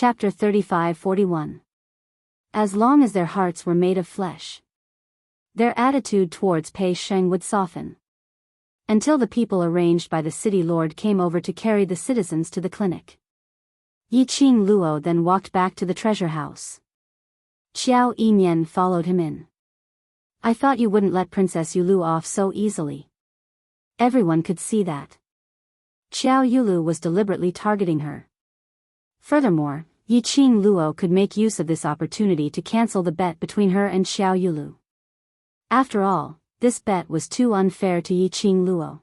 Chapter 35-41. As long as their hearts were made of flesh, their attitude towards Pei Sheng would soften. Until the people arranged by the city lord came over to carry the citizens to the clinic. Yiqing Luo then walked back to the treasure house. Xiao Yinyan followed him in. I thought you wouldn't let Princess Yulu off so easily. Everyone could see that. Xiao Yulu was deliberately targeting her. Furthermore, Yiqing Luo could make use of this opportunity to cancel the bet between her and Xiao Yulu. After all, this bet was too unfair to Yiqing Luo.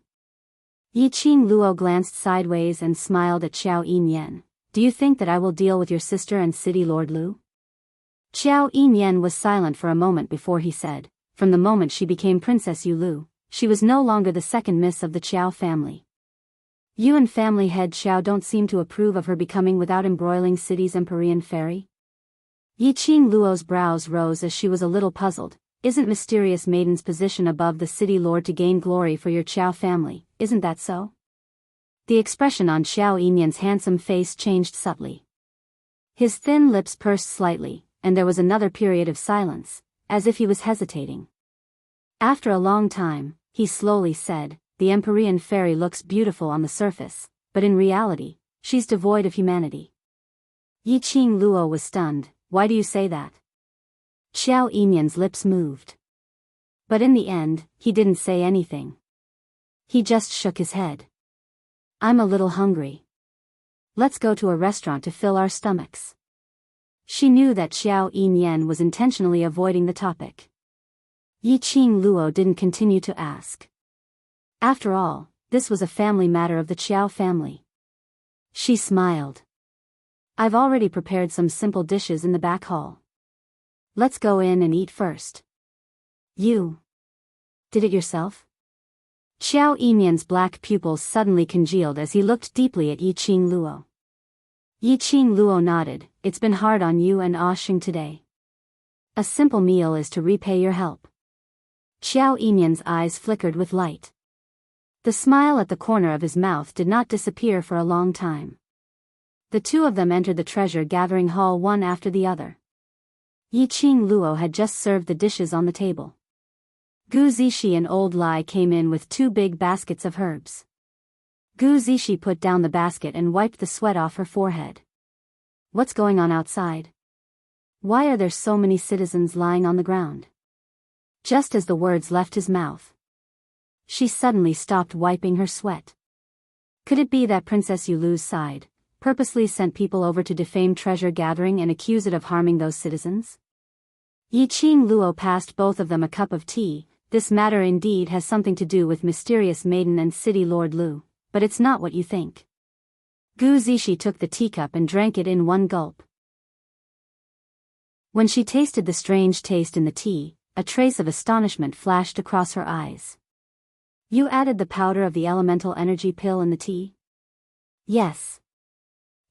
Yiqing Luo glanced sideways and smiled at Xiao Yinyan. Do you think that I will deal with your sister and city lord Lu? Xiao Yinyan was silent for a moment before he said, from the moment she became Princess Yulu, she was no longer the second miss of the Qiao family. You and family head Xiao don't seem to approve of her becoming without embroiling city's Empyrean fairy? Yiqing Luo's brows rose as she was a little puzzled. Isn't mysterious maiden's position above the city lord to gain glory for your Qiao family, isn't that so? The expression on Xiao Yinyan's handsome face changed subtly. His thin lips pursed slightly, and there was another period of silence, as if he was hesitating. After a long time, he slowly said, the Empyrean fairy looks beautiful on the surface, but in reality, she's devoid of humanity. Yiqing Luo was stunned. Why do you say that? Xiao Yinyan's lips moved. But in the end, he didn't say anything. He just shook his head. I'm a little hungry. Let's go to a restaurant to fill our stomachs. She knew that Xiao Yinyan was intentionally avoiding the topic. Yiqing Luo didn't continue to ask. After all, this was a family matter of the Qiao family. She smiled. I've already prepared some simple dishes in the back hall. Let's go in and eat first. You did it yourself? Xiao Yinyan's black pupils suddenly congealed as he looked deeply at Yiqing Luo. Yiqing Luo nodded. It's been hard on you and Oshing today. A simple meal is to repay your help. Xiao Yinyan's eyes flickered with light. The smile at the corner of his mouth did not disappear for a long time. The two of them entered the treasure-gathering hall one after the other. Yiqing Luo had just served the dishes on the table. Gu Zishi and Old Lai came in with 2 big baskets of herbs. Gu Zishi put down the basket and wiped the sweat off her forehead. What's going on outside? Why are there so many citizens lying on the ground? Just as the words left his mouth, she suddenly stopped wiping her sweat. Could it be that Princess Yulu's side purposely sent people over to defame treasure gathering and accuse it of harming those citizens? Yiqing Luo passed both of them a cup of tea. This matter indeed has something to do with mysterious maiden and city lord Lu, but it's not what you think. Gu Zishi took the teacup and drank it in one gulp. When she tasted the strange taste in the tea, a trace of astonishment flashed across her eyes. You added the powder of the elemental energy pill in the tea? Yes.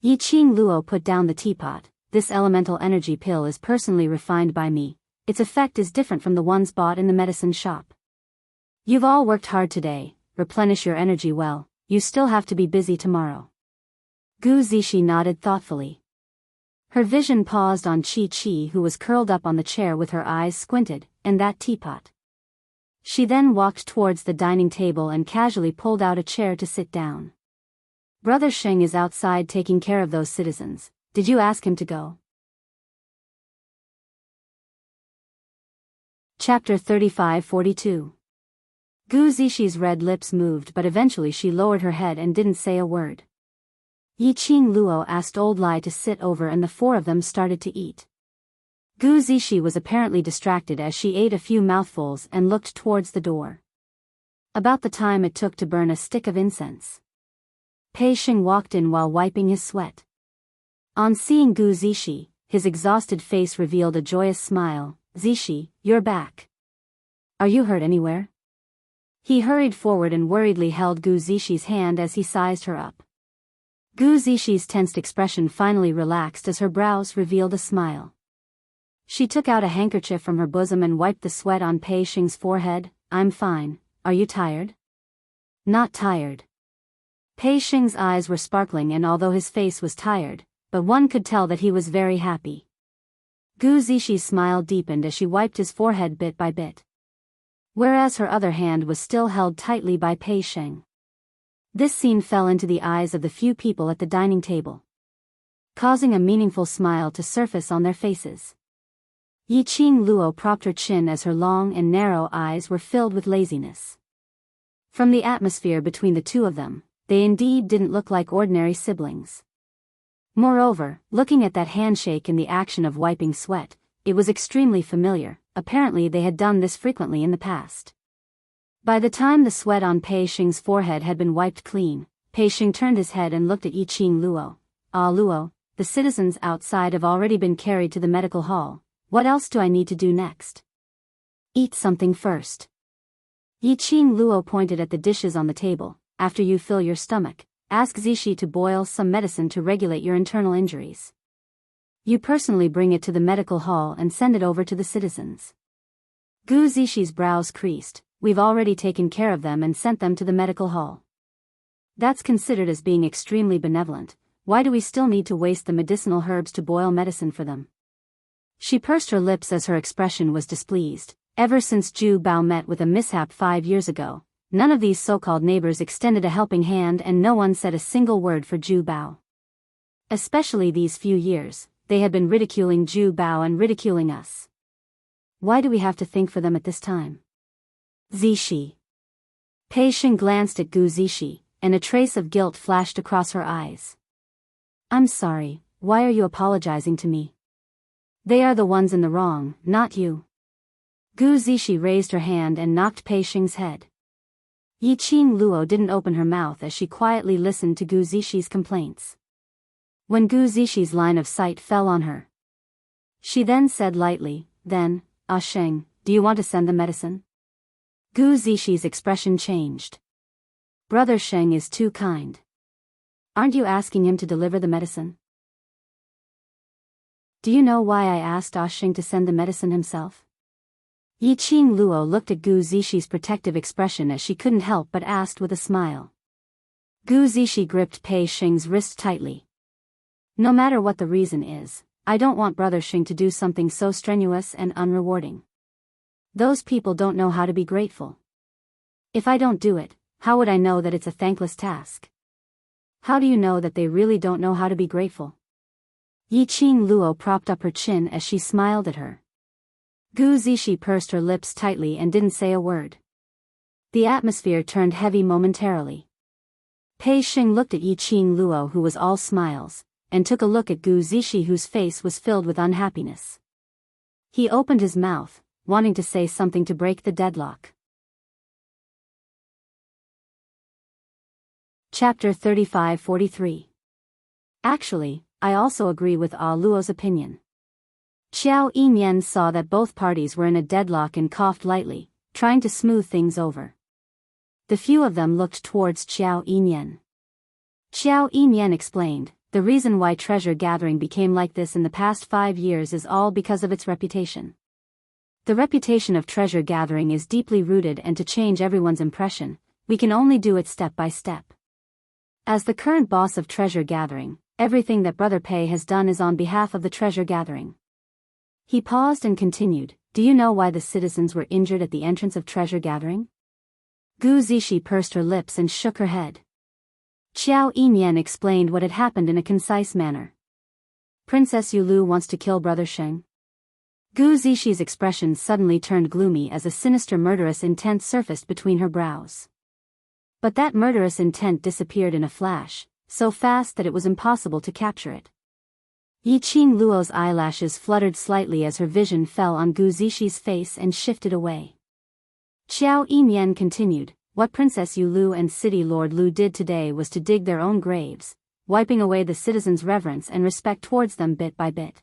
Yiqing Luo put down the teapot. This elemental energy pill is personally refined by me. Its effect is different from the ones bought in the medicine shop. You've all worked hard today. Replenish your energy well. You still have to be busy tomorrow. Gu Zishi nodded thoughtfully. Her vision paused on Chi, who was curled up on the chair with her eyes squinted, and that teapot. She then walked towards the dining table and casually pulled out a chair to sit down. Brother Sheng is outside taking care of those citizens. Did you ask him to go? Chapter 35-42. Gu Zishi's red lips moved, but eventually she lowered her head and didn't say a word. Yiqing Luo asked Old Lai to sit over and the 4 of them started to eat. Gu Zishi was apparently distracted as she ate a few mouthfuls and looked towards the door. About the time it took to burn a stick of incense, Pei Sheng walked in while wiping his sweat. On seeing Gu Zishi, his exhausted face revealed a joyous smile. Zishi, you're back. Are you hurt anywhere? He hurried forward and worriedly held Gu Zishi's hand as he sized her up. Gu Zishi's tensed expression finally relaxed as her brows revealed a smile. She took out a handkerchief from her bosom and wiped the sweat on Pei Sheng's forehead. I'm fine. Are you tired? Not tired. Pei Sheng's eyes were sparkling, and although his face was tired, but one could tell that he was very happy. Gu Zixi smile deepened as she wiped his forehead bit by bit, whereas her other hand was still held tightly by Pei Sheng. This scene fell into the eyes of the few people at the dining table, causing a meaningful smile to surface on their faces. Yiqing Luo propped her chin as her long and narrow eyes were filled with laziness. From the atmosphere between the two of them, they indeed didn't look like ordinary siblings. Moreover, looking at that handshake and the action of wiping sweat, it was extremely familiar. Apparently they had done this frequently in the past. By the time the sweat on Pei Sheng's forehead had been wiped clean, Pei Sheng turned his head and looked at Yiqing Luo. "Ah Luo, the citizens outside have already been carried to the medical hall. What else do I need to do next?" "Eat something first." Yiqing Luo pointed at the dishes on the table. "After you fill your stomach, ask Zixi to boil some medicine to regulate your internal injuries. You personally bring it to the medical hall and send it over to the citizens." Gu Zixi's brows creased. "We've already taken care of them and sent them to the medical hall. That's considered as being extremely benevolent. Why do we still need to waste the medicinal herbs to boil medicine for them?" She pursed her lips as her expression was displeased. Ever since Zhu Bao met with a mishap 5 years ago, none of these so-called neighbors extended a helping hand and no one said a single word for Zhu Bao. Especially these few years, they had been ridiculing Zhu Bao and ridiculing us. Why do we have to think for them at this time? Zixi. Pei Sheng glanced at Gu Zixi, and a trace of guilt flashed across her eyes. "I'm sorry, why are you apologizing to me? They are the ones in the wrong, not you." Gu Zixi raised her hand and knocked Pei Sheng's head. Yiqing Luo didn't open her mouth as she quietly listened to Gu Zixi's complaints. When Gu Zixi's line of sight fell on her, she then said lightly, "Then, Ah Sheng, do you want to send the medicine?" Gu Zixi's expression changed. "Brother Sheng is too kind. Aren't you asking him to deliver the medicine?" "Do you know why I asked Ah Sheng to send the medicine himself?" Yiqing Luo looked at Gu Zixi's protective expression as she couldn't help but asked with a smile. Gu Zixi gripped Pei Sheng's wrist tightly. "No matter what the reason is, I don't want Brother Sheng to do something so strenuous and unrewarding. Those people don't know how to be grateful. If I don't do it, how would I know that it's a thankless task? How do you know that they really don't know how to be grateful?" Yiqing Luo propped up her chin as she smiled at her. Gu Zixi pursed her lips tightly and didn't say a word. The atmosphere turned heavy momentarily. Pei Sheng looked at Yiqing Luo, who was all smiles, and took a look at Gu Zixi, whose face was filled with unhappiness. He opened his mouth, wanting to say something to break the deadlock. Chapter 35-43. Actually, I also agree with Ah Luo's opinion. Xiao Yinyan saw that both parties were in a deadlock and coughed lightly, trying to smooth things over. The few of them looked towards Xiao Yinyan. Xiao Yinyan explained, "The reason why treasure gathering became like this in the past 5 years is all because of its reputation. The reputation of treasure gathering is deeply rooted, and to change everyone's impression, we can only do it step by step. As the current boss of treasure gathering, everything that Brother Pei has done is on behalf of the treasure gathering." He paused and continued, "Do you know why the citizens were injured at the entrance of treasure gathering?" Gu Zixi pursed her lips and shook her head. Xiao Yinyan explained what had happened in a concise manner. "Princess Yulu wants to kill Brother Sheng." Gu Zixi's expression suddenly turned gloomy as a sinister murderous intent surfaced between her brows. But that murderous intent disappeared in a flash, so fast that it was impossible to capture it. Yiqing Luo's eyelashes fluttered slightly as her vision fell on Gu Zixi's face and shifted away. Xiao Yinyan continued, "What Princess Yulu and City Lord Lu did today was to dig their own graves, wiping away the citizens' reverence and respect towards them bit by bit.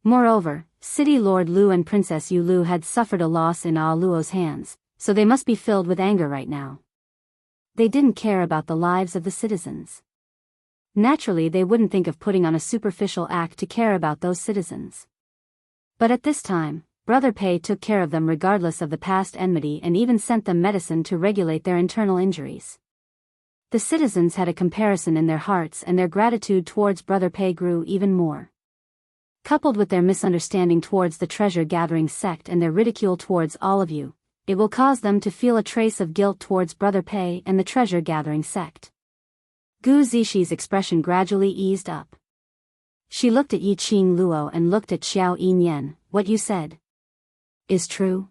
Moreover, City Lord Lu and Princess Yulu had suffered a loss in Ah Luo's hands, so they must be filled with anger right now. They didn't care about the lives of the citizens. Naturally, they wouldn't think of putting on a superficial act to care about those citizens. But at this time, Brother Pei took care of them regardless of the past enmity and even sent them medicine to regulate their internal injuries. The citizens had a comparison in their hearts, and their gratitude towards Brother Pei grew even more. Coupled with their misunderstanding towards the treasure-gathering sect and their ridicule towards all of you, it will cause them to feel a trace of guilt towards Brother Pei and the treasure-gathering sect. Gu Zixi expression gradually eased up. She looked at Yi Qing Luo and looked at Xiao Yinyan. What you said is true?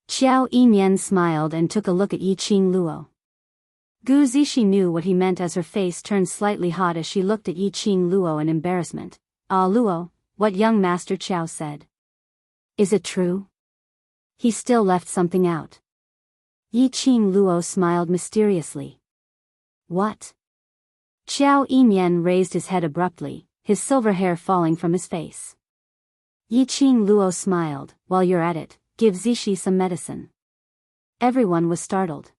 Xiao Yinyan smiled and took a look at Yi Qing Luo. Gu Zixi knew what he meant as her face turned slightly hot as she looked at Yi Qing Luo in embarrassment. Ah Luo, what young Master Qiao said. Is it true? He still left something out. Yi Qing Luo smiled mysteriously. What? Xiao Yinyan raised his head abruptly, his silver hair falling from his face. Yi Qing Luo smiled. While you're at it, give Zixi some medicine. Everyone was startled.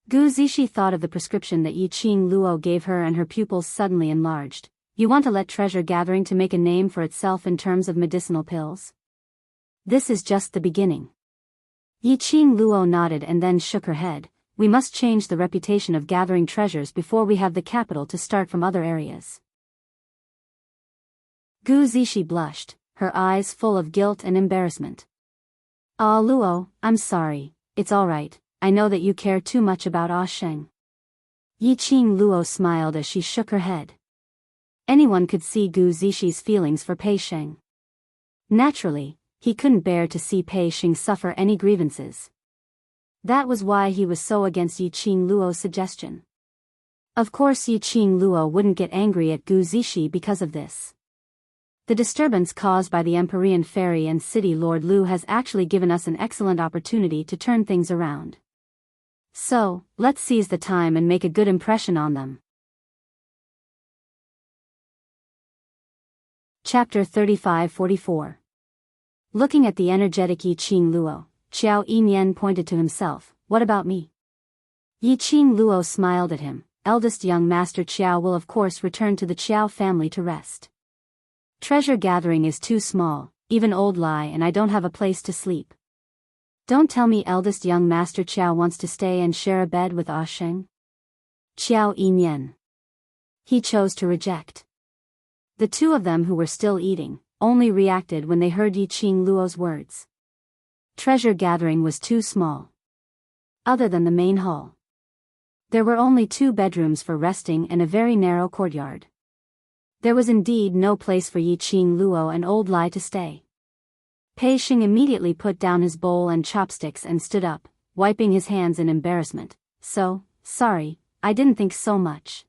Gu Zixi thought of the prescription that Yi Qing Luo gave her and her pupils suddenly enlarged. You want to let treasure gathering to make a name for itself in terms of medicinal pills? This is just the beginning. Yi Qing Luo nodded and then shook her head. We must change the reputation of gathering treasures before we have the capital to start from other areas. Gu Zixi blushed, her eyes full of guilt and embarrassment. Ah Luo, I'm sorry, it's all right. I know that you care too much about Ah Sheng. Yi Qing Luo smiled as she shook her head. Anyone could see Gu Zixi's feelings for Pei Sheng. Naturally, he couldn't bear to see Pei Sheng suffer any grievances. That was why he was so against Yi Qing Luo's suggestion. Of course Yi Qing Luo wouldn't get angry at Gu Zixi because of this. The disturbance caused by the Empyrean Fairy and City Lord Lu has actually given us an excellent opportunity to turn things around. So, let's seize the time and make a good impression on them. Chapter 35-44. Looking at the energetic Yi Qing Luo, Xiao Yinyan pointed to himself. What about me? Yi Qing Luo smiled at him. Eldest young Master Qiao will of course return to the Qiao family to rest. Treasure gathering is too small, even old Lai and I don't have a place to sleep. Don't tell me eldest young Master Qiao wants to stay and share a bed with Ah Sheng? Xiao Yinyan. He chose to reject. The two of them who were still eating, only reacted when they heard Yi Qing Luo's words. Treasure gathering was too small. Other than the main hall, there were only 2 bedrooms for resting and a very narrow courtyard. There was indeed no place for Yi Qing Luo and old Lai to stay. Pei Sheng immediately put down his bowl and chopsticks and stood up, wiping his hands in embarrassment. So, sorry, I didn't think so much.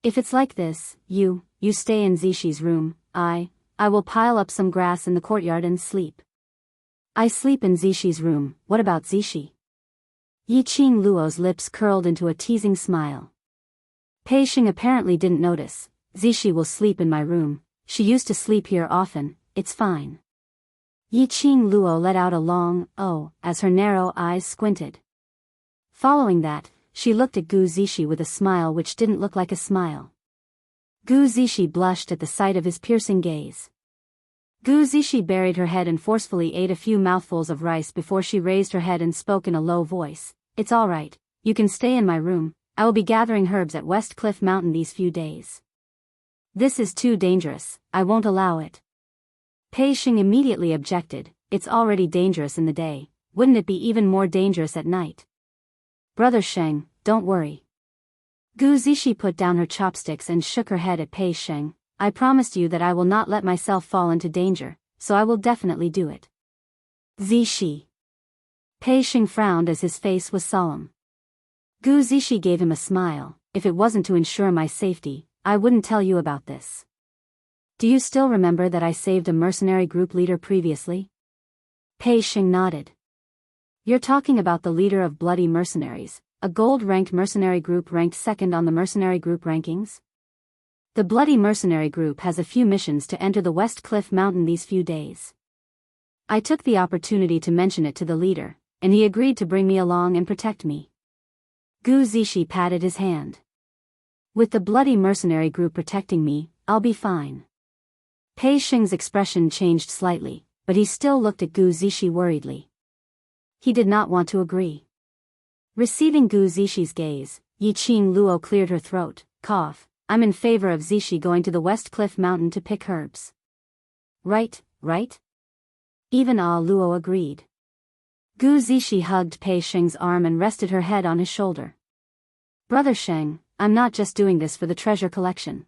If it's like this, you stay in Zixi's room. I will pile up some grass in the courtyard and sleep. I sleep in Zixi's room. What about Zixi? Yi Qing Luo's lips curled into a teasing smile. Pei Sheng apparently didn't notice. Zixi will sleep in my room. She used to sleep here often. It's fine. Yi Qing Luo let out a long "oh" as her narrow eyes squinted. Following that, she looked at Gu Zixi with a smile which didn't look like a smile. Gu Zixi blushed at the sight of his piercing gaze. Gu Zixi buried her head and forcefully ate a few mouthfuls of rice before she raised her head and spoke in a low voice. It's all right, you can stay in my room. I will be gathering herbs at West Cliff Mountain these few days. This is too dangerous, I won't allow it. Pei Sheng immediately objected. It's already dangerous in the day, wouldn't it be even more dangerous at night? Brother Sheng, don't worry. Gu Zixi put down her chopsticks and shook her head at Pei Sheng. I promised you that I will not let myself fall into danger, so I will definitely do it. Zixi. Pei Sheng frowned as his face was solemn. Gu Zixi gave him a smile. If it wasn't to ensure my safety, I wouldn't tell you about this. Do you still remember that I saved a mercenary group leader previously? Pei Sheng nodded. You're talking about the leader of Bloody Mercenaries, a gold-ranked mercenary group ranked second on the mercenary group rankings? The Bloody Mercenary group has a few missions to enter the West Cliff Mountain these few days. I took the opportunity to mention it to the leader, and he agreed to bring me along and protect me. Gu Zixi patted his hand. With the Bloody Mercenary group protecting me, I'll be fine. Pei Sheng's expression changed slightly, but he still looked at Gu Zixi worriedly. He did not want to agree. Receiving Gu Zixi's gaze, Yi Qing Luo cleared her throat, cough. I'm in favor of Zishi going to the West Cliff Mountain to pick herbs. Right, right? Even Ah Luo agreed. Gu Zishi hugged Pei Sheng's arm and rested her head on his shoulder. Brother Sheng, I'm not just doing this for the treasure collection.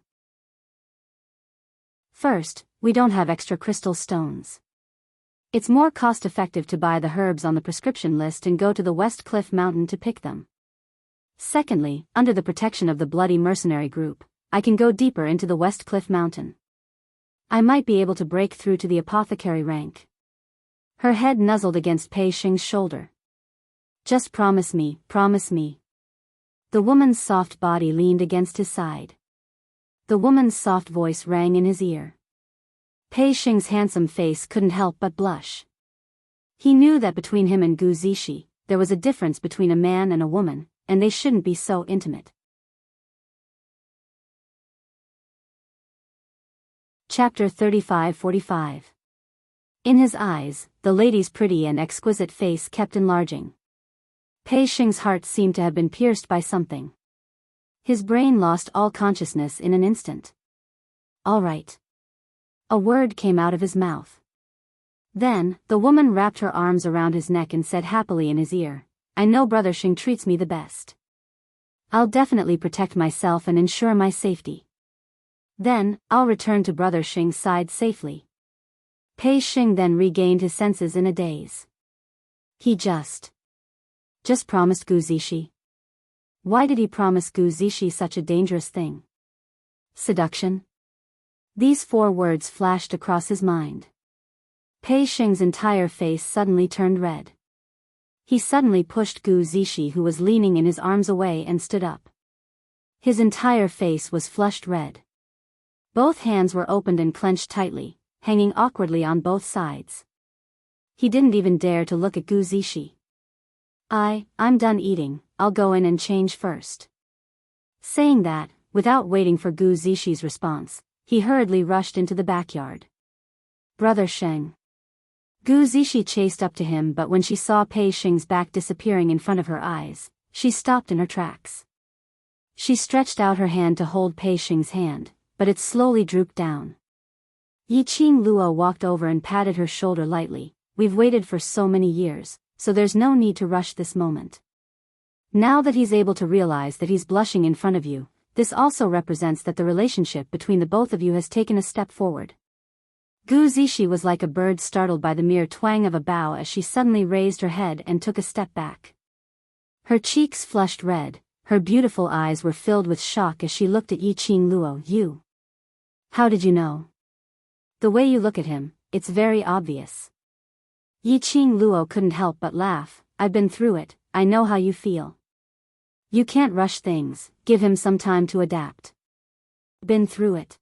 First, we don't have extra crystal stones. It's more cost-effective to buy the herbs on the prescription list and go to the West Cliff Mountain to pick them. Secondly, under the protection of the bloody mercenary group, I can go deeper into the West Cliff Mountain. I might be able to break through to the apothecary rank. Her head nuzzled against Pei Sheng's shoulder. Just promise me, promise me. The woman's soft body leaned against his side. The woman's soft voice rang in his ear. Pei Sheng's handsome face couldn't help but blush. He knew that between him and Gu Zishi, there was a difference between a man and a woman, and they shouldn't be so intimate. Chapter 35-45. In his eyes, the lady's pretty and exquisite face kept enlarging. Pei Sheng's heart seemed to have been pierced by something. His brain lost all consciousness in an instant. All right. A word came out of his mouth. Then, the woman wrapped her arms around his neck and said happily in his ear, I know Brother Sheng treats me the best. I'll definitely protect myself and ensure my safety. Then, I'll return to Brother Sheng's side safely. Pei Sheng then regained his senses in a daze. He just promised Gu Zishi. Why did he promise Gu Zishi such a dangerous thing? Seduction? These 4 words flashed across his mind. Pei Sheng's entire face suddenly turned red. He suddenly pushed Gu Zishi, who was leaning in his arms, away and stood up. His entire face was flushed red. Both hands were opened and clenched tightly, hanging awkwardly on both sides. He didn't even dare to look at Gu Zishi. I'm done eating, I'll go in and change first. Saying that, without waiting for Gu Zishi's response, he hurriedly rushed into the backyard. Brother Sheng. Gu Zishi chased up to him, but when she saw Pei Sheng's back disappearing in front of her eyes, she stopped in her tracks. She stretched out her hand to hold Pei Sheng's hand, but it slowly drooped down. Yi Qing Luo walked over and patted her shoulder lightly. We've waited for so many years, so there's no need to rush this moment. Now that he's able to realize that he's blushing in front of you, this also represents that the relationship between the both of you has taken a step forward. Gu Zishi was like a bird startled by the mere twang of a bough as she suddenly raised her head and took a step back. Her cheeks flushed red, her beautiful eyes were filled with shock as she looked at Yi Qing Luo. You? How did you know? The way you look at him, it's very obvious. Yi Qing Luo couldn't help but laugh. I've been through it, I know how you feel. You can't rush things, give him some time to adapt. Been through it.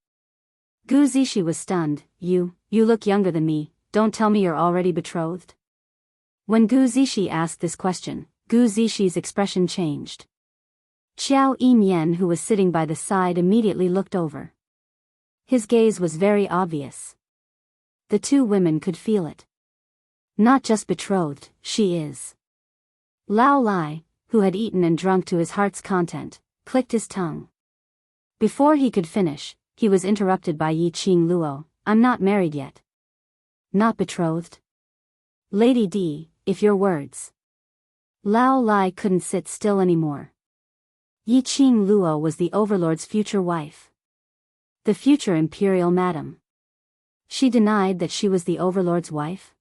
Gu Zishi was stunned. You look younger than me, don't tell me you're already betrothed? When Gu Zishi asked this question, Gu Zishi's expression changed. Xiao Yimian, who was sitting by the side, immediately looked over. His gaze was very obvious. The 2 women could feel it. Not just betrothed, she is. Lao Lai, who had eaten and drunk to his heart's content, clicked his tongue. Before he could finish, he was interrupted by Yi Qing Luo. I'm not married yet. Not betrothed? Lady D, if your words. Lao Lai couldn't sit still anymore. Yi Qing Luo was the overlord's future wife. The future imperial madam. She denied that she was the overlord's wife?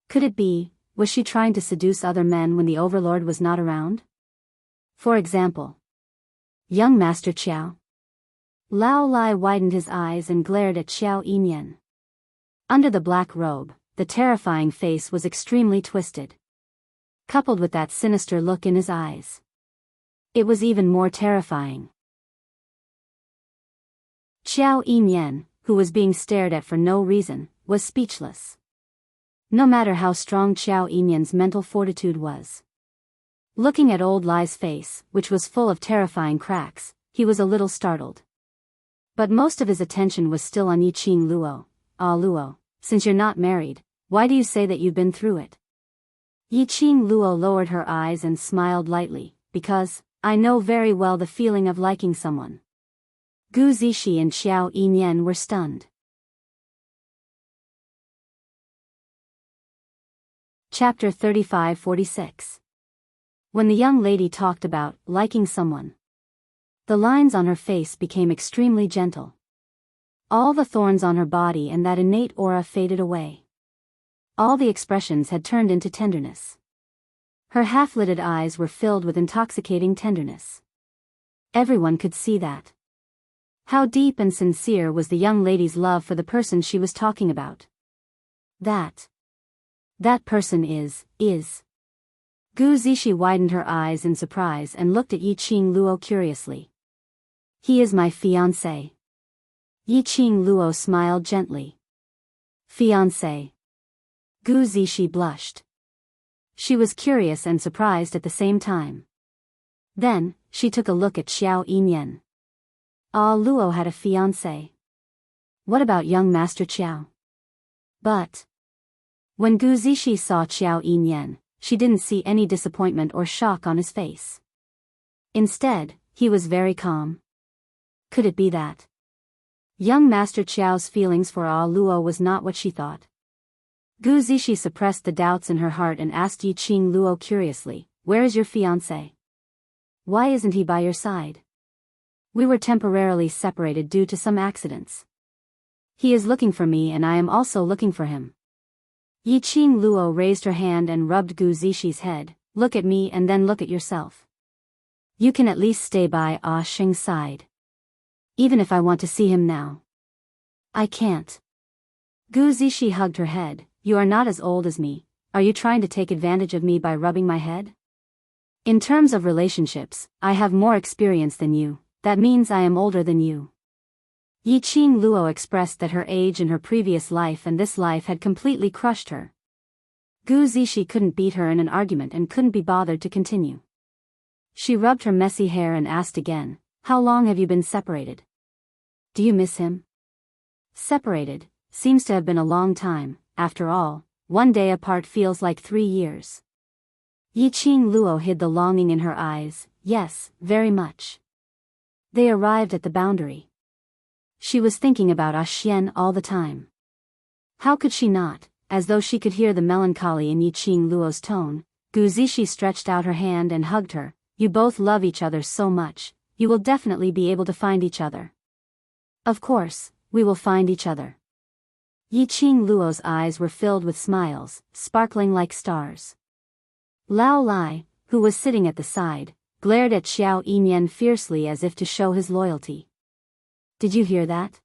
Could it be, was she trying to seduce other men when the overlord was not around? For example, young Master Qiao. Lao Lai widened his eyes and glared at Xiao Yimian. Under the black robe, the terrifying face was extremely twisted. Coupled with that sinister look in his eyes, it was even more terrifying. Xiao Yimian, who was being stared at for no reason, was speechless. No matter how strong Xiao Yimian's mental fortitude was. Looking at old Lai's face, which was full of terrifying cracks, he was a little startled. But most of his attention was still on Yi Qing Luo. Ah Luo, since you're not married, why do you say that you've been through it? Yi Qing Luo lowered her eyes and smiled lightly, because I know very well the feeling of liking someone. Gu Zixi and Xiao Yinyan were stunned. Chapter 35-46. When the young lady talked about liking someone, the lines on her face became extremely gentle. All the thorns on her body and that innate aura faded away. All the expressions had turned into tenderness. Her half-lidded eyes were filled with intoxicating tenderness. Everyone could see that. How deep and sincere was the young lady's love for the person she was talking about. That person is. Gu Zixi widened her eyes in surprise and looked at Yiqing Luo curiously. He is my fiancé. Yiqing Luo smiled gently. Fiancé. Gu Zixi blushed. She was curious and surprised at the same time. Then, she took a look at Xiao Yinyan. Ah, Luo had a fiancé. What about young Master Qiao? But when Gu Zixi saw Xiao Yinyan, she didn't see any disappointment or shock on his face. Instead, he was very calm. Could it be that young Master Qiao's feelings for Ah Luo was not what she thought? Gu Zixi suppressed the doubts in her heart and asked Yiqing Luo curiously, "Where is your fiancé? Why isn't he by your side?" "We were temporarily separated due to some accidents. He is looking for me and I am also looking for him." Yiqing Luo raised her hand and rubbed Gu Zixi's head. "Look at me and then look at yourself. You can at least stay by Ah Sheng's side. Even if I want to see him now, I can't." Gu Zixi hugged her head. "You are not as old as me. Are you trying to take advantage of me by rubbing my head? In terms of relationships, I have more experience than you. That means I am older than you." Yiqing Luo expressed that her age in her previous life and this life had completely crushed her. Gu Zixi couldn't beat her in an argument and couldn't be bothered to continue. She rubbed her messy hair and asked again, "How long have you been separated? Do you miss him?" "Separated seems to have been a long time. After all, one day apart feels like 3 years." Yiqing Luo hid the longing in her eyes. "Yes, very much." They arrived at the boundary. She was thinking about Ah Xian all the time. How could she not? As though she could hear the melancholy in Yiqing Luo's tone, Gu Zixi stretched out her hand and hugged her. "You both love each other so much, you will definitely be able to find each other." "Of course, we will find each other." Yiqing Luo's eyes were filled with smiles, sparkling like stars. Lao Lai, who was sitting at the side, glared at Xiao Yinyan fiercely as if to show his loyalty. "Did you hear that?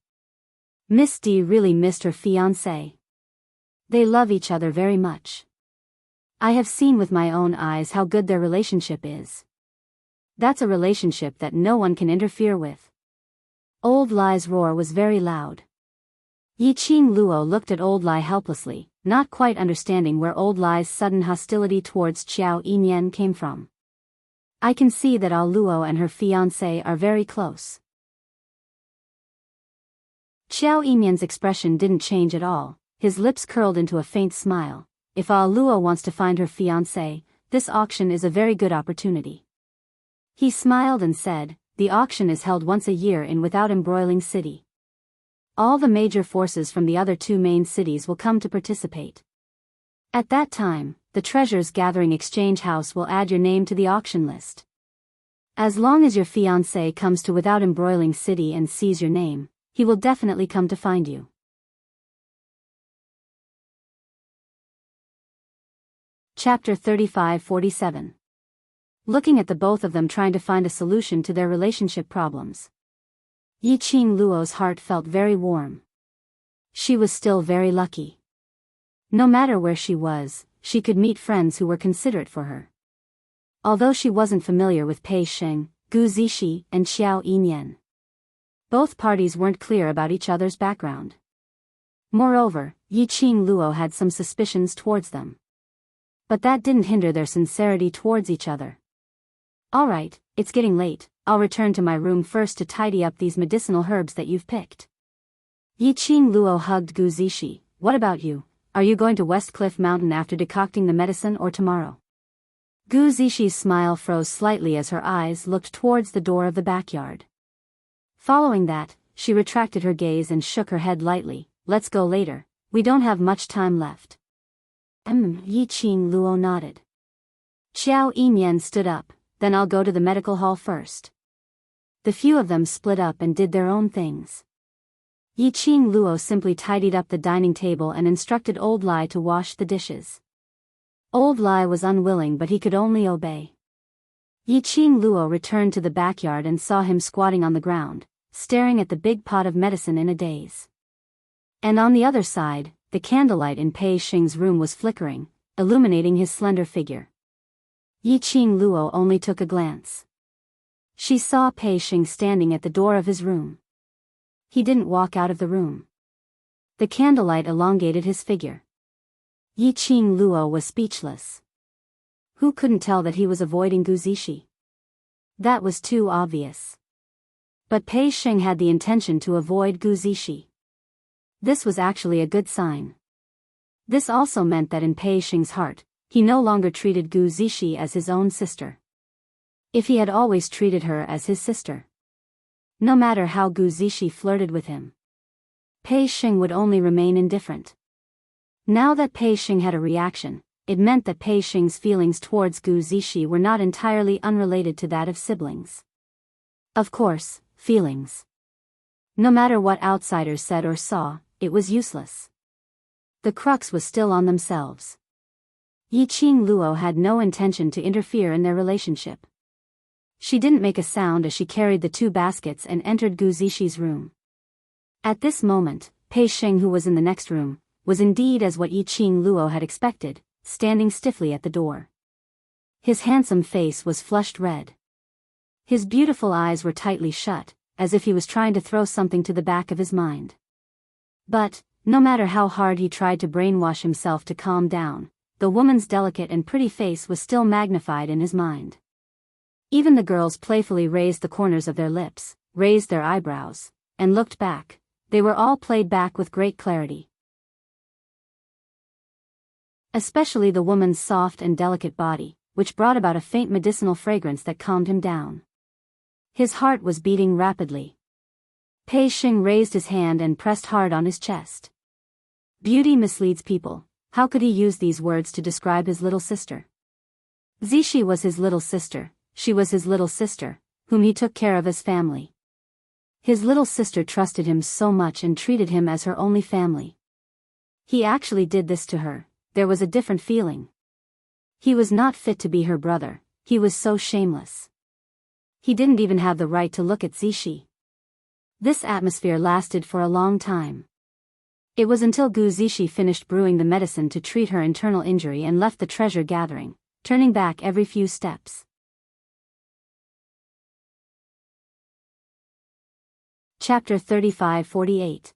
Miss D really missed her fiancé. They love each other very much. I have seen with my own eyes how good their relationship is. That's a relationship that no one can interfere with." Old Lai's roar was very loud. Yiqing Luo looked at Old Lai helplessly, not quite understanding where Old Lai's sudden hostility towards Xiao Yinyan came from. "I can see that Ah Luo and her fiancé are very close." Xiao Yinyan's expression didn't change at all. His lips curled into a faint smile. "If Ah Luo wants to find her fiancé, this auction is a very good opportunity." He smiled and said, "The auction is held once a year in Without Embroiling City. All the major forces from the other 2 main cities will come to participate. At that time, the Treasures Gathering Exchange House will add your name to the auction list. As long as your fiancé comes to Without Embroiling City and sees your name, he will definitely come to find you." Chapter 35-47. Looking at the both of them trying to find a solution to their relationship problems, Yiqing Luo's heart felt very warm. She was still very lucky. No matter where she was, she could meet friends who were considerate for her. Although she wasn't familiar with Pei Sheng, Gu Zixi, and Xiao Yinyan, both parties weren't clear about each other's background. Moreover, Yiqing Luo had some suspicions towards them. But that didn't hinder their sincerity towards each other. "All right, it's getting late. I'll return to my room first to tidy up these medicinal herbs that you've picked." Yiqing Luo hugged Gu Zixi. "What about you? Are you going to West Cliff Mountain after decocting the medicine or tomorrow?" Gu Zixi's smile froze slightly as her eyes looked towards the door of the backyard. Following that, she retracted her gaze and shook her head lightly. Let's go later, we don't have much time left. Yiqing Luo nodded. Xiao Yimian stood up, then I'll go to the medical hall first. The few of them split up and did their own things. Yiqing Luo simply tidied up the dining table and instructed Old Lai to wash the dishes. Old Lai was unwilling but he could only obey. Yiqing Luo returned to the backyard and saw him squatting on the ground, staring at the big pot of medicine in a daze. And on the other side, the candlelight in Pei Xing's room was flickering, illuminating his slender figure. Yiqing Luo only took a glance. She saw Pei Xing standing at the door of his room. He didn't walk out of the room. The candlelight elongated his figure. Yiqing Luo was speechless. Who couldn't tell that he was avoiding Gu Zixi? That was too obvious. But Pei Xing had the intention to avoid Gu Zixi. This was actually a good sign. This also meant that in Pei Xing's heart, he no longer treated Gu Zixi as his own sister. If he had always treated her as his sister. No matter how Gu Zixi flirted with him, Pei Xing would only remain indifferent. Now that Pei Xing had a reaction, it meant that Pei Xing's feelings towards Gu Zixi were not entirely unrelated to that of siblings. Of course, feelings. No matter what outsiders said or saw, it was useless. The crux was still on themselves. Yiqing Luo had no intention to interfere in their relationship. She didn't make a sound as she carried the two baskets and entered Gu Zixi's room. At this moment, Pei Xing, who was in the next room, was indeed as what Yiqing Luo had expected, standing stiffly at the door. His handsome face was flushed red. His beautiful eyes were tightly shut, as if he was trying to throw something to the back of his mind. But, no matter how hard he tried to brainwash himself to calm down, the woman's delicate and pretty face was still magnified in his mind. Even the girls playfully raised the corners of their lips, raised their eyebrows, and looked back. They were all played back with great clarity. Especially the woman's soft and delicate body, which brought about a faint medicinal fragrance that calmed him down. His heart was beating rapidly. Pei Xing raised his hand and pressed hard on his chest. Beauty misleads people. How could he use these words to describe his little sister? Zixi was his little sister, she was his little sister, whom he took care of as family. His little sister trusted him so much and treated him as her only family. He actually did this to her. There was a different feeling. He was not fit to be her brother, he was so shameless. He didn't even have the right to look at Zixi. This atmosphere lasted for a long time. It was until Gu Zixi finished brewing the medicine to treat her internal injury and left the treasure gathering, turning back every few steps. Chapter 35-48.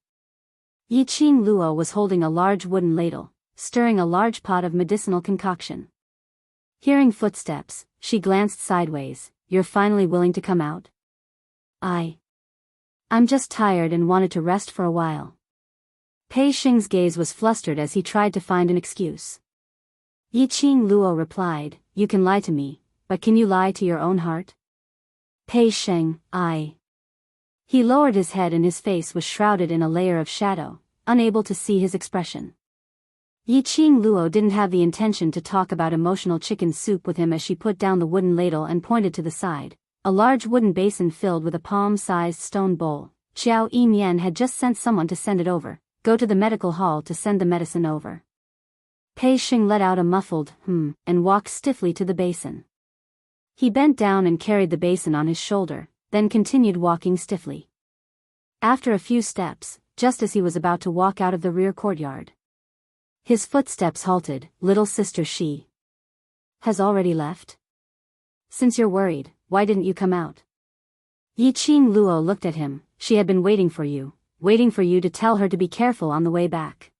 Yiqing Luo was holding a large wooden ladle, stirring a large pot of medicinal concoction. Hearing footsteps, she glanced sideways. You're finally willing to come out? I'm just tired and wanted to rest for a while. Pei Xing's gaze was flustered as he tried to find an excuse. Yiqing Luo replied, you can lie to me, but can you lie to your own heart? Pei Xing, He lowered his head and his face was shrouded in a layer of shadow, unable to see his expression. Yiqing Luo didn't have the intention to talk about emotional chicken soup with him as she put down the wooden ladle and pointed to the side, a large wooden basin filled with a palm-sized stone bowl. Xiao Yimian had just sent someone to send it over, go to the medical hall to send the medicine over. Pei Xing let out a muffled, and walked stiffly to the basin. He bent down and carried the basin on his shoulder, then continued walking stiffly. After a few steps, just as he was about to walk out of the rear courtyard, his footsteps halted. Little sister, she has already left? Since you're worried, why didn't you come out? Yiqing Luo looked at him. She had been waiting for you to tell her to be careful on the way back.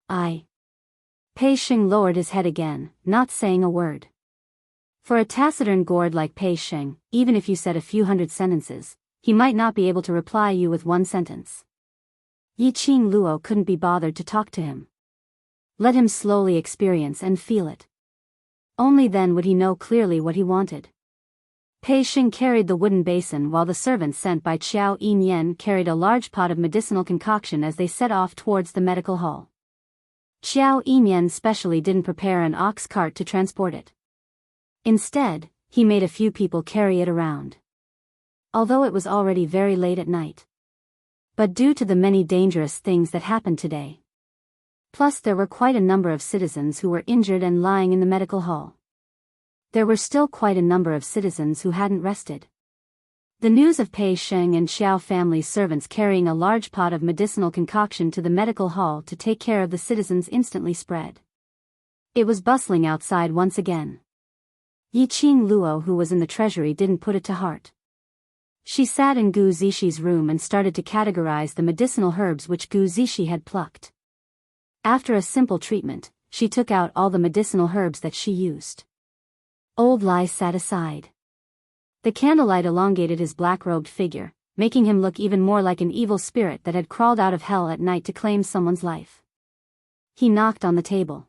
Pei Xing lowered his head again, not saying a word. For a taciturn gourd like Pei Xing, even if you said a few hundred sentences, he might not be able to reply you with one sentence. Yiqing Luo couldn't be bothered to talk to him. Let him slowly experience and feel it. Only then would he know clearly what he wanted. Pei Xing carried the wooden basin while the servants sent by Qiao Yinyan carried a large pot of medicinal concoction as they set off towards the medical hall. Qiao Yinyan specially didn't prepare an ox cart to transport it. Instead, he made a few people carry it around. Although it was already very late at night. But due to the many dangerous things that happened today. Plus there were quite a number of citizens who were injured and lying in the medical hall. There were still quite a number of citizens who hadn't rested. The news of Pei Xing and Xiao family servants carrying a large pot of medicinal concoction to the medical hall to take care of the citizens instantly spread. It was bustling outside once again. Yiqing Luo, who was in the treasury, didn't put it to heart. She sat in Gu Zixi room and started to categorize the medicinal herbs which Gu Zixi had plucked. After a simple treatment, she took out all the medicinal herbs that she used. Old Lai sat aside. The candlelight elongated his black-robed figure, making him look even more like an evil spirit that had crawled out of hell at night to claim someone's life. He knocked on the table.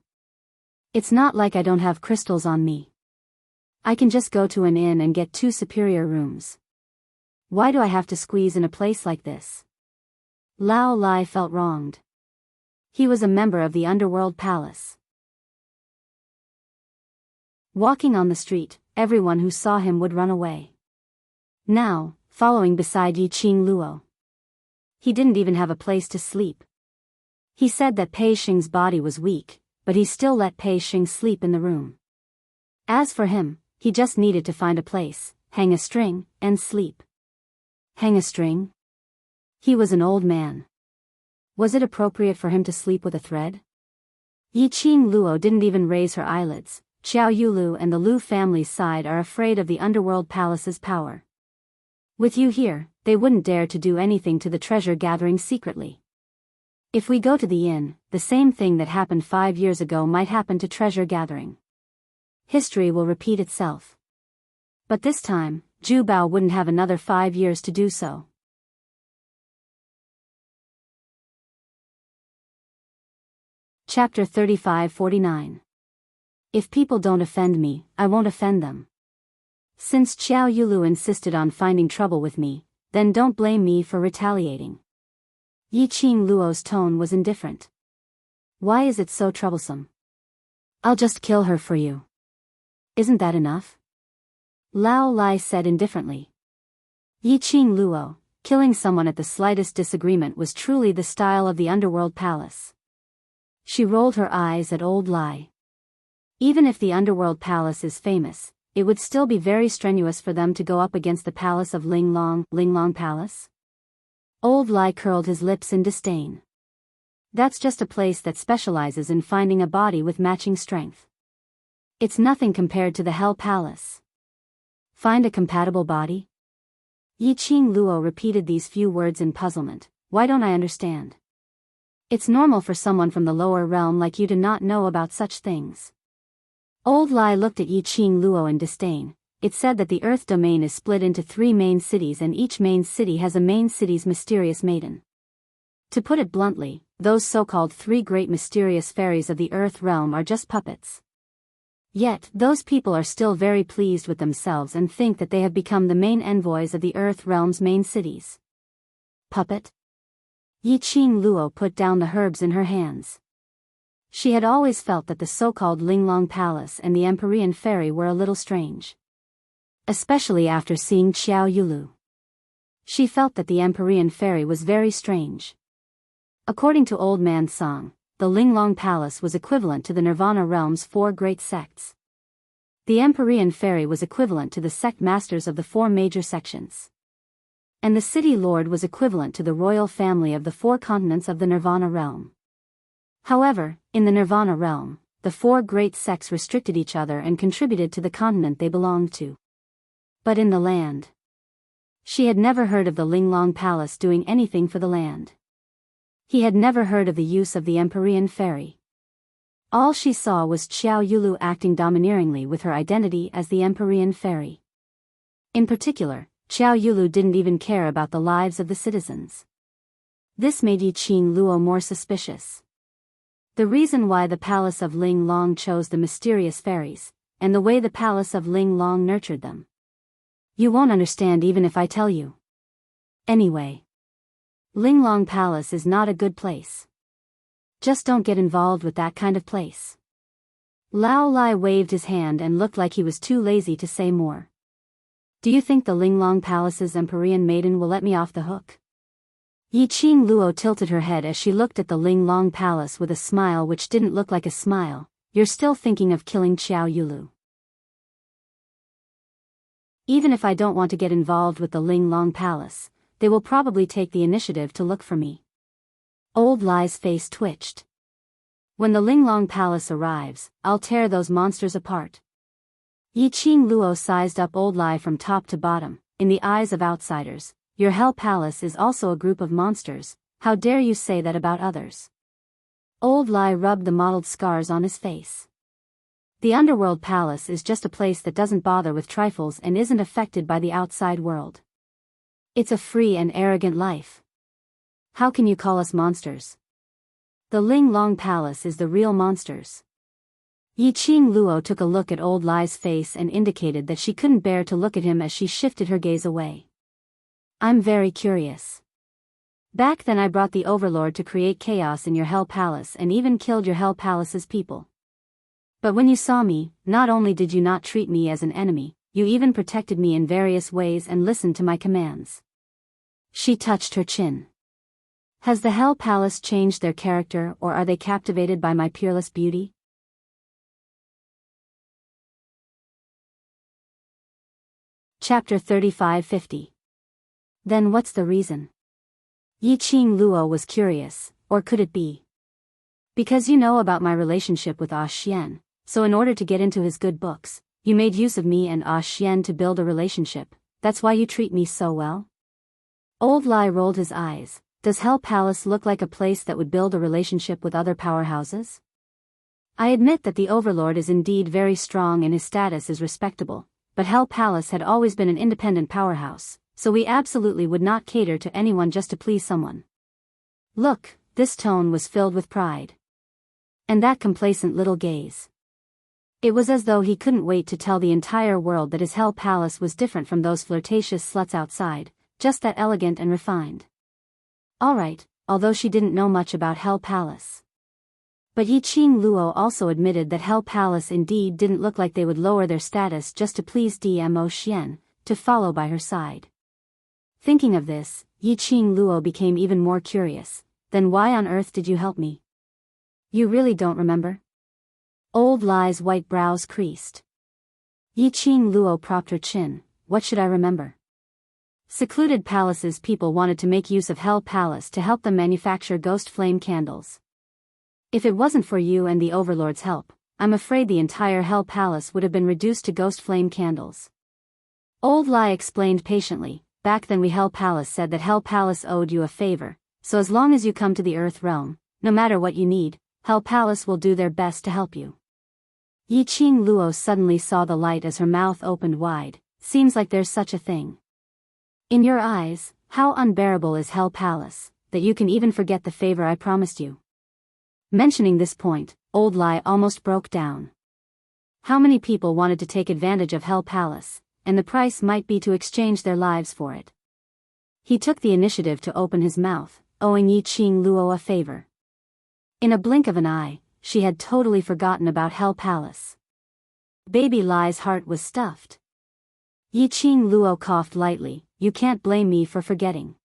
It's not like I don't have crystals on me. I can just go to an inn and get 2 superior rooms. Why do I have to squeeze in a place like this? Lao Lai felt wronged. He was a member of the underworld palace. Walking on the street, everyone who saw him would run away. Now, following beside Yiqing Luo. He didn't even have a place to sleep. He said that Pei Xing's body was weak, but he still let Pei Xing sleep in the room. As for him, he just needed to find a place, hang a string, and sleep. Hang a string? He was an old man. Was it appropriate for him to sleep with a thread? Yiqing Luo didn't even raise her eyelids. Xiao Yulu and the Lu family's side are afraid of the underworld palace's power. With you here, they wouldn't dare to do anything to the treasure gathering secretly. If we go to the inn, the same thing that happened 5 years ago might happen to treasure gathering. History will repeat itself. But this time, Zhu Bao wouldn't have another 5 years to do so. Chapter 35-49. If people don't offend me, I won't offend them. Since Qiao Yulu insisted on finding trouble with me, then don't blame me for retaliating. Yiqing Luo's tone was indifferent. Why is it so troublesome? I'll just kill her for you. Isn't that enough? Lao Lai said indifferently. Yiqing Luo, killing someone at the slightest disagreement was truly the style of the underworld palace. She rolled her eyes at old Lai. Even if the underworld palace is famous, it would still be very strenuous for them to go up against the palace of Linglong Palace. Old Lai curled his lips in disdain. That's just a place that specializes in finding a body with matching strength. It's nothing compared to the Hell Palace. Find a compatible body? Yiqing Luo repeated these few words in puzzlement. Why don't I understand? It's normal for someone from the lower realm like you to not know about such things. Old Lai looked at Yiqing Luo in disdain. It said that the Earth domain is split into 3 main cities and each main city has a main city's mysterious maiden. To put it bluntly, those so-called 3 great mysterious fairies of the Earth realm are just puppets. Yet, those people are still very pleased with themselves and think that they have become the main envoys of the Earth realm's main cities. Puppet? Yiqing Luo put down the herbs in her hands. She had always felt that the so-called Linglong Palace and the Empyrean Fairy were a little strange. Especially after seeing Xiao Yulu. She felt that the Empyrean Fairy was very strange. According to Old Man Song, the Linglong Palace was equivalent to the Nirvana realm's 4 great sects. The Empyrean Fairy was equivalent to the sect masters of the 4 major sections. And the City Lord was equivalent to the royal family of the 4 continents of the Nirvana realm. However, in the Nirvana realm, the 4 great sects restricted each other and contributed to the continent they belonged to. But in the land, she had never heard of the Linglong Palace doing anything for the land. He had never heard of the use of the Empyrean Fairy. All she saw was Qiao Yulu acting domineeringly with her identity as the Empyrean Fairy. In particular, Qiao Yulu didn't even care about the lives of the citizens. This made Yiqing Luo more suspicious. The reason why the palace of Linglong chose the mysterious fairies, and the way the palace of Ling Long nurtured them. You won't understand even if I tell you. Anyway, Ling Long Palace is not a good place. Just don't get involved with that kind of place. Lao Lai waved his hand and looked like he was too lazy to say more. Do you think the Ling Long Palace's Empyrean maiden will let me off the hook? Yi Qing Luo tilted her head as she looked at the Ling Long Palace with a smile which didn't look like a smile. You're still thinking of killing Qiao Yulu. Even if I don't want to get involved with the Ling Long Palace, they will probably take the initiative to look for me. Old Lai's face twitched. When the Ling Long Palace arrives, I'll tear those monsters apart. Yi Qing Luo sized up Old Lai from top to bottom. In the eyes of outsiders, your Hell Palace is also a group of monsters. How dare you say that about others? Old Lai rubbed the mottled scars on his face. The Underworld Palace is just a place that doesn't bother with trifles and isn't affected by the outside world. It's a free and arrogant life. How can you call us monsters? The Ling Long Palace is the real monsters. Yi Qing Luo took a look at Old Lai's face and indicated that she couldn't bear to look at him as she shifted her gaze away. I'm very curious. Back then I brought the Overlord to create chaos in your Hell Palace and even killed your Hell Palace's people. But when you saw me, not only did you not treat me as an enemy, you even protected me in various ways and listened to my commands. She touched her chin. Has the Hell Palace changed their character, or are they captivated by my peerless beauty? Chapter 35-50. Then what's the reason? Yi Qing Luo was curious, or could it be? Because you know about my relationship with Ah Xian, so in order to get into his good books, you made use of me and Ah Xian to build a relationship. That's why you treat me so well? Old Lai rolled his eyes. Does Hell Palace look like a place that would build a relationship with other powerhouses? I admit that the Overlord is indeed very strong and his status is respectable, but Hell Palace had always been an independent powerhouse, so we absolutely would not cater to anyone just to please someone. Look, this tone was filled with pride. And that complacent little gaze. It was as though he couldn't wait to tell the entire world that his Hell Palace was different from those flirtatious sluts outside, just that elegant and refined. Alright, although she didn't know much about Hell Palace. But Yi Qing Luo also admitted that Hell Palace indeed didn't look like they would lower their status just to please Dmo Xian, to follow by her side. Thinking of this, Yi Qing Luo became even more curious. Then why on earth did you help me? You really don't remember? Old Lai's white brows creased. Yi Qing Luo propped her chin. What should I remember? Secluded Palace's people wanted to make use of Hell Palace to help them manufacture ghost flame candles. If it wasn't for you and the Overlord's help, I'm afraid the entire Hell Palace would have been reduced to ghost flame candles. Old Lai explained patiently. Back then Hell Palace said that Hell Palace owed you a favor, so as long as you come to the Earth Realm, no matter what you need, Hell Palace will do their best to help you. Yi Qing Luo suddenly saw the light as her mouth opened wide. Seems like there's such a thing. In your eyes, how unbearable is Hell Palace, that you can even forget the favor I promised you? Mentioning this point, Old Lai almost broke down. How many people wanted to take advantage of Hell Palace, and the price might be to exchange their lives for it. He took the initiative to open his mouth, owing Yi Qing Luo a favor. In a blink of an eye, she had totally forgotten about Hell Palace. Baby Lai's heart was stuffed. Yi Qing Luo coughed lightly. You can't blame me for forgetting.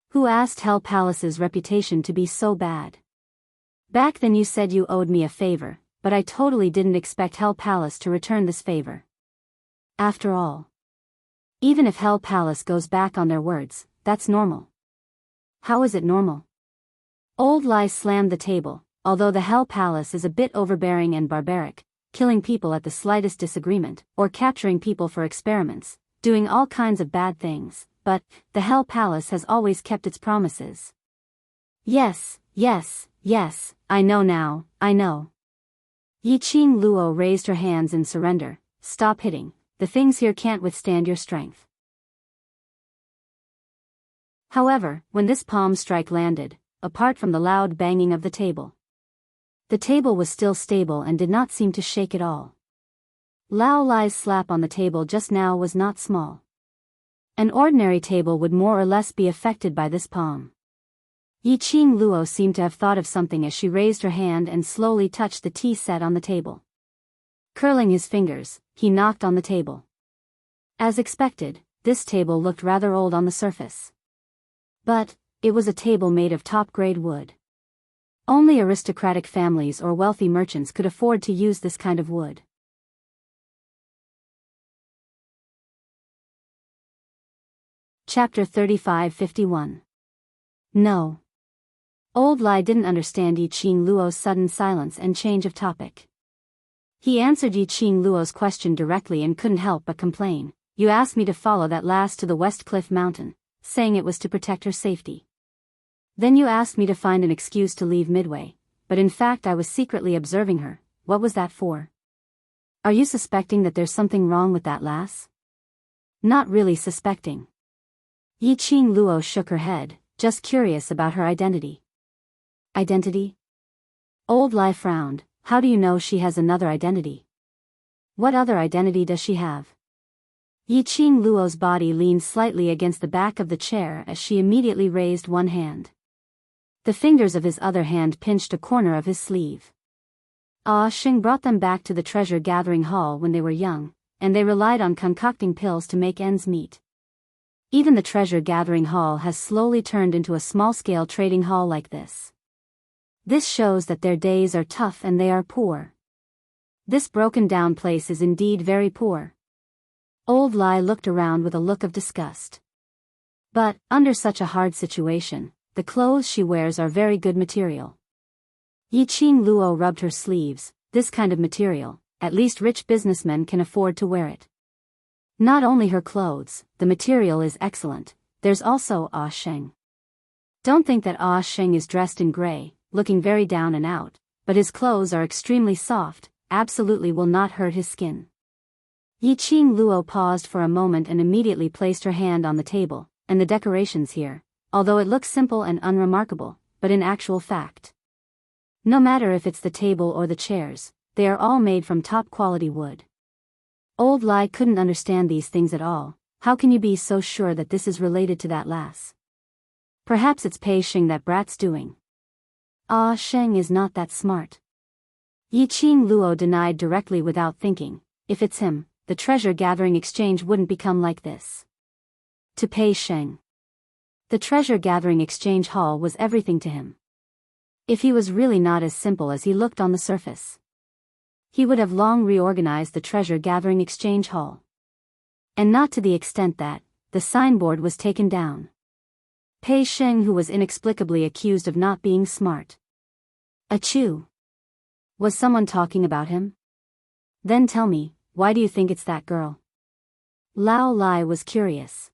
Who asked Hell Palace's reputation to be so bad? Back then you said you owed me a favor, but I totally didn't expect Hell Palace to return this favor. After all, even if Hell Palace goes back on their words, that's normal. How is it normal? Old Lai slammed the table. Although the Hell Palace is a bit overbearing and barbaric, killing people at the slightest disagreement, or capturing people for experiments, doing all kinds of bad things, but the Hell Palace has always kept its promises. Yes, I know now, I know. Yi Qing Luo raised her hands in surrender. Stop hitting, the things here can't withstand your strength. However, when this palm strike landed, apart from the loud banging of the table was still stable and did not seem to shake at all. Lao Lai's slap on the table just now was not small. An ordinary table would more or less be affected by this palm. Yi Qing Luo seemed to have thought of something as she raised her hand and slowly touched the tea set on the table. Curling his fingers, he knocked on the table. As expected, this table looked rather old on the surface. But it was a table made of top-grade wood. Only aristocratic families or wealthy merchants could afford to use this kind of wood. Chapter 35-51. No. Old Lai didn't understand Yi Qing Luo's sudden silence and change of topic. He answered Yi Qing Luo's question directly and couldn't help but complain. You asked me to follow that lass to the West Cliff Mountain, saying it was to protect her safety. Then you asked me to find an excuse to leave midway, but in fact I was secretly observing her. What was that for? Are you suspecting that there's something wrong with that lass? Not really suspecting. Yi Qing Luo shook her head, just curious about her identity. Identity? Old Lai frowned. How do you know she has another identity? What other identity does she have? Yi Qing Luo's body leaned slightly against the back of the chair as she immediately raised one hand. The fingers of his other hand pinched a corner of his sleeve. Sheng brought them back to the treasure-gathering hall when they were young, and they relied on concocting pills to make ends meet. Even the treasure-gathering hall has slowly turned into a small-scale trading hall like this. This shows that their days are tough and they are poor. This broken-down place is indeed very poor. Old Lai looked around with a look of disgust. But, under such a hard situation, the clothes she wears are very good material. Yi Qing Luo rubbed her sleeves. This kind of material, at least rich businessmen can afford to wear it. Not only her clothes, the material is excellent, there's also Sheng. Don't think that Sheng is dressed in gray, looking very down and out, but his clothes are extremely soft, absolutely will not hurt his skin. Yi Qing Luo paused for a moment and immediately placed her hand on the table, and the decorations here, although it looks simple and unremarkable, but in actual fact. No matter if it's the table or the chairs, they are all made from top-quality wood. Old Lai couldn't understand these things at all. How can you be so sure that this is related to that lass? Perhaps it's Pei Sheng that brat's doing. Sheng is not that smart. Yi Qing Luo denied directly without thinking. If it's him, the treasure-gathering exchange wouldn't become like this. To Pei Sheng, the treasure-gathering exchange hall was everything to him. If he was really not as simple as he looked on the surface, he would have long reorganized the treasure-gathering exchange hall. And not to the extent that the signboard was taken down. Pei Sheng, who was inexplicably accused of not being smart. Achoo! Was someone talking about him? Then tell me, why do you think it's that girl? Lao Lai was curious.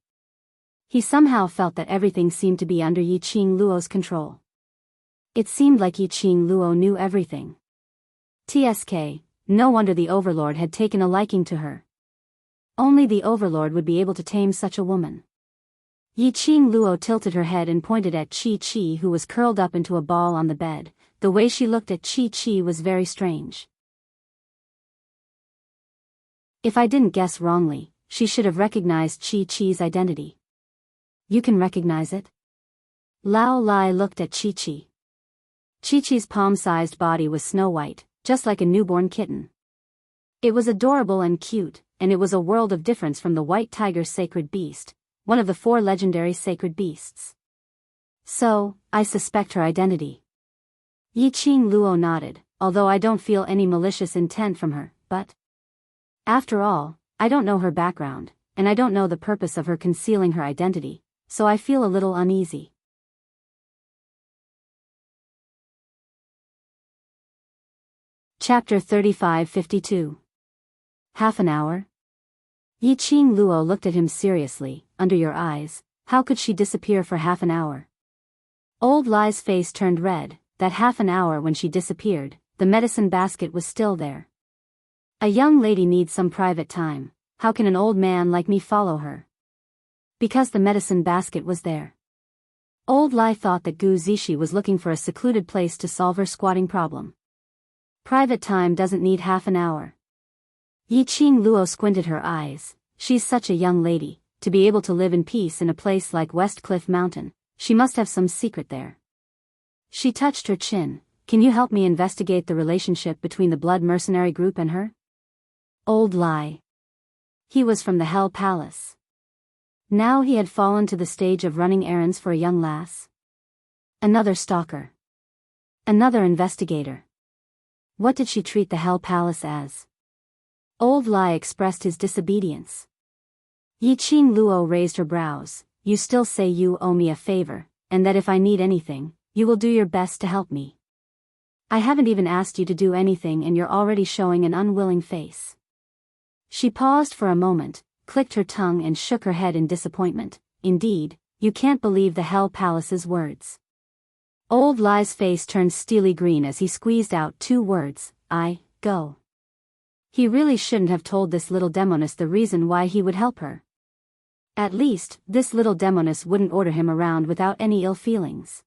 He somehow felt that everything seemed to be under Yi Qing Luo's control. It seemed like Yi Qing Luo knew everything. TSK, no wonder the Overlord had taken a liking to her. Only the Overlord would be able to tame such a woman. Yi Qing Luo tilted her head and pointed at Chi-Chi, who was curled up into a ball on the bed. The way she looked at Chi-Chi was very strange. If I didn't guess wrongly, she should have recognized Chi-Chi's identity. You can recognize it? Lao Lai looked at Chi-Chi. Chi-Chi's palm-sized body was snow-white, just like a newborn kitten. It was adorable and cute, and it was a world of difference from the white tiger's sacred beast, one of the 4 legendary sacred beasts. So, I suspect her identity. Yi Qing Luo nodded, although I don't feel any malicious intent from her, but after all, I don't know her background, and I don't know the purpose of her concealing her identity, so I feel a little uneasy. Chapter 35-52. Half an hour? Yi Qing Luo looked at him seriously. Under your eyes, how could she disappear for half an hour? Old Lai's face turned red. That half an hour when she disappeared, the medicine basket was still there. A young lady needs some private time. How can an old man like me follow her? Because the medicine basket was there. Old Lai thought that Gu Zishi was looking for a secluded place to solve her squatting problem. Private time doesn't need half an hour. Yi Qing Luo squinted her eyes. She's such a young lady, to be able to live in peace in a place like West Cliff Mountain. She must have some secret there. She touched her chin. Can you help me investigate the relationship between the blood mercenary group and her? Old lie. He was from the Hell Palace. Now he had fallen to the stage of running errands for a young lass. Another stalker. Another investigator. What did she treat the Hell Palace as? Old lie expressed his disobedience. Yi Qing Luo raised her brows. You still say you owe me a favor, and that if I need anything, you will do your best to help me. I haven't even asked you to do anything and you're already showing an unwilling face. She paused for a moment, clicked her tongue and shook her head in disappointment. Indeed, you can't believe the Hell Palace's words. Old Lie's face turned steely green as he squeezed out 2 words, I go. He really shouldn't have told this little demoness the reason why he would help her. At least, this little demoness wouldn't order him around without any ill feelings.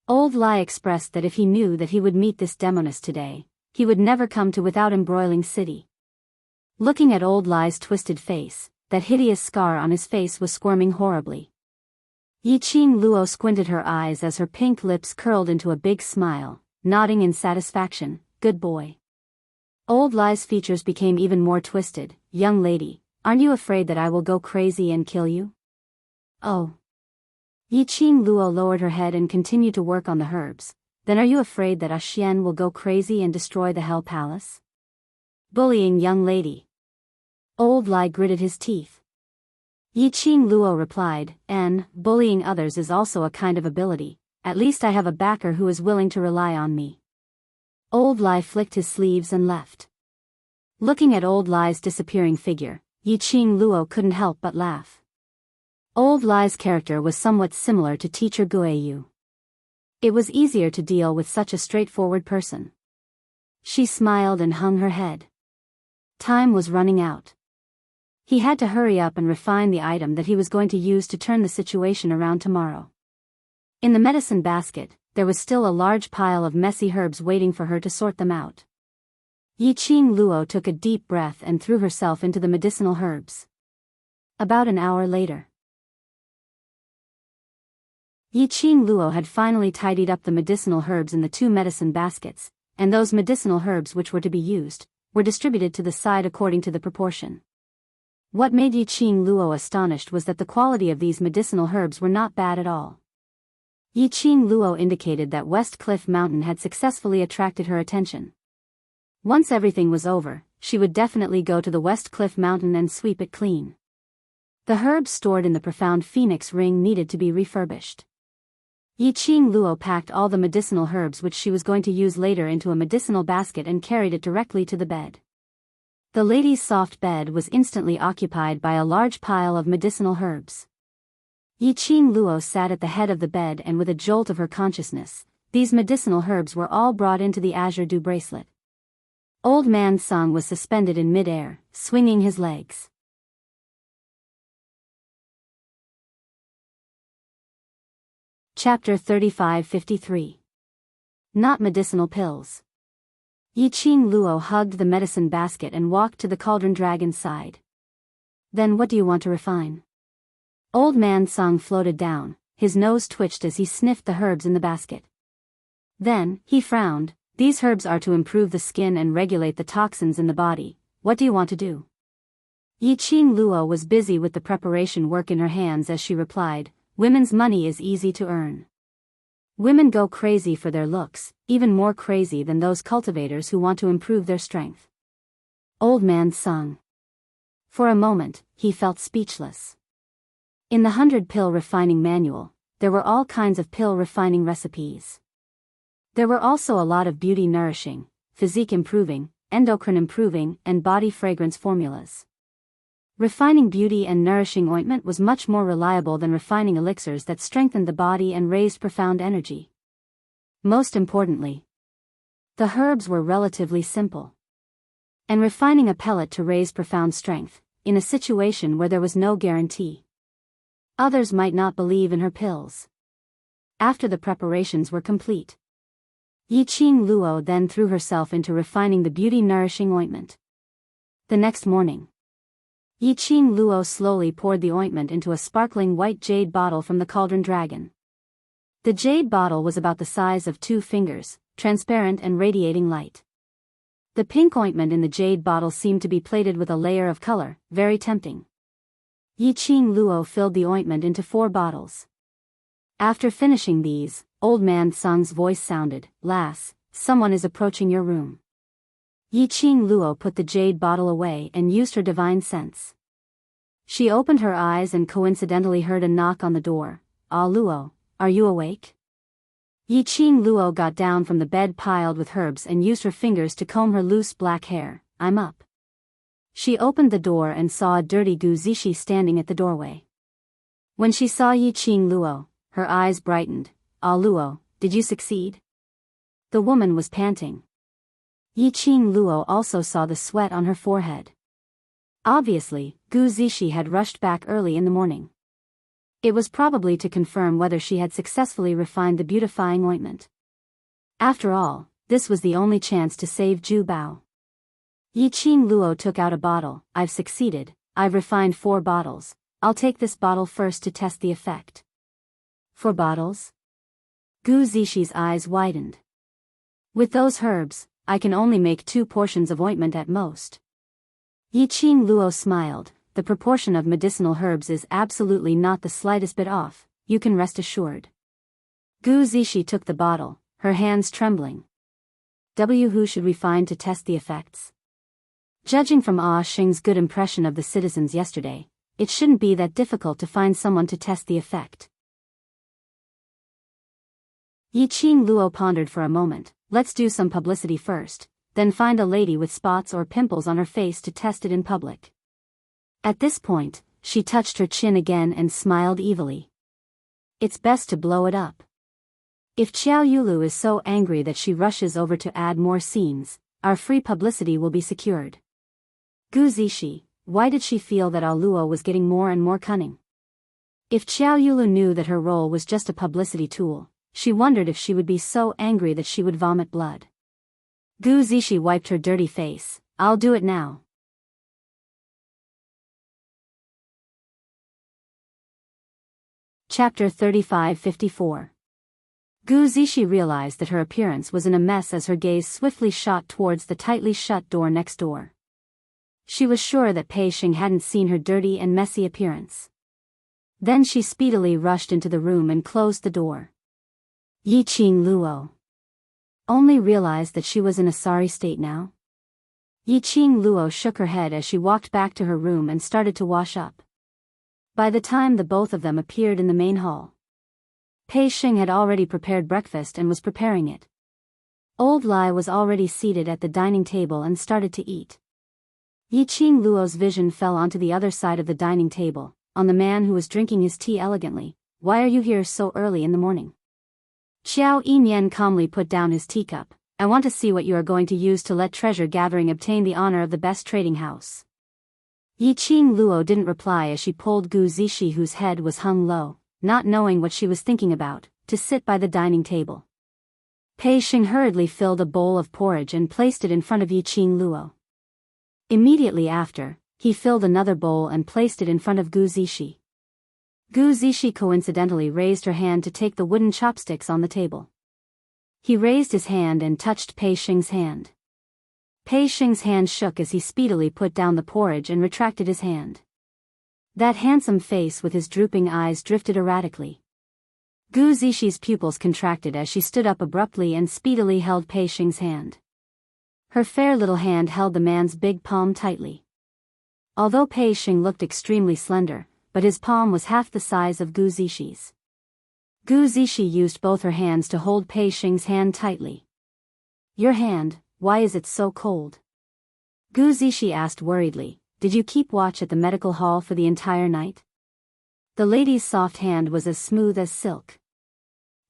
Old Lie expressed that if he knew that he would meet this demoness today, he would never come to Without Embroiling City. Looking at Old Lie's twisted face, that hideous scar on his face was squirming horribly. Yi Qing Luo squinted her eyes as her pink lips curled into a big smile, nodding in satisfaction. Good boy. Old Lie's features became even more twisted. Young lady, aren't you afraid that I will go crazy and kill you? Oh. Yi Qing Luo lowered her head and continued to work on the herbs. Then are you afraid that Xian will go crazy and destroy the Hell Palace? Bullying young lady. Old Lie gritted his teeth. Yi Qing Luo replied, bullying others is also a kind of ability. At least I have a backer who is willing to rely on me. Old Lie flicked his sleeves and left. Looking at Old Lie's disappearing figure, Yi Qing Luo couldn't help but laugh. Old Lie's character was somewhat similar to Teacher Guiyu. It was easier to deal with such a straightforward person. She smiled and hung her head. Time was running out. He had to hurry up and refine the item that he was going to use to turn the situation around tomorrow. In the medicine basket, there was still a large pile of messy herbs waiting for her to sort them out. Yi Qing Luo took a deep breath and threw herself into the medicinal herbs. About an hour later. Yi Qing Luo had finally tidied up the medicinal herbs in the 2 medicine baskets, and those medicinal herbs which were to be used, were distributed to the side according to the proportion. What made Yi Qing Luo astonished was that the quality of these medicinal herbs were not bad at all. Yi Qing Luo indicated that West Cliff Mountain had successfully attracted her attention. Once everything was over, she would definitely go to the West Cliff Mountain and sweep it clean. The herbs stored in the profound phoenix ring needed to be refurbished. Yi Qing Luo packed all the medicinal herbs which she was going to use later into a medicinal basket and carried it directly to the bed. The lady's soft bed was instantly occupied by a large pile of medicinal herbs. Yi Qing Luo sat at the head of the bed and with a jolt of her consciousness, these medicinal herbs were all brought into the azure dew bracelet. Old Man Sung was suspended in mid-air, swinging his legs. Chapter 3553. Not medicinal pills. Yi Qing Luo hugged the medicine basket and walked to the cauldron dragon's side. Then what do you want to refine? Old Man Sung floated down, his nose twitched as he sniffed the herbs in the basket. Then, he frowned. These herbs are to improve the skin and regulate the toxins in the body. What do you want to do? Yi Qing Luo was busy with the preparation work in her hands as she replied, women's money is easy to earn. Women go crazy for their looks, even more crazy than those cultivators who want to improve their strength. Old Man Sung. For a moment, he felt speechless. In the 100-pill refining manual, there were all kinds of pill refining recipes. There were also a lot of beauty nourishing, physique improving, endocrine improving, and body fragrance formulas. Refining beauty and nourishing ointment was much more reliable than refining elixirs that strengthened the body and raised profound energy. Most importantly, the herbs were relatively simple. And refining a pellet to raise profound strength, in a situation where there was no guarantee. Others might not believe in her pills. After the preparations were complete, Yi Qing Luo then threw herself into refining the beauty-nourishing ointment. The next morning, Yi Qing Luo slowly poured the ointment into a sparkling white jade bottle from the cauldron dragon. The jade bottle was about the size of 2 fingers, transparent and radiating light. The pink ointment in the jade bottle seemed to be plated with a layer of color, very tempting. Yi Qing Luo filled the ointment into 4 bottles. After finishing these, Old Man Tsang's voice sounded, "Lass, someone is approaching your room." Yi Qing Luo put the jade bottle away and used her divine sense. She opened her eyes and coincidentally heard a knock on the door. "Ah Luo, are you awake?" Yi Qing Luo got down from the bed piled with herbs and used her fingers to comb her loose black hair. "I'm up." She opened the door and saw a dirty Gu Zishi standing at the doorway. When she saw Yi Qing Luo, her eyes brightened. "Ah Luo, did you succeed?" The woman was panting. Yi Qing Luo also saw the sweat on her forehead. Obviously, Gu Zishi had rushed back early in the morning. It was probably to confirm whether she had successfully refined the beautifying ointment. After all, this was the only chance to save Ju Bao. Yi Qing Luo took out a bottle. "I've succeeded, I've refined 4 bottles. I'll take this bottle first to test the effect." "4 bottles?" Gu Zishi's eyes widened. "With those herbs, I can only make 2 portions of ointment at most." Yi Qing Luo smiled. "The proportion of medicinal herbs is absolutely not the slightest bit off, you can rest assured." Gu Zishi took the bottle, her hands trembling. Who should we find to test the effects? Judging from Ah Xing's good impression of the citizens yesterday, it shouldn't be that difficult to find someone to test the effect. Yi Qing Luo pondered for a moment. "Let's do some publicity first, then find a lady with spots or pimples on her face to test it in public." At this point, she touched her chin again and smiled evilly. "It's best to blow it up. If Qiao Yulu is so angry that she rushes over to add more scenes, our free publicity will be secured." Gu Zishi, why did she feel that Ah Luo was getting more and more cunning? If Qiao Yulu knew that her role was just a publicity tool, she wondered if she would be so angry that she would vomit blood. Gu Zishi wiped her dirty face. "I'll do it now." Chapter 35-54. Gu Zishi realized that her appearance was in a mess as her gaze swiftly shot towards the tightly shut door next door. She was sure that Pei Xing hadn't seen her dirty and messy appearance. Then she speedily rushed into the room and closed the door. Yi Qing Luo only realized that she was in a sorry state now. Yi Qing Luo shook her head as she walked back to her room and started to wash up. By the time the both of them appeared in the main hall, Pei Xing had already prepared breakfast and was preparing it. Old Lai was already seated at the dining table and started to eat. Yi Qing Luo's vision fell onto the other side of the dining table, on the man who was drinking his tea elegantly. "Why are you here so early in the morning?" Xiao Yinyan calmly put down his teacup. "I want to see what you are going to use to let treasure gathering obtain the honor of the best trading house." Yi Qing Luo didn't reply as she pulled Gu Zishi, whose head was hung low, not knowing what she was thinking about, to sit by the dining table. Pei Xing hurriedly filled a bowl of porridge and placed it in front of Yi Qing Luo. Immediately after, he filled another bowl and placed it in front of Gu Zishi. Gu Zishi coincidentally raised her hand to take the wooden chopsticks on the table. He raised his hand and touched Pei Xing's hand. Pei Xing's hand shook as he speedily put down the porridge and retracted his hand. That handsome face with his drooping eyes drifted erratically. Gu Zishi's pupils contracted as she stood up abruptly and speedily held Pei Xing's hand. Her fair little hand held the man's big palm tightly. Although Pei Xing looked extremely slender, but his palm was half the size of Gu Zishi's. Gu Zishi used both her hands to hold Pei Xing's hand tightly. "Your hand, why is it so cold?" Gu Zishi asked worriedly. "Did you keep watch at the medical hall for the entire night?" The lady's soft hand was as smooth as silk.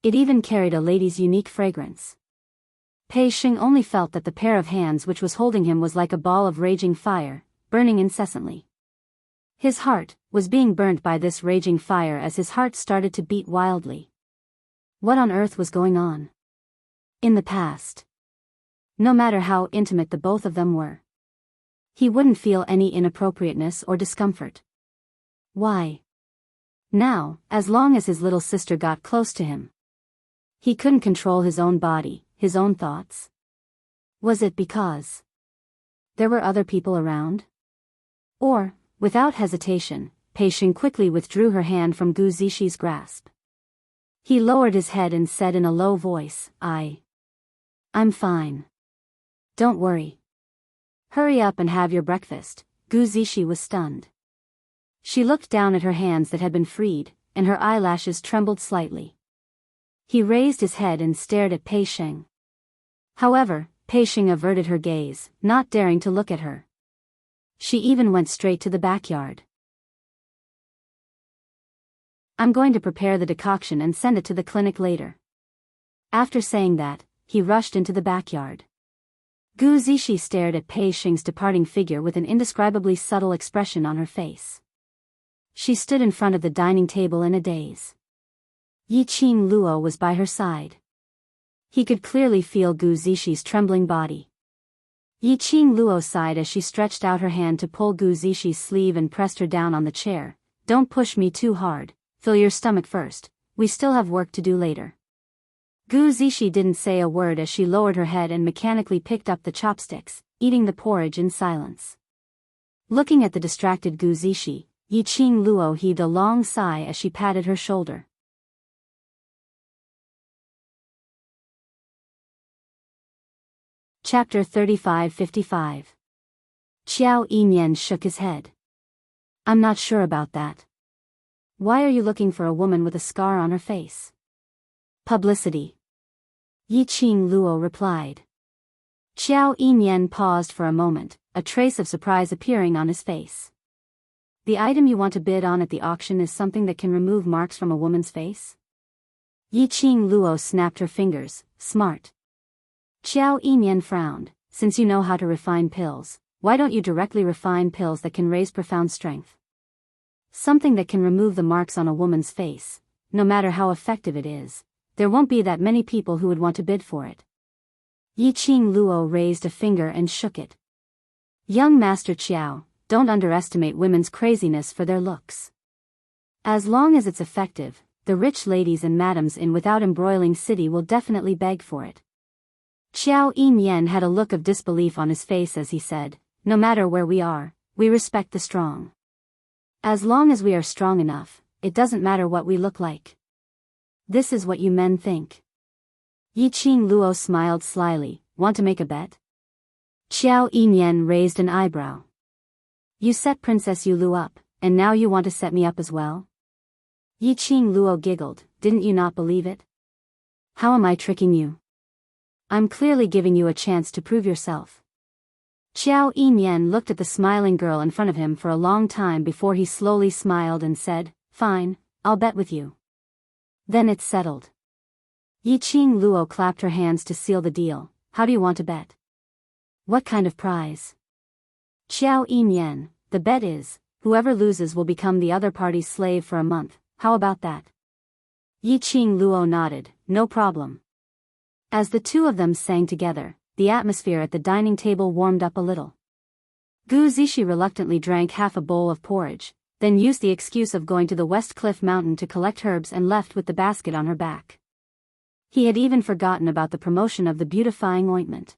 It even carried a lady's unique fragrance. Pei Xing only felt that the pair of hands which was holding him was like a ball of raging fire, burning incessantly. His heart was being burnt by this raging fire as his heart started to beat wildly. What on earth was going on? In the past, no matter how intimate the both of them were, He wouldn't feel any inappropriateness or discomfort. Why? Now, as long as his little sister got close to him, he couldn't control his own body, his own thoughts. Was it because there were other people around? Or, without hesitation, Pei Sheng quickly withdrew her hand from Gu Zixi's grasp. He lowered his head and said in a low voice, I'm fine. Don't worry. Hurry up and have your breakfast. Gu Zixi was stunned. She looked down at her hands that had been freed, and her eyelashes trembled slightly. He raised his head and stared at Pei Sheng. However, Pei Sheng averted her gaze, not daring to look at her. She even went straight to the backyard. I'm going to prepare the decoction and send it to the clinic later. After saying that, he rushed into the backyard. Gu Zixi stared at Pei Sheng's departing figure with an indescribably subtle expression on her face. She stood in front of the dining table in a daze. Yiqing Luo was by her side. He could clearly feel Gu Zixi's trembling body. Yiqing Luo sighed as she stretched out her hand to pull Gu Zixi's sleeve and pressed her down on the chair. Don't push me too hard, fill your stomach first, we still have work to do later. Gu Zixi didn't say a word as she lowered her head and mechanically picked up the chopsticks, eating the porridge in silence. Looking at the distracted Gu Zixi, Yiqing Luo heaved a long sigh as she patted her shoulder. Chapter 35-55. Qiao Yinyan shook his head. I'm not sure about that. Why are you looking for a woman with a scar on her face? Publicity. Yiqing Luo replied. Qiao Yinyan paused for a moment, a trace of surprise appearing on his face. The item you want to bid on at the auction is something that can remove marks from a woman's face? Yiqing Luo snapped her fingers, smart. Qiao Yinyan frowned. Since you know how to refine pills, why don't you directly refine pills that can raise profound strength? Something that can remove the marks on a woman's face, no matter how effective it is, there won't be that many people who would want to bid for it. Yiqing Luo raised a finger and shook it. Young Master Qiao, don't underestimate women's craziness for their looks. As long as it's effective, the rich ladies and madams in Without Embroiling City will definitely beg for it. Qiao Yinyan had a look of disbelief on his face as he said, no matter where we are, we respect the strong. As long as we are strong enough, it doesn't matter what we look like. This is what you men think. Yiqing Luo smiled slyly. Want to make a bet? Qiao Yinyan raised an eyebrow. You set Princess Yulu up, and now you want to set me up as well? Yiqing Luo giggled. Didn't you not believe it? How am I tricking you? I'm clearly giving you a chance to prove yourself. Qiao Yinyan looked at the smiling girl in front of him for a long time before he slowly smiled and said, Fine, I'll bet with you. Then it's settled. Yiqing Luo clapped her hands to seal the deal. How do you want to bet? What kind of prize? Qiao Yinyan, the bet is, whoever loses will become the other party's slave for a month. How about that? Yiqing Luo nodded. No problem. As the two of them sang together, the atmosphere at the dining table warmed up a little. Gu Zixi reluctantly drank half a bowl of porridge, then used the excuse of going to the West Cliff Mountain to collect herbs and left with the basket on her back. He had even forgotten about the promotion of the beautifying ointment.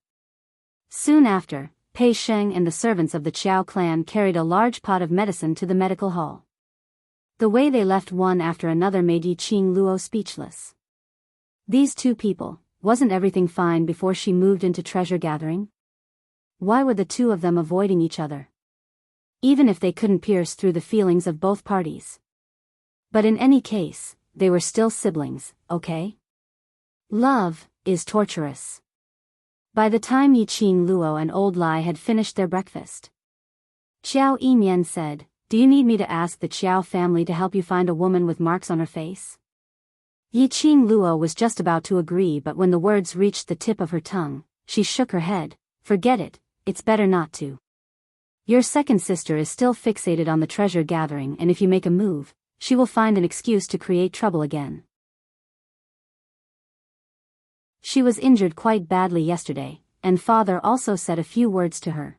Soon after, Pei Sheng and the servants of the Qiao clan carried a large pot of medicine to the medical hall. The way they left one after another made Yiqing Luo speechless. These two people, wasn't everything fine before she moved into treasure gathering? Why were the two of them avoiding each other? Even if they couldn't pierce through the feelings of both parties. But in any case, they were still siblings, okay? Love is torturous. By the time Yiqing Luo and Old Lai had finished their breakfast, Qiao Yinyan said, Do you need me to ask the Qiao family to help you find a woman with marks on her face? Yiqing Luo was just about to agree, but when the words reached the tip of her tongue, she shook her head. Forget it, it's better not to. Your second sister is still fixated on the treasure gathering, and if you make a move, she will find an excuse to create trouble again. She was injured quite badly yesterday, and father also said a few words to her.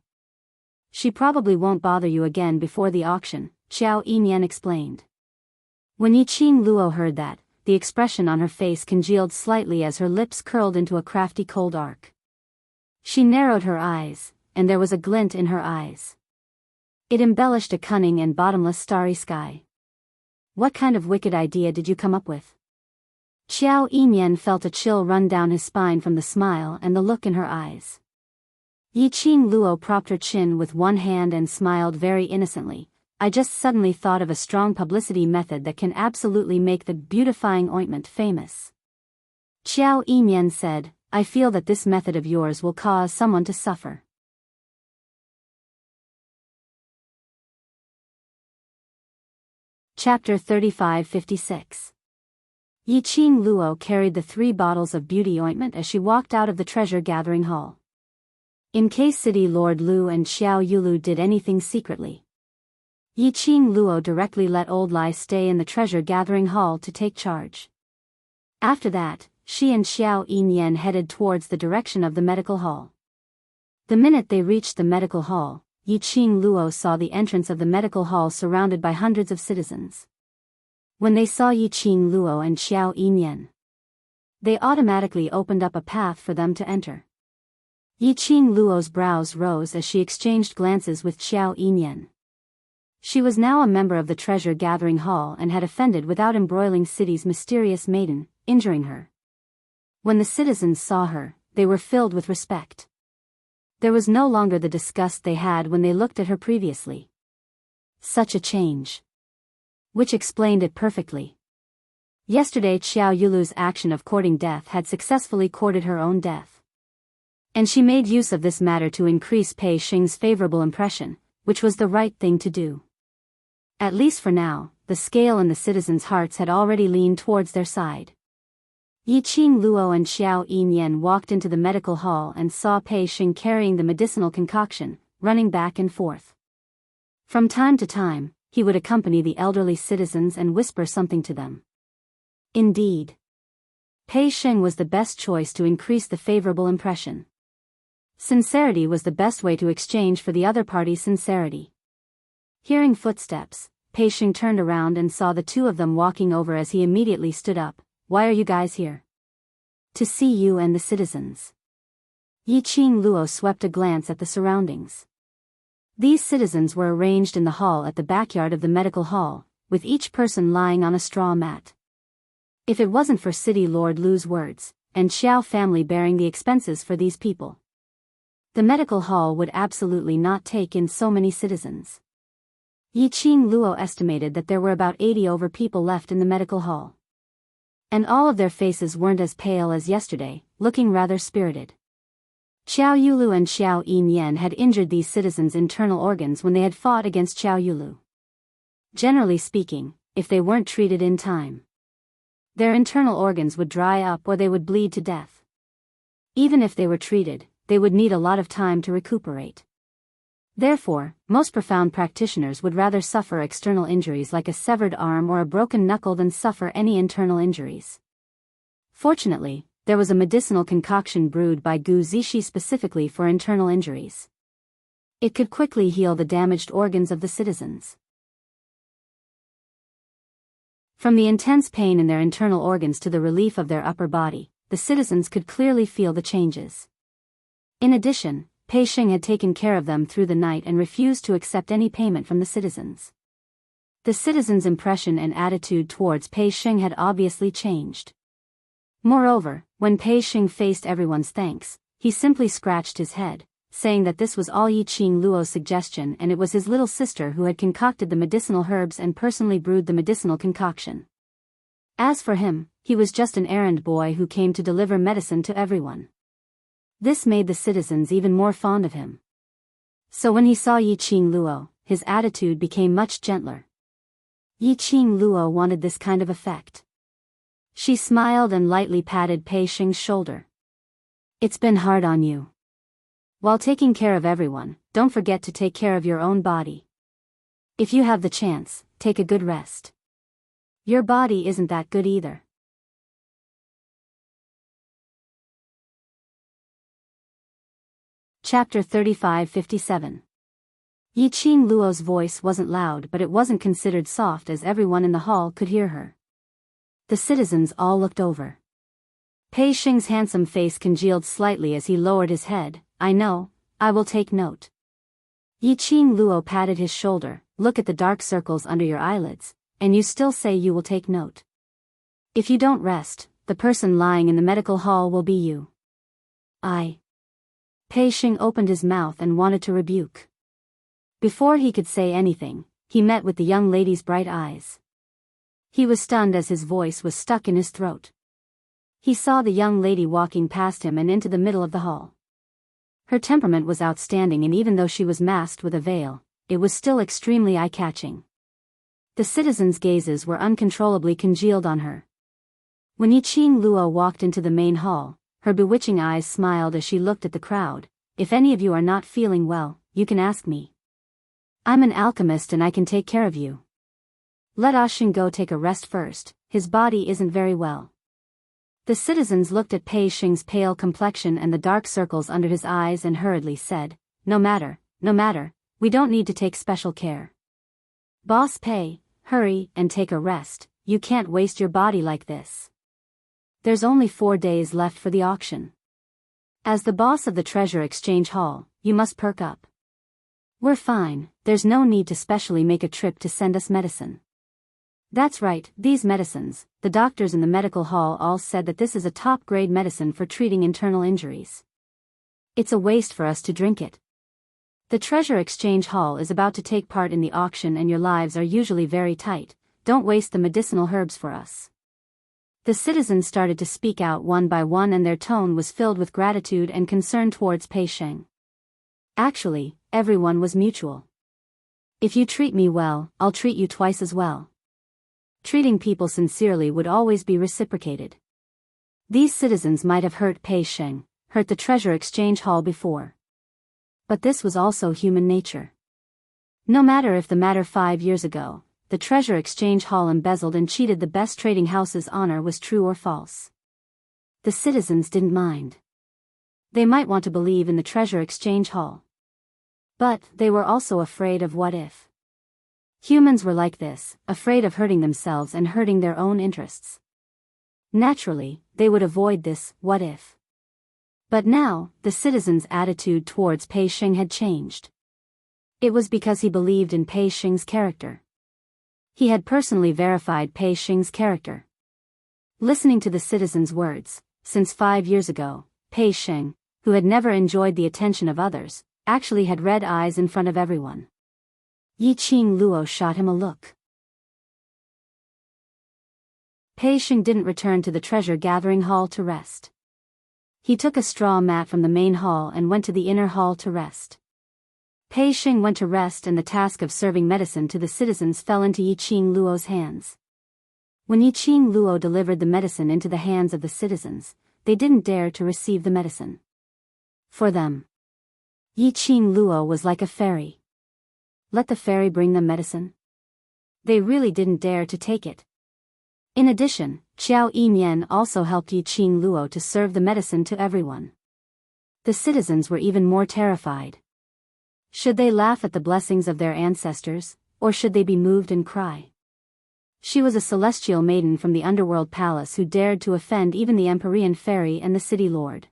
She probably won't bother you again before the auction, Xiao Yinyan explained. When Yiqing Luo heard that, the expression on her face congealed slightly as her lips curled into a crafty cold arc. She narrowed her eyes, and there was a glint in her eyes. It embellished a cunning and bottomless starry sky. What kind of wicked idea did you come up with? Xiao Yinyan felt a chill run down his spine from the smile and the look in her eyes. Yiqing Luo propped her chin with one hand and smiled very innocently. I just suddenly thought of a strong publicity method that can absolutely make the beautifying ointment famous. Xiao Yinyan said, I feel that this method of yours will cause someone to suffer. Chapter 3556. Yiqing Luo carried the 3 bottles of beauty ointment as she walked out of the treasure-gathering hall. In case City Lord Lu and Xiao Yulu did anything secretly, Yiqing Luo directly let Old Lai stay in the treasure-gathering hall to take charge. After that, she and Xiao Yinyan headed towards the direction of the medical hall. The minute they reached the medical hall, Yiqing Luo saw the entrance of the medical hall surrounded by hundreds of citizens. When they saw Yiqing Luo and Xiao Yinyan, they automatically opened up a path for them to enter. Yiqing Luo's brows rose as she exchanged glances with Xiao Yinyan. She was now a member of the treasure-gathering hall and had offended without embroiling City's mysterious maiden, injuring her. When the citizens saw her, they were filled with respect. There was no longer the disgust they had when they looked at her previously. Such a change. Which explained it perfectly. Yesterday Xiao Yulu's action of courting death had successfully courted her own death. And she made use of this matter to increase Pei Xing's favorable impression, which was the right thing to do. At least for now, the scale in the citizens' hearts had already leaned towards their side. Yiqing Luo and Xiao Yinyan walked into the medical hall and saw Pei Xing carrying the medicinal concoction, running back and forth. From time to time, he would accompany the elderly citizens and whisper something to them. Indeed, Pei Xing was the best choice to increase the favorable impression. Sincerity was the best way to exchange for the other party's sincerity. Hearing footsteps, Pei Xing turned around and saw the 2 of them walking over as he immediately stood up. Why are you guys here? To see you and the citizens. Yiqing Luo swept a glance at the surroundings. These citizens were arranged in the hall at the backyard of the medical hall, with each person lying on a straw mat. If it wasn't for City Lord Lu's words, and Xiao family bearing the expenses for these people, the medical hall would absolutely not take in so many citizens. Yiqing Luo estimated that there were about 80 over people left in the medical hall. And all of their faces weren't as pale as yesterday, looking rather spirited. Xiao Yulu and Xiao Yinyan had injured these citizens' internal organs when they had fought against Xiao Yulu. Generally speaking, if they weren't treated in time, their internal organs would dry up or they would bleed to death. Even if they were treated, they would need a lot of time to recuperate. Therefore, most profound practitioners would rather suffer external injuries like a severed arm or a broken knuckle than suffer any internal injuries. Fortunately, there was a medicinal concoction brewed by Gu Zishi specifically for internal injuries. It could quickly heal the damaged organs of the citizens. From the intense pain in their internal organs to the relief of their upper body, the citizens could clearly feel the changes. In addition, Pei Xing had taken care of them through the night and refused to accept any payment from the citizens. The citizens' impression and attitude towards Pei Xing had obviously changed. Moreover, when Pei Xing faced everyone's thanks, he simply scratched his head, saying that this was all Yiqing Luo's suggestion and it was his little sister who had concocted the medicinal herbs and personally brewed the medicinal concoction. As for him, he was just an errand boy who came to deliver medicine to everyone. This made the citizens even more fond of him. So when he saw Yiqing Luo, his attitude became much gentler. Yiqing Luo wanted this kind of effect. She smiled and lightly patted Pei Xing's shoulder. It's been hard on you. While taking care of everyone, don't forget to take care of your own body. If you have the chance, take a good rest. Your body isn't that good either. Chapter 3557. Yi Qing Luo's voice wasn't loud, but it wasn't considered soft, as everyone in the hall could hear her. The citizens all looked over. Pei Sheng's handsome face congealed slightly as he lowered his head. I know, I will take note. Yi Qing Luo patted his shoulder. Look at the dark circles under your eyelids, and you still say you will take note. If you don't rest, the person lying in the medical hall will be you. Pei Sheng opened his mouth and wanted to rebuke. Before he could say anything, he met with the young lady's bright eyes. He was stunned as his voice was stuck in his throat. He saw the young lady walking past him and into the middle of the hall. Her temperament was outstanding, and even though she was masked with a veil, it was still extremely eye-catching. The citizens' gazes were uncontrollably congealed on her. When Yi Qing Luo walked into the main hall, her bewitching eyes smiled as she looked at the crowd. If any of you are not feeling well, you can ask me. I'm an alchemist and I can take care of you. Let Ashing go take a rest first, his body isn't very well. The citizens looked at Pei Sheng's pale complexion and the dark circles under his eyes and hurriedly said, No matter, we don't need to take special care. Boss Pei, hurry and take a rest, you can't waste your body like this. There's only 4 days left for the auction. As the boss of the Treasure Exchange Hall, you must perk up. We're fine, there's no need to specially make a trip to send us medicine. That's right, these medicines, the doctors in the medical hall all said that this is a top-grade medicine for treating internal injuries. It's a waste for us to drink it. The Treasure Exchange Hall is about to take part in the auction and your lives are usually very tight, don't waste the medicinal herbs for us. The citizens started to speak out one by one and their tone was filled with gratitude and concern towards Pei Sheng. Actually, everyone was mutual. If you treat me well, I'll treat you twice as well. Treating people sincerely would always be reciprocated. These citizens might have hurt Pei Sheng, hurt the Treasure Exchange Hall before. But this was also human nature. No matter if the matter 5 years ago, the Treasure Exchange Hall embezzled and cheated the best trading house's honor was true or false. The citizens didn't mind. They might want to believe in the Treasure Exchange Hall. But they were also afraid of what if. Humans were like this, afraid of hurting themselves and hurting their own interests. Naturally, they would avoid this what if. But now, the citizens' attitude towards Pei Sheng had changed. It was because he believed in Pei Sheng's character. He had personally verified Pei Sheng's character. Listening to the citizens' words, since 5 years ago, Pei Sheng, who had never enjoyed the attention of others, actually had red eyes in front of everyone. Yi Qing Luo shot him a look. Pei Sheng didn't return to the treasure gathering hall to rest. He took a straw mat from the main hall and went to the inner hall to rest. Pei Sheng went to rest and the task of serving medicine to the citizens fell into Yi Qing Luo's hands. When Yi Qing Luo delivered the medicine into the hands of the citizens, they didn't dare to receive the medicine. For them, Yi Qing Luo was like a fairy. Let the fairy bring them medicine? They really didn't dare to take it. In addition, Xiao Yimian also helped Yi Qing Luo to serve the medicine to everyone. The citizens were even more terrified. Should they laugh at the blessings of their ancestors, or should they be moved and cry? She was a celestial maiden from the underworld palace who dared to offend even the Empyrean fairy and the city lord.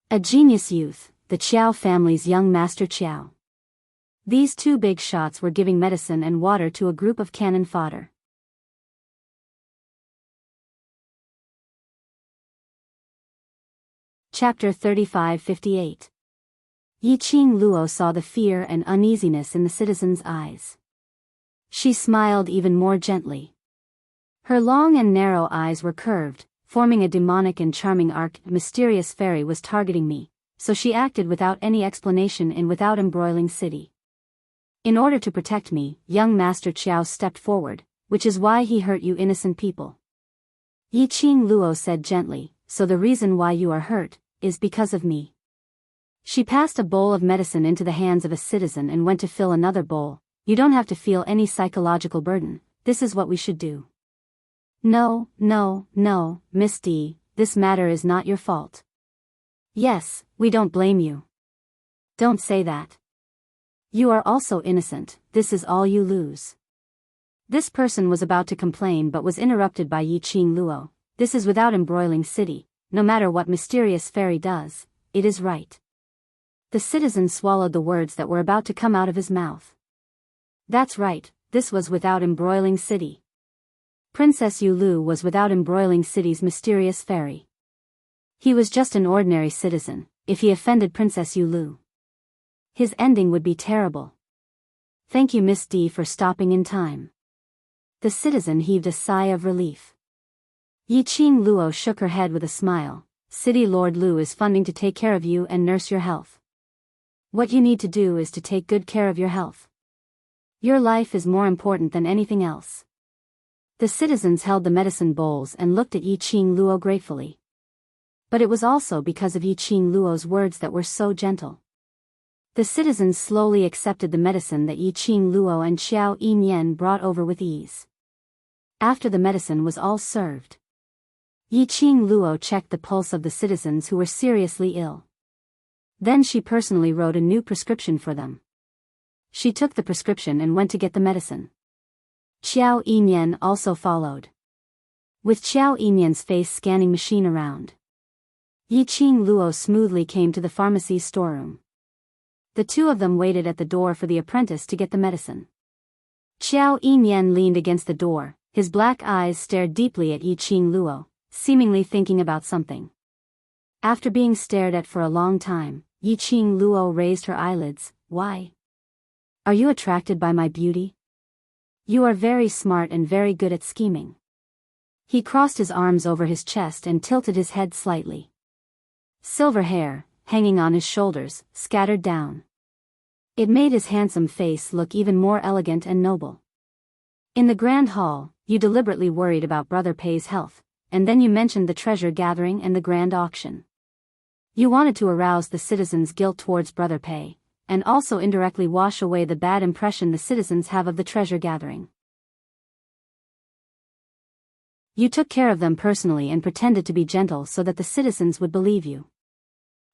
A genius youth, the Qiao family's young master Qiao. These two big shots were giving medicine and water to a group of cannon fodder. Chapter 35-58. Yi Qing Luo saw the fear and uneasiness in the citizens' eyes. She smiled even more gently. Her long and narrow eyes were curved, forming a demonic and charming arc. A mysterious fairy was targeting me, so she acted without any explanation in Without Embroiling City. In order to protect me, young Master Qiao stepped forward, which is why he hurt you innocent people. Yi Qing Luo said gently, so the reason why you are hurt is because of me. She passed a bowl of medicine into the hands of a citizen and went to fill another bowl. You don't have to feel any psychological burden, this is what we should do. No, Miss D, this matter is not your fault. Yes, we don't blame you. Don't say that. You are also innocent, this is all you lose. This person was about to complain but was interrupted by Yi Qing Luo. This is without embroiling city, no matter what mysterious fairy does, it is right. The citizen swallowed the words that were about to come out of his mouth. That's right, this was without embroiling city. Princess Yu Lu was without embroiling city's mysterious fairy. He was just an ordinary citizen. If he offended Princess Yu Lu, his ending would be terrible. Thank you, Miss D, for stopping in time. The citizen heaved a sigh of relief. Yi Qing Luo shook her head with a smile. City Lord Lu is funding to take care of you and nurse your health. What you need to do is to take good care of your health. Your life is more important than anything else. The citizens held the medicine bowls and looked at Yi Qing Luo gratefully. But it was also because of Yi Qing Luo's words that were so gentle. The citizens slowly accepted the medicine that Yi Qing Luo and Xiao Yinyan brought over with ease. After the medicine was all served, Yi Qing Luo checked the pulse of the citizens who were seriously ill. Then she personally wrote a new prescription for them. She took the prescription and went to get the medicine. Xiao Yinyan also followed, with Xiao Yinyan's face scanning machine around. Yi Qing Luo smoothly came to the pharmacy's storeroom. The two of them waited at the door for the apprentice to get the medicine. Xiao Yinyan leaned against the door, his black eyes stared deeply at Yi Qing Luo, seemingly thinking about something. After being stared at for a long time, Yi Qing Luo raised her eyelids. Why? Are you attracted by my beauty? You are very smart and very good at scheming. He crossed his arms over his chest and tilted his head slightly. Silver hair, hanging on his shoulders, scattered down. It made his handsome face look even more elegant and noble. In the grand hall, you deliberately worried about Brother Pei's health, and then you mentioned the treasure gathering and the grand auction. You wanted to arouse the citizens' guilt towards Brother Pei, and also indirectly wash away the bad impression the citizens have of the treasure gathering. You took care of them personally and pretended to be gentle so that the citizens would believe you.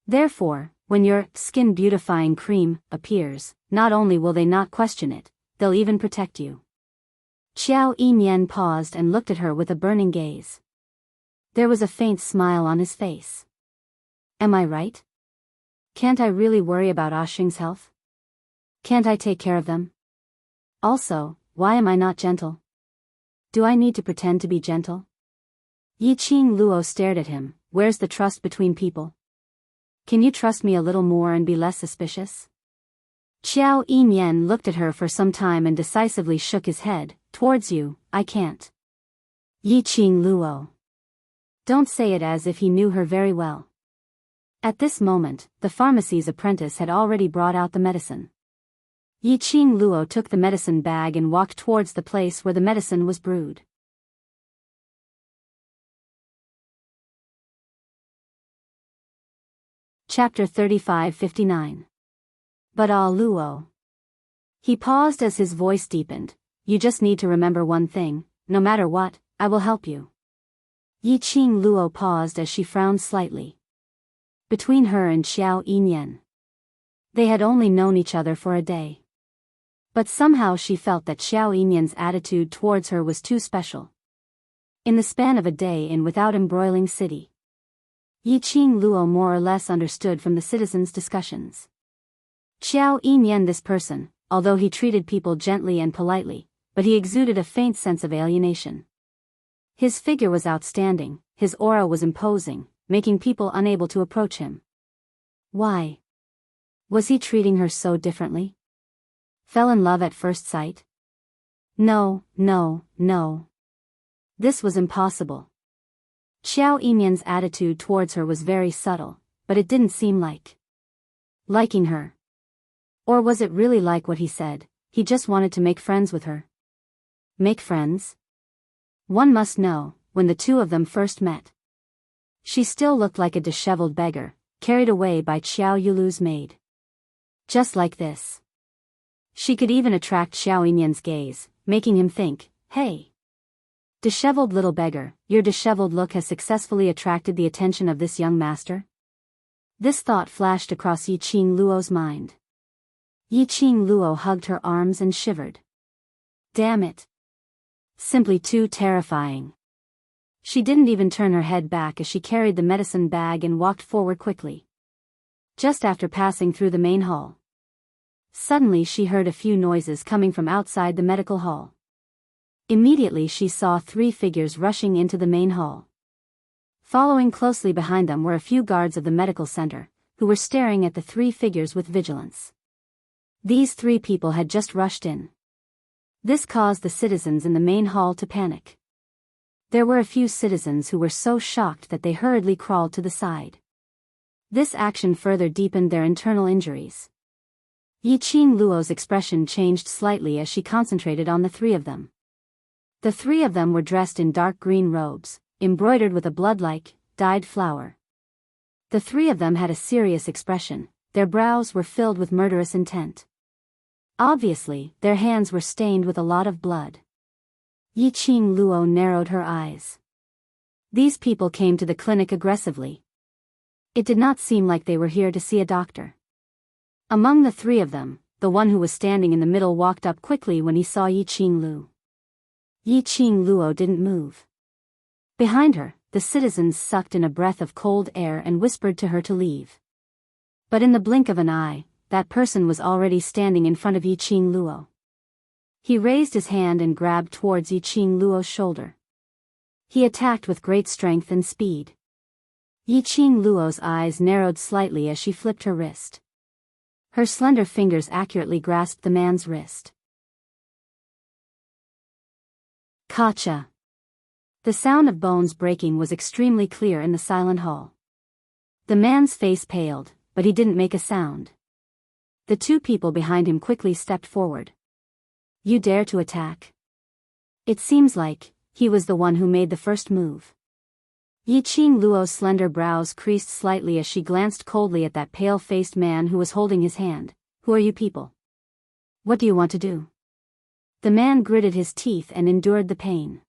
Therefore, when your skin beautifying cream appears, not only will they not question it, they'll even protect you. Xiao Yinyan paused and looked at her with a burning gaze. There was a faint smile on his face. Am I right? Can't I really worry about Ashing's health? Can't I take care of them? Also, why am I not gentle? Do I need to pretend to be gentle? Yi Qing Luo stared at him. Where's the trust between people? Can you trust me a little more and be less suspicious? Xiao Yinyan looked at her for some time and decisively shook his head. Towards you, I can't. Yi Qing Luo. Don't say it as if he knew her very well. At this moment, the pharmacy's apprentice had already brought out the medicine. Yi Qing Luo took the medicine bag and walked towards the place where the medicine was brewed. Chapter 35-59. But Luo. He paused as his voice deepened. You just need to remember one thing, no matter what, I will help you. Yi Qing Luo paused as she frowned slightly. Between her and Xiao Yinyan, they had only known each other for a day. But somehow she felt that Xiao Yinyan's attitude towards her was too special. In the span of a day in without embroiling city, Yi Qing Luo more or less understood from the citizens' discussions. Xiao Yinyan, this person, although he treated people gently and politely, but he exuded a faint sense of alienation. His figure was outstanding, his aura was imposing, making people unable to approach him. Why? Was he treating her so differently? Fell in love at first sight? No. This was impossible. Xiao Yinyan's attitude towards her was very subtle, but it didn't seem like liking her. Or was it really like what he said, he just wanted to make friends with her? Make friends? One must know, when the two of them first met, she still looked like a disheveled beggar, carried away by Xiao Yulu's maid. Just like this. She could even attract Xiao Yinyan's gaze, making him think, hey, disheveled little beggar, your disheveled look has successfully attracted the attention of this young master? This thought flashed across Yi Qing Luo's mind. Yiqing Luo hugged her arms and shivered. Damn it. Simply too terrifying. She didn't even turn her head back as she carried the medicine bag and walked forward quickly. Just after passing through the main hall, suddenly she heard a few noises coming from outside the medical hall. Immediately she saw 3 figures rushing into the main hall. Following closely behind them were a few guards of the medical center, who were staring at the 3 figures with vigilance. These 3 people had just rushed in. This caused the citizens in the main hall to panic. There were a few citizens who were so shocked that they hurriedly crawled to the side. This action further deepened their internal injuries. Yiqing Luo's expression changed slightly as she concentrated on the 3 of them. The 3 of them were dressed in dark green robes, embroidered with a blood-like, dyed flower. The 3 of them had a serious expression, their brows were filled with murderous intent. Obviously, their hands were stained with a lot of blood. Yiqing Luo narrowed her eyes. These people came to the clinic aggressively. It did not seem like they were here to see a doctor. Among the 3 of them, the one who was standing in the middle walked up quickly when he saw Yiqing Luo. Yiqing Luo didn't move. Behind her, the citizens sucked in a breath of cold air and whispered to her to leave. But in the blink of an eye, that person was already standing in front of Yiqing Luo. He raised his hand and grabbed towards Yiqing Luo's shoulder. He attacked with great strength and speed. Yiqing Luo's eyes narrowed slightly as she flipped her wrist. Her slender fingers accurately grasped the man's wrist. Kacha. The sound of bones breaking was extremely clear in the silent hall. The man's face paled, but he didn't make a sound. The 2 people behind him quickly stepped forward. You dare to attack? It seems like he was the one who made the first move. Yiqing Luo's slender brows creased slightly as she glanced coldly at that pale-faced man who was holding his hand. Who are you people? What do you want to do? The man gritted his teeth and endured the pain.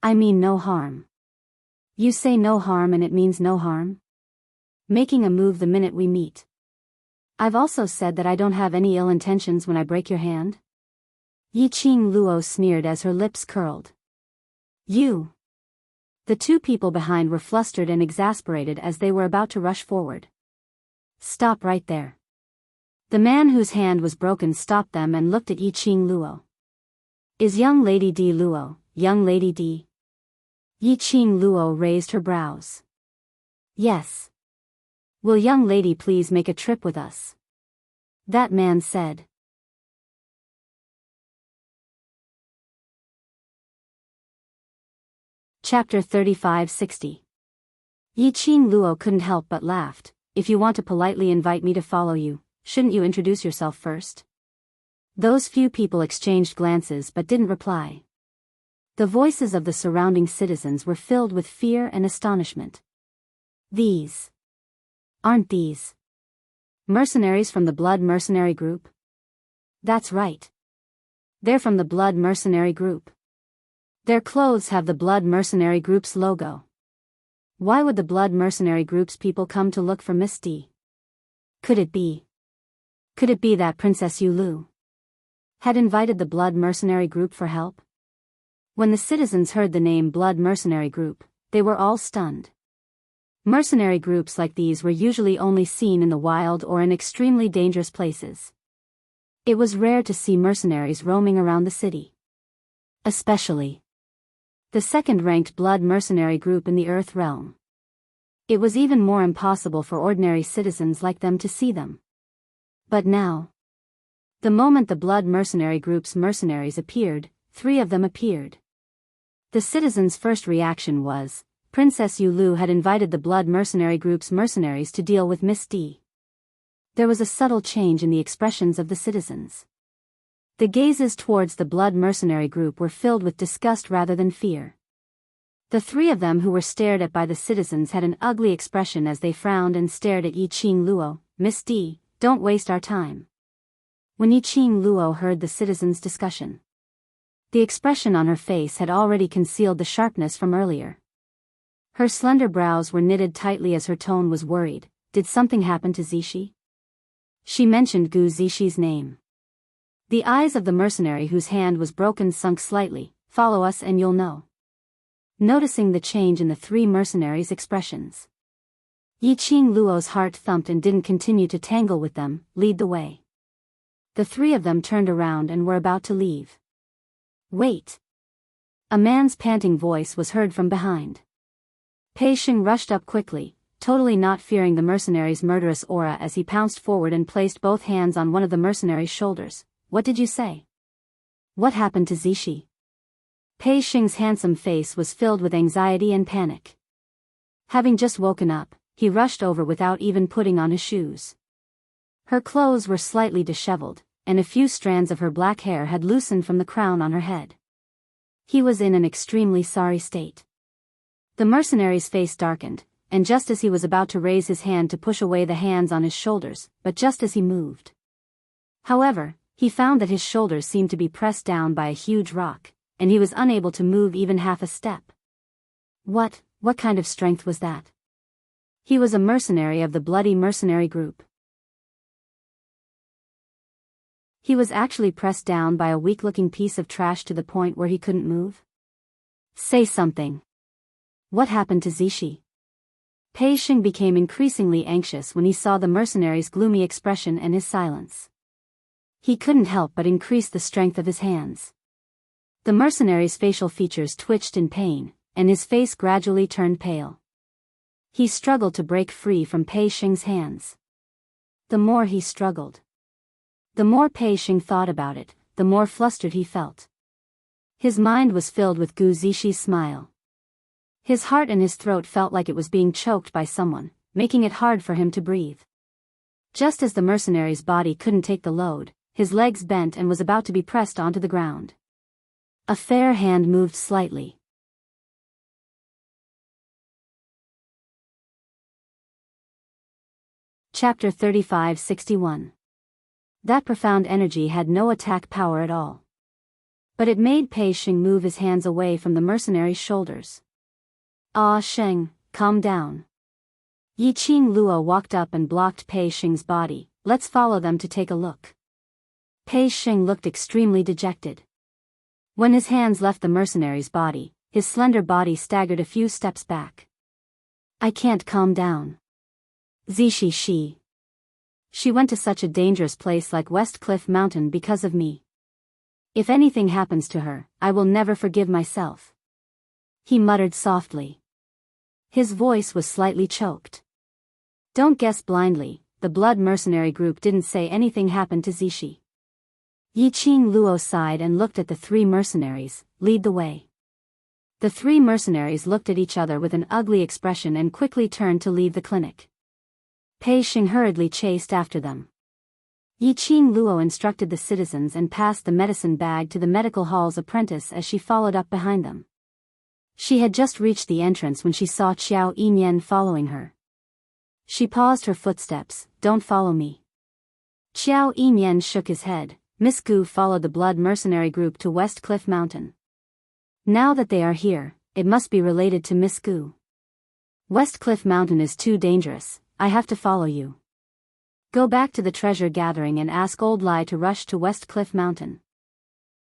I mean no harm. You say no harm and it means no harm? Making a move the minute we meet. I've also said that I don't have any ill intentions when I break your hand. Yiqing Luo sneered as her lips curled. You. The 2 people behind were flustered and exasperated as they were about to rush forward. Stop right there. The man whose hand was broken stopped them and looked at Yiqing Luo. Is young Lady D Luo, young Lady D? Yiqing Luo raised her brows. Yes. Will young lady please make a trip with us? That man said. Chapter 3560. Yiqing Luo couldn't help but laughed. If you want to politely invite me to follow you, shouldn't you introduce yourself first? Those few people exchanged glances but didn't reply. The voices of the surrounding citizens were filled with fear and astonishment. These. Aren't these mercenaries from the Blood Mercenary Group? That's right. They're from the Blood Mercenary Group. Their clothes have the Blood Mercenary Group's logo. Why would the Blood Mercenary Group's people come to look for Miss D? Could it be that Princess Yu Lu had invited the Blood Mercenary Group for help? When the citizens heard the name Blood Mercenary Group, they were all stunned. Mercenary groups like these were usually only seen in the wild or in extremely dangerous places. It was rare to see mercenaries roaming around the city. Especially the second-ranked Blood Mercenary Group in the Earth realm. It was even more impossible for ordinary citizens like them to see them. But now, the moment the Blood Mercenary Group's mercenaries appeared, 3 of them appeared. The citizens' first reaction was, Princess Yu Lu had invited the Blood Mercenary Group's mercenaries to deal with Miss D. There was a subtle change in the expressions of the citizens. The gazes towards the Blood Mercenary Group were filled with disgust rather than fear. The 3 of them who were stared at by the citizens had an ugly expression as they frowned and stared at Yiqing Luo. Miss D, don't waste our time. When Yiqing Luo heard the citizens' discussion, the expression on her face had already concealed the sharpness from earlier. Her slender brows were knitted tightly as her tone was worried. Did something happen to Zishi? She mentioned Gu Zixi name. The eyes of the mercenary whose hand was broken sunk slightly. Follow us and you'll know. Noticing the change in the three mercenaries' expressions, Yiqing Luo's heart thumped and didn't continue to tangle with them. Lead the way. The three of them turned around and were about to leave. Wait. A man's panting voice was heard from behind. Pei Sheng rushed up quickly, totally not fearing the mercenary's murderous aura as he pounced forward and placed both hands on one of the mercenary's shoulders. What did you say? What happened to Zixi? Pei Sheng's handsome face was filled with anxiety and panic. Having just woken up, he rushed over without even putting on his shoes. Her clothes were slightly disheveled, and a few strands of her black hair had loosened from the crown on her head. He was in an extremely sorry state. The mercenary's face darkened, and just as he was about to raise his hand to push away the hands on his shoulders, but just as he moved. However, he found that his shoulders seemed to be pressed down by a huge rock, and he was unable to move even half a step. What kind of strength was that? He was a mercenary of the bloody mercenary group. He was actually pressed down by a weak-looking piece of trash to the point where he couldn't move? Say something. What happened to Zixi? Pei Sheng became increasingly anxious when he saw the mercenary's gloomy expression and his silence. He couldn't help but increase the strength of his hands. The mercenary's facial features twitched in pain, and his face gradually turned pale. He struggled to break free from Pei Sheng's hands. The more he struggled, the more Pei Sheng thought about it, the more flustered he felt. His mind was filled with Gu Zixi smile. His heart and his throat felt like it was being choked by someone, making it hard for him to breathe. Just as the mercenary's body couldn't take the load, his legs bent and was about to be pressed onto the ground. A fair hand moved slightly. Chapter 3561. That profound energy had no attack power at all. But it made Pei Sheng move his hands away from the mercenary's shoulders. Ah Sheng, calm down. Yiqing Luo walked up and blocked Pei Sheng's body. Let's follow them to take a look. Pei Sheng looked extremely dejected. When his hands left the mercenary's body, his slender body staggered a few steps back. I can't calm down. Zixi She went to such a dangerous place like West Cliff Mountain because of me. If anything happens to her, I will never forgive myself. He muttered softly. His voice was slightly choked. Don't guess blindly, the blood mercenary group didn't say anything happened to Zixi. Yiqing Luo sighed and looked at the three mercenaries. Lead the way. The three mercenaries looked at each other with an ugly expression and quickly turned to leave the clinic. Pei Sheng hurriedly chased after them. Yiqing Luo instructed the citizens and passed the medicine bag to the medical hall's apprentice as she followed up behind them. She had just reached the entrance when she saw Qiao Yinyan following her. She paused her footsteps. Don't follow me. Qiao Yinyan shook his head. Miss Gu followed the blood mercenary group to West Cliff Mountain. Now that they are here, it must be related to Miss Gu. West Cliff Mountain is too dangerous. I have to follow you. Go back to the treasure gathering and ask Old Lai to rush to West Cliff Mountain.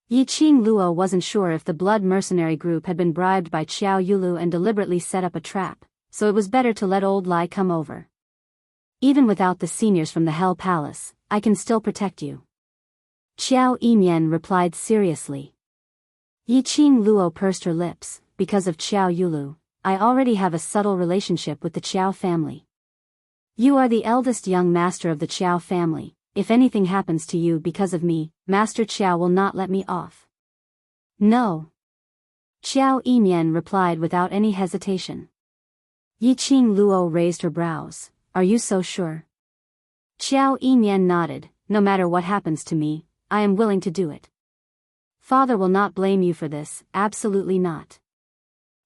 Yiqing Luo wasn't sure if the blood mercenary group had been bribed by Qiao Yulu and deliberately set up a trap, so it was better to let Old Lai come over. Even without the seniors from the Hell Palace, I can still protect you. Qiao Yinyan replied seriously. Yiqing Luo pursed her lips. Because of Qiao Yulu, I already have a subtle relationship with the Qiao family. You are the eldest young master of the Qiao family. If anything happens to you because of me, Master Qiao will not let me off. No. Qiao Yinyan replied without any hesitation. Yiqing Luo raised her brows. Are you so sure? Qiao Yinyan nodded. No matter what happens to me, I am willing to do it. Father will not blame you for this, absolutely not.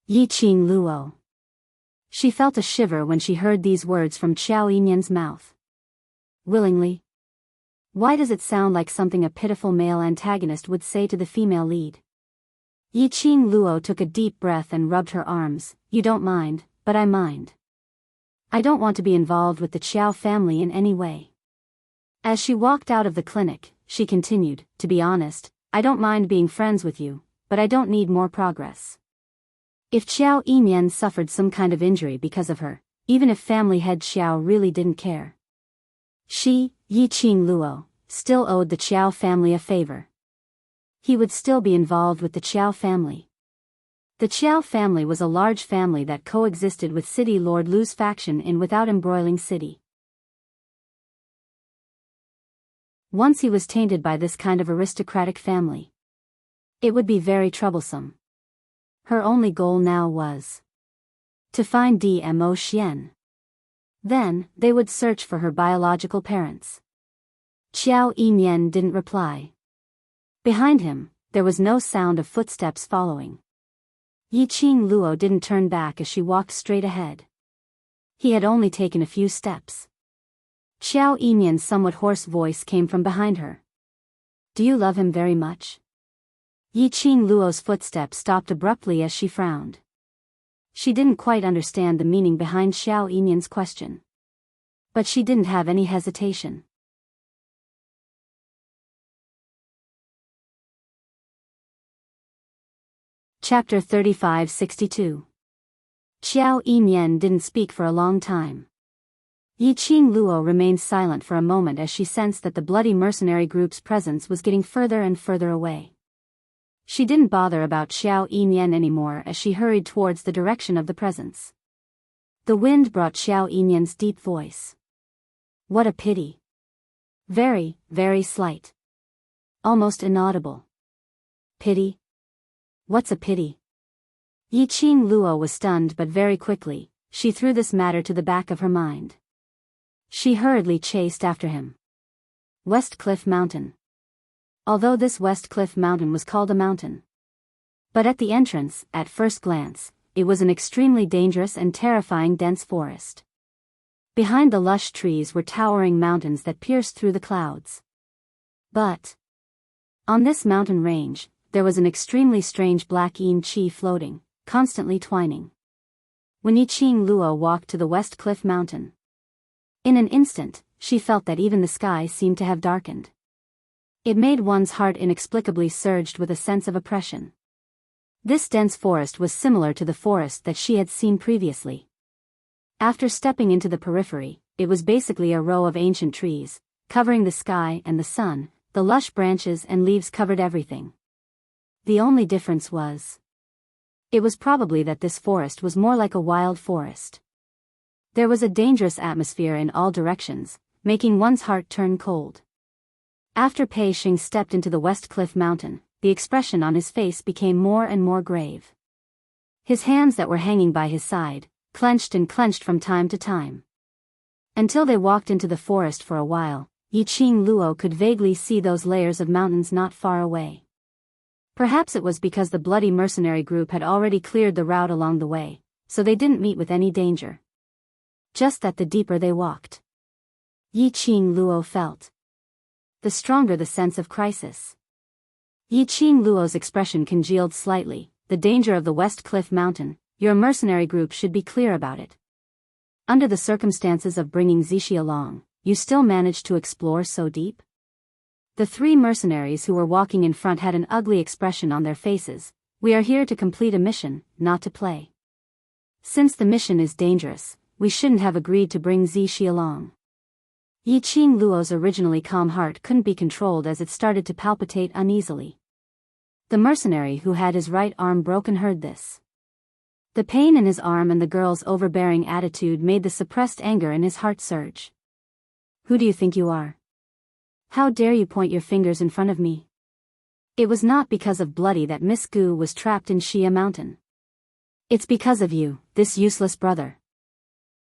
Yiqing Luo. She felt a shiver when she heard these words from Qiao Yinyan's mouth. Willingly? Why does it sound like something a pitiful male antagonist would say to the female lead? Yiqing Luo took a deep breath and rubbed her arms. You don't mind, but I mind. I don't want to be involved with the Qiao family in any way. As she walked out of the clinic, she continued, "To be honest, I don't mind being friends with you, but I don't need more progress." If Xiao Yimian suffered some kind of injury because of her, even if family head Xiao really didn't care, she, Yiqing Luo, still owed the Qiao family a favor. He would still be involved with the Qiao family. The Qiao family was a large family that coexisted with City Lord Lu's faction in without embroiling city. Once he was tainted by this kind of aristocratic family, it would be very troublesome. Her only goal now was to find Dmo Xian. Then, they would search for her biological parents. Qiao Yimian didn't reply. Behind him, there was no sound of footsteps following. Yiqing Luo didn't turn back as she walked straight ahead. He had only taken a few steps. Qiao Yimian's somewhat hoarse voice came from behind her. "Do you love him very much?" Yiqing Luo's footsteps stopped abruptly as she frowned. She didn't quite understand the meaning behind Xiao Yimian's question. But she didn't have any hesitation. Chapter 3562. Xiao Yimian didn't speak for a long time. Yiqing Luo remained silent for a moment as she sensed that the bloody mercenary group's presence was getting further and further away. She didn't bother about Xiao Yimian anymore as she hurried towards the direction of the presence. The wind brought Xiao Yimian's deep voice. "What a pity. Very, very slight. Almost inaudible. Pity? What's a pity?" Yiqing Luo was stunned, but very quickly, she threw this matter to the back of her mind. She hurriedly chased after him. West Cliff Mountain. Although this West Cliff Mountain was called a mountain, but at the entrance, at first glance, it was an extremely dangerous and terrifying dense forest. Behind the lush trees were towering mountains that pierced through the clouds. But on this mountain range, there was an extremely strange black yin qi floating, constantly twining. When Yiqing Luo walked to the West Cliff Mountain, in an instant, she felt that even the sky seemed to have darkened. It made one's heart inexplicably surged with a sense of oppression. This dense forest was similar to the forest that she had seen previously. After stepping into the periphery, it was basically a row of ancient trees, covering the sky and the sun. The lush branches and leaves covered everything. The only difference was, it was probably that this forest was more like a wild forest. There was a dangerous atmosphere in all directions, making one's heart turn cold. After Pei Xing stepped into the West Cliff Mountain, the expression on his face became more and more grave. His hands that were hanging by his side, clenched and clenched from time to time. Until they walked into the forest for a while, Yiqing Luo could vaguely see those layers of mountains not far away. Perhaps it was because the bloody mercenary group had already cleared the route along the way, so they didn't meet with any danger. Just that the deeper they walked, Yiqing Luo felt, the stronger the sense of crisis. Yiqing Luo's expression congealed slightly. "The danger of the West Cliff Mountain, your mercenary group should be clear about it. Under the circumstances of bringing Zixi along, you still managed to explore so deep?" The three mercenaries who were walking in front had an ugly expression on their faces. "We are here to complete a mission, not to play. Since the mission is dangerous, we shouldn't have agreed to bring Zixi along." Yiqing Luo's originally calm heart couldn't be controlled as it started to palpitate uneasily. The mercenary who had his right arm broken heard this. The pain in his arm and the girl's overbearing attitude made the suppressed anger in his heart surge. "Who do you think you are? How dare you point your fingers in front of me?" It was not because of Bloody that Miss Gu was trapped in Xia Mountain. "It's because of you, this useless brother."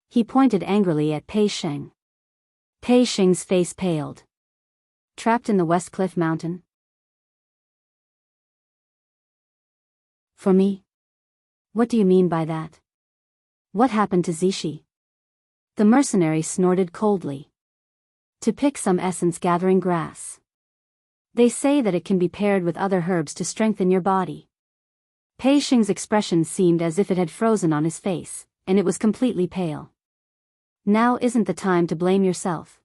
He pointed angrily at Pei Xing. Pei Xing's face paled. "Trapped in the West Cliff Mountain? For me? What do you mean by that? What happened to Zixi?" The mercenary snorted coldly. "To pick some essence gathering grass. They say that it can be paired with other herbs to strengthen your body." Pei Xing's expression seemed as if it had frozen on his face, and it was completely pale. "Now isn't the time to blame yourself.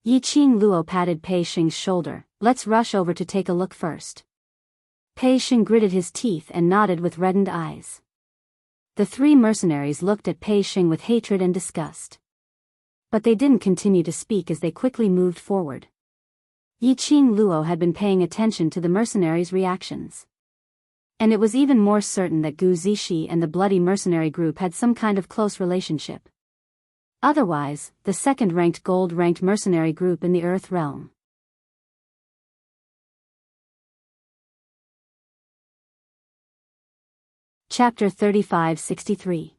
Yiqing Luo patted Pei Sheng's shoulder. Let's rush over to take a look first. Pei Sheng gritted his teeth and nodded with reddened eyes. The three mercenaries looked at Pei Sheng with hatred and disgust. But they didn't continue to speak as they quickly moved forward. Yiqing Luo had been paying attention to the mercenaries' reactions. And it was even more certain that Gu Zixi and the bloody mercenary group had some kind of close relationship. Otherwise, the second-ranked gold-ranked mercenary group in the Earth realm. Chapter 3563.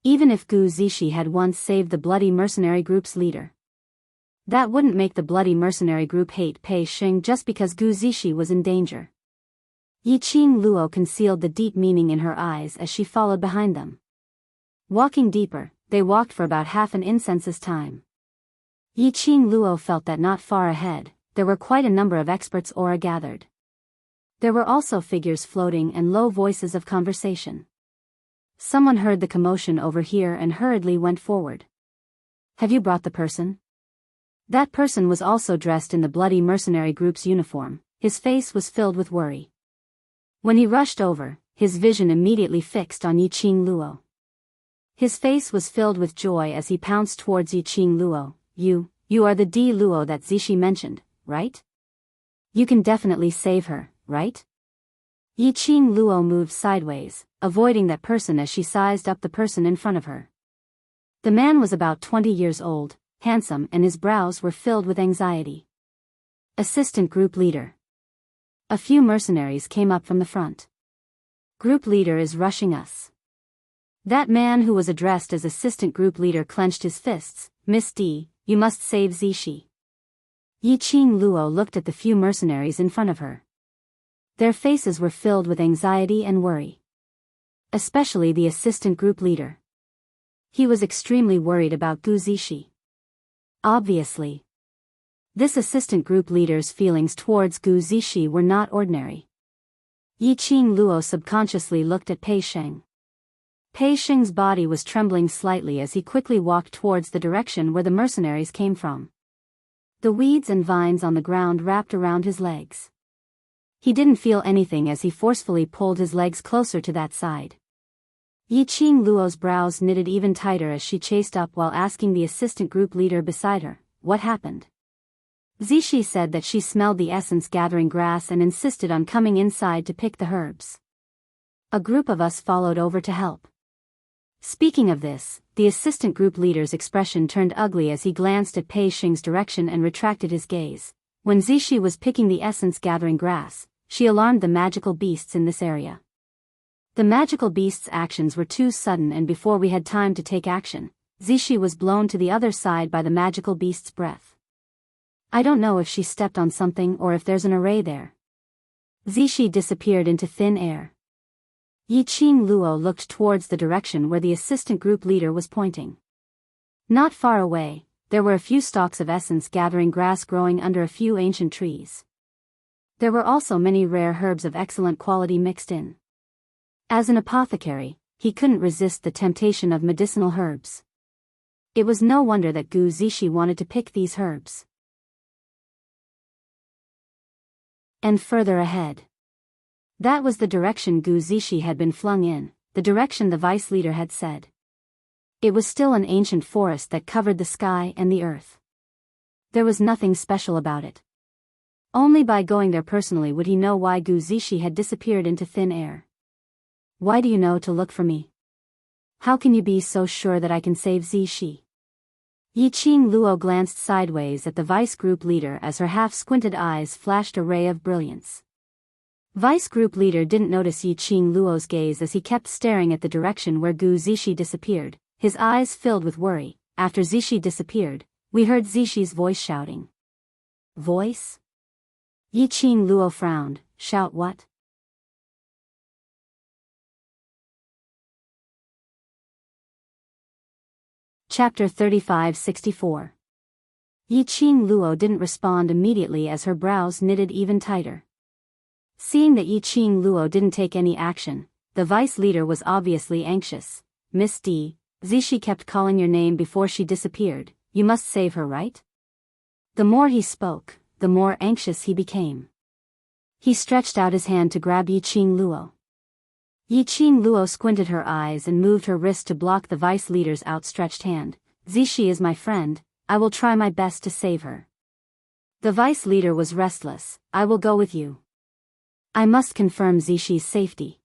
Even if Gu Zixi had once saved the bloody mercenary group's leader, that wouldn't make the bloody mercenary group hate Pei Sheng just because Gu Zixi was in danger. Yiqing Luo concealed the deep meaning in her eyes as she followed behind them. Walking deeper, they walked for about half an incense's time. Yiqing Luo felt that not far ahead, there were quite a number of experts' aura gathered. There were also figures floating and low voices of conversation. Someone heard the commotion over here and hurriedly went forward. Have you brought the person? That person was also dressed in the bloody mercenary group's uniform. His face was filled with worry. When he rushed over, his vision immediately fixed on Yiqing Luo. His face was filled with joy as he pounced towards Yiqing Luo. You are the D Luo that Zixi mentioned, right? You can definitely save her, right? Yiqing Luo moved sideways, avoiding that person as she sized up the person in front of her. The man was about 20 years old, handsome, and his brows were filled with anxiety. Assistant Group Leader. A few mercenaries came up from the front. Group Leader is rushing us. That man who was addressed as Assistant Group Leader clenched his fists. Miss D, you must save Zixi. Yiqing Luo looked at the few mercenaries in front of her. Their faces were filled with anxiety and worry. Especially the Assistant Group Leader. He was extremely worried about Gu Zixi. Obviously, this Assistant Group Leader's feelings towards Gu Zixi were not ordinary. Yiqing Luo subconsciously looked at Pei Sheng. Pei Sheng's body was trembling slightly as he quickly walked towards the direction where the mercenaries came from. The weeds and vines on the ground wrapped around his legs. He didn't feel anything as he forcefully pulled his legs closer to that side. Yiqing Luo's brows knitted even tighter as she chased up while asking the Assistant Group Leader beside her, what happened? Zixi said that she smelled the essence gathering grass and insisted on coming inside to pick the herbs. A group of us followed over to help. Speaking of this, the Assistant Group Leader's expression turned ugly as he glanced at Pei Sheng's direction and retracted his gaze. When Zixi was picking the essence gathering grass, she alarmed the magical beasts in this area. The magical beasts' actions were too sudden, and before we had time to take action, Zixi was blown to the other side by the magical beast's breath. I don't know if she stepped on something or if there's an array there. Zixi disappeared into thin air. Yiqing Luo looked towards the direction where the Assistant Group Leader was pointing. Not far away, there were a few stalks of essence gathering grass growing under a few ancient trees. There were also many rare herbs of excellent quality mixed in. As an apothecary, he couldn't resist the temptation of medicinal herbs. It was no wonder that Gu Zixi wanted to pick these herbs. And further ahead. That was the direction Gu Zixi had been flung in, the direction the vice leader had said. It was still an ancient forest that covered the sky and the earth. There was nothing special about it. Only by going there personally would he know why Gu Zixi had disappeared into thin air. Why do you know to look for me? How can you be so sure that I can save Zixi? Yiqing Luo glanced sideways at the vice group leader as her half-squinted eyes flashed a ray of brilliance. Vice group leader didn't notice Yiqing Luo's gaze as he kept staring at the direction where Gu Zixi disappeared, his eyes filled with worry. After Zixi disappeared, we heard Zixi's voice shouting. Voice? Yiqing Luo frowned. Shout what? Chapter 3564. Yiqing Luo didn't respond immediately as her brows knitted even tighter. Seeing that Yiqing Luo didn't take any action, the vice leader was obviously anxious. Miss D, Zixi kept calling your name before she disappeared. You must save her, right? The more he spoke, the more anxious he became. He stretched out his hand to grab Yiqing Luo. Yiqing Luo squinted her eyes and moved her wrist to block the vice leader's outstretched hand. Zishi is my friend, I will try my best to save her. The vice leader was restless. I will go with you. I must confirm Zishi's safety.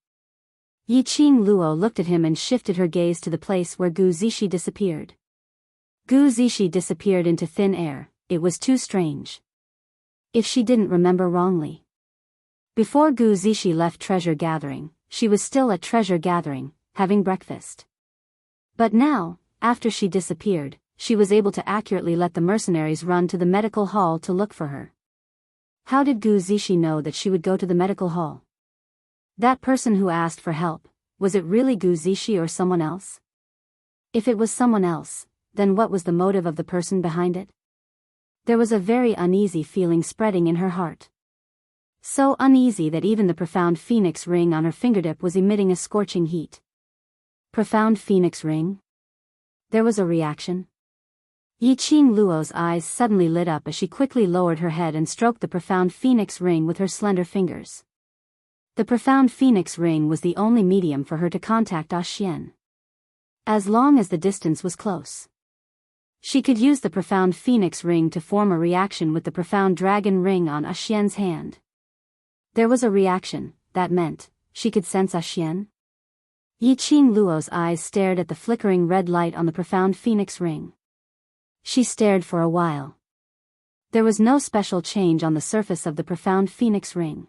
Yiqing Luo looked at him and shifted her gaze to the place where Gu Zishi disappeared. Gu Zishi disappeared into thin air. It was too strange. If she didn't remember wrongly. Before Gu Zishi left treasure gathering, she was still at treasure gathering, having breakfast. But now, after she disappeared, she was able to accurately let the mercenaries run to the medical hall to look for her. How did Gu Zishi know that she would go to the medical hall? That person who asked for help, was it really Gu Zishi or someone else? If it was someone else, then what was the motive of the person behind it? There was a very uneasy feeling spreading in her heart. So uneasy that even the profound phoenix ring on her fingertip was emitting a scorching heat. Profound phoenix ring? There was a reaction. Yiqing Luo's eyes suddenly lit up as she quickly lowered her head and stroked the profound phoenix ring with her slender fingers. The profound phoenix ring was the only medium for her to contact Xian. As long as the distance was close. She could use the profound phoenix ring to form a reaction with the profound dragon ring on Xian's hand. There was a reaction, that meant, she could sense Xian. Yiqing Luo's eyes stared at the flickering red light on the profound phoenix ring. She stared for a while. There was no special change on the surface of the profound phoenix ring.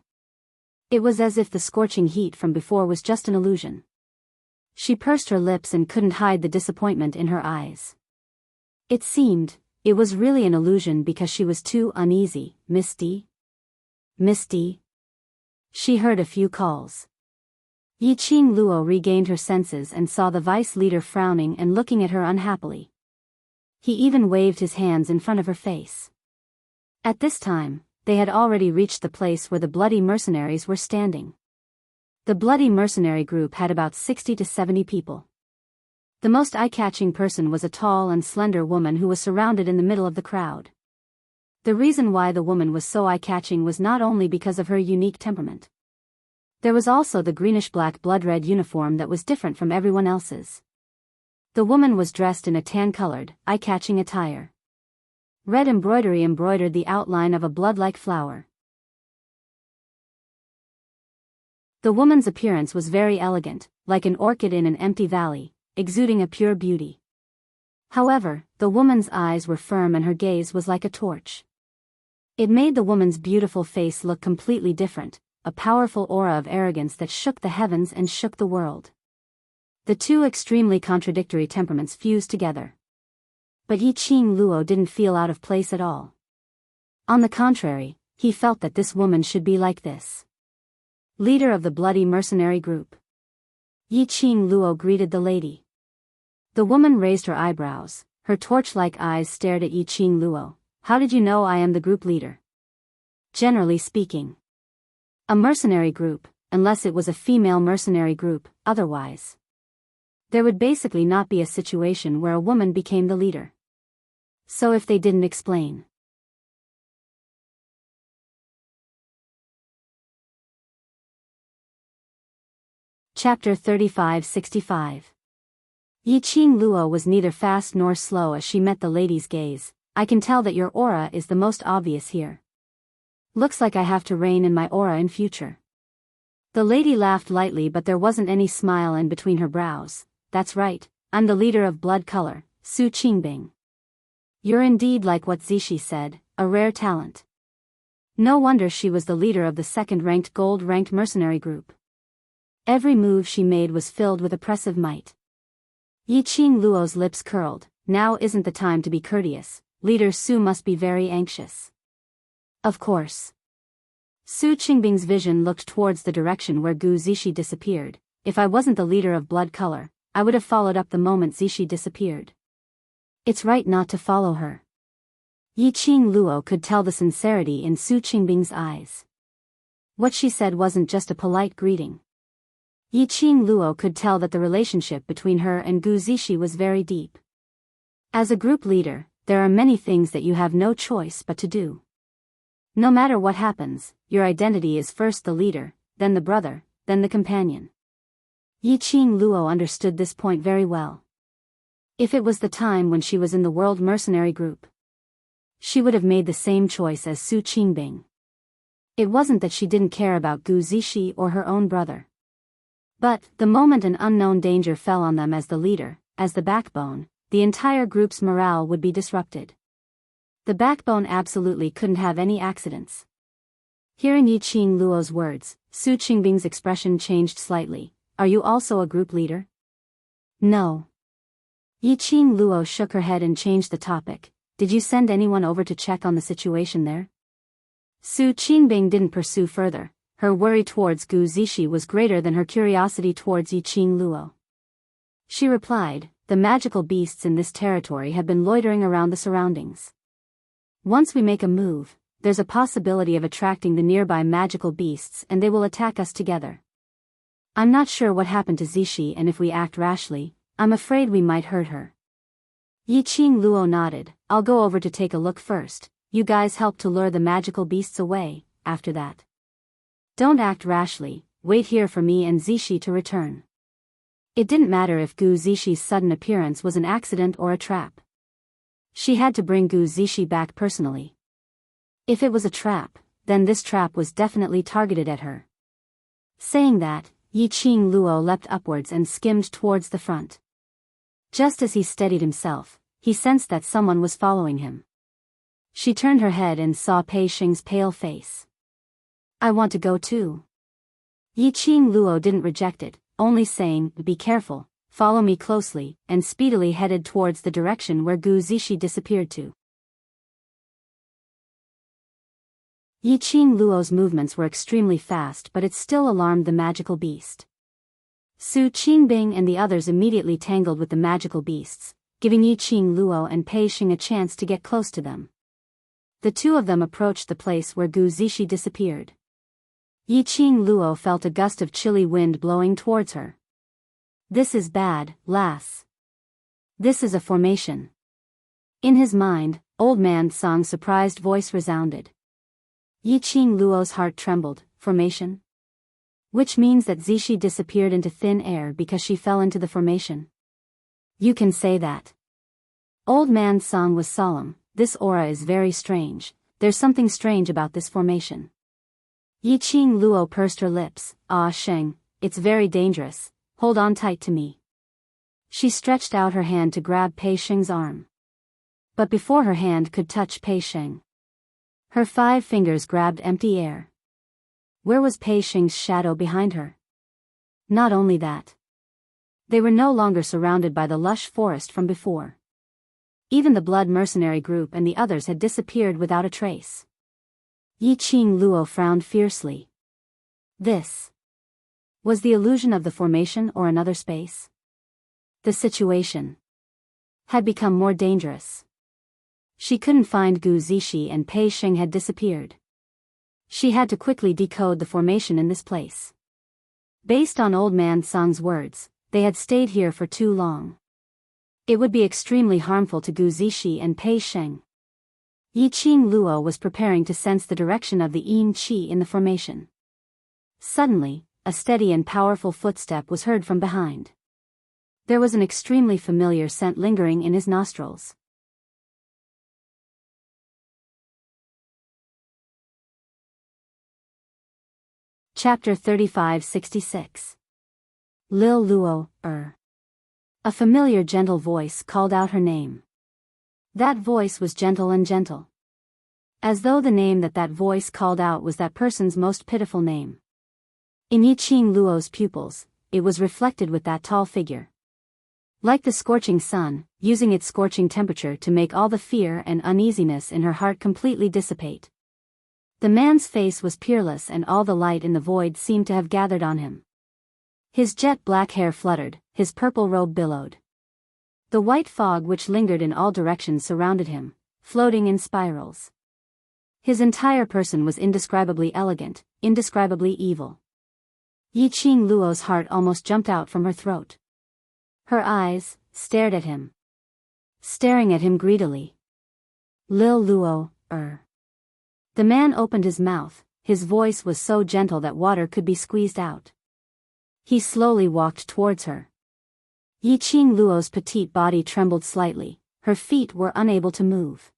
It was as if the scorching heat from before was just an illusion. She pursed her lips and couldn't hide the disappointment in her eyes. It seemed, it was really an illusion because she was too uneasy. Misty? Misty? She heard a few calls. Yiqing Luo regained her senses and saw the vice leader frowning and looking at her unhappily. He even waved his hands in front of her face. At this time, they had already reached the place where the bloody mercenaries were standing. The bloody mercenary group had about 60 to 70 people. The most eye-catching person was a tall and slender woman who was surrounded in the middle of the crowd. The reason why the woman was so eye-catching was not only because of her unique temperament. There was also the greenish-black blood-red uniform that was different from everyone else's. The woman was dressed in a tan-colored, eye-catching attire. Red embroidery embroidered the outline of a blood-like flower. The woman's appearance was very elegant, like an orchid in an empty valley, exuding a pure beauty. However, the woman's eyes were firm and her gaze was like a torch. It made the woman's beautiful face look completely different, a powerful aura of arrogance that shook the heavens and shook the world. The two extremely contradictory temperaments fused together. But Yiqing Luo didn't feel out of place at all. On the contrary, he felt that this woman should be like this. Leader of the bloody mercenary group. Yiqing Luo greeted the lady. The woman raised her eyebrows, her torch-like eyes stared at Yiqing Luo. How did you know I am the group leader? Generally speaking. A mercenary group, unless it was a female mercenary group, otherwise. There would basically not be a situation where a woman became the leader. So if they didn't explain. Chapter 3565. Yiqing Luo was neither fast nor slow as she met the lady's gaze. I can tell that your aura is the most obvious here. Looks like I have to rein in my aura in future. The lady laughed lightly, but there wasn't any smile in between her brows. That's right, I'm the leader of blood color, Su Qingbing. You're indeed like what Zishi said, a rare talent. No wonder she was the leader of the second-ranked gold-ranked mercenary group. Every move she made was filled with oppressive might. Yiqing Luo's lips curled. Now isn't the time to be courteous. Leader Su must be very anxious. Of course. Su Qingbing's vision looked towards the direction where Gu Zishi disappeared. If I wasn't the leader of blood color, I would have followed up the moment Zishi disappeared. It's right not to follow her. Yiqing Luo could tell the sincerity in Su Qingbing's eyes. What she said wasn't just a polite greeting. Yiqing Luo could tell that the relationship between her and Gu Zishi was very deep. As a group leader, there are many things that you have no choice but to do. No matter what happens, your identity is first the leader, then the brother, then the companion. Yiqing Luo understood this point very well. If it was the time when she was in the World Mercenary Group, she would have made the same choice as Su Qingbing. It wasn't that she didn't care about Gu Zixi or her own brother. But, the moment an unknown danger fell on them as the leader, as the backbone, the entire group's morale would be disrupted. The backbone absolutely couldn't have any accidents. Hearing Yiqing Luo's words, Su Qingbing's expression changed slightly. Are you also a group leader? No. Yiqing Luo shook her head and changed the topic. Did you send anyone over to check on the situation there? Su Qingbing didn't pursue further. Her worry towards Gu Zixi was greater than her curiosity towards Yiqing Luo. She replied, the magical beasts in this territory have been loitering around the surroundings. Once we make a move, there's a possibility of attracting the nearby magical beasts and they will attack us together. I'm not sure what happened to Zixi, and if we act rashly, I'm afraid we might hurt her. Yiqing Luo nodded. I'll go over to take a look first. You guys help to lure the magical beasts away, after that. Don't act rashly, wait here for me and Zixi to return. It didn't matter if Gu Zixi's sudden appearance was an accident or a trap. She had to bring Gu Zixi back personally. If it was a trap, then this trap was definitely targeted at her. Saying that, Yiqing Luo leapt upwards and skimmed towards the front. Just as he steadied himself, he sensed that someone was following him. She turned her head and saw Pei Xing's pale face. I want to go too. Yiqing Luo didn't reject it, only saying, be careful, follow me closely, and speedily headed towards the direction where Gu Zixi disappeared to. Yiqing Luo's movements were extremely fast, but it still alarmed the magical beast. Su Qingbing and the others immediately tangled with the magical beasts, giving Yiqing Luo and Pei Xing a chance to get close to them. The two of them approached the place where Gu Zixi disappeared. Yiqing Luo felt a gust of chilly wind blowing towards her. This is bad, lass. This is a formation. In his mind, Old Man Song's surprised voice resounded. Yiqing Luo's heart trembled. Formation? Which means that Zixi disappeared into thin air because she fell into the formation. You can say that. Old Man Song was solemn. This aura is very strange. There's something strange about this formation. Yiqing Luo pursed her lips. Ah Sheng, it's very dangerous. Hold on tight to me. She stretched out her hand to grab Pei Xing's arm. But before her hand could touch Pei Xing, her 5 fingers grabbed empty air. Where was Pei Xing's shadow behind her? Not only that. They were no longer surrounded by the lush forest from before. Even the blood mercenary group and the others had disappeared without a trace. Yiqing Luo frowned fiercely. This was the illusion of the formation or another space? The situation had become more dangerous. She couldn't find Gu Zixi and Pei Xing had disappeared. She had to quickly decode the formation in this place. Based on Old Man Song's words, they had stayed here for too long. It would be extremely harmful to Gu Zixi and Pei Xing. Yiqing Luo was preparing to sense the direction of the yin qi in the formation. Suddenly, a steady and powerful footstep was heard from behind. There was an extremely familiar scent lingering in his nostrils. Chapter 3566. Lil Luo, A familiar gentle voice called out her name. That voice was gentle and gentle. As though the name that voice called out was that person's most pitiful name. In Yiqing Luo's pupils, it was reflected with that tall figure. Like the scorching sun, using its scorching temperature to make all the fear and uneasiness in her heart completely dissipate. The man's face was peerless and all the light in the void seemed to have gathered on him. His jet black hair fluttered, his purple robe billowed. The white fog which lingered in all directions surrounded him, floating in spirals. His entire person was indescribably elegant, indescribably evil. Yiqing Luo's heart almost jumped out from her throat. Her eyes stared at him. Staring at him greedily. Lil Luo, The man opened his mouth, his voice was so gentle that water could be squeezed out. He slowly walked towards her. Yiqing Luo's petite body trembled slightly, her feet were unable to move.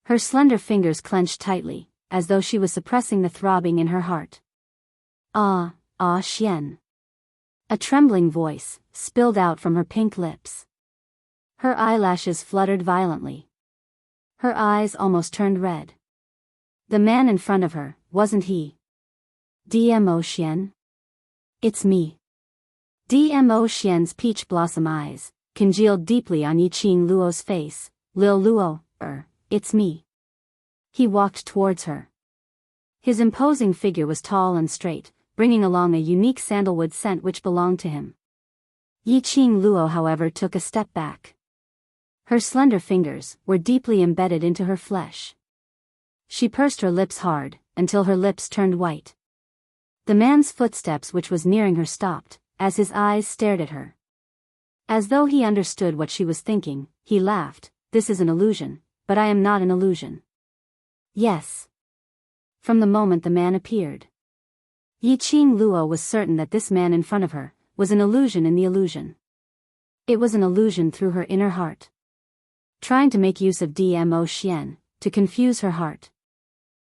Her slender fingers clenched tightly, as though she was suppressing the throbbing in her heart. Ah, Xian. A trembling voice spilled out from her pink lips. Her eyelashes fluttered violently. Her eyes almost turned red. The man in front of her, wasn't he? DMO Xian? It's me. DMO Xian's peach blossom eyes congealed deeply on Yiqing Luo's face. Lil Luo, it's me. He walked towards her. His imposing figure was tall and straight, bringing along a unique sandalwood scent which belonged to him. Yiqing Luo, however, took a step back. Her slender fingers were deeply embedded into her flesh. She pursed her lips hard, until her lips turned white. The man's footsteps which was nearing her stopped, as his eyes stared at her. As though he understood what she was thinking, he laughed. This is an illusion, but I am not an illusion. Yes. From the moment the man appeared, Yiqing Luo was certain that this man in front of her was an illusion in the illusion. It was an illusion through her inner heart. Trying to make use of DMO Xian, to confuse her heart.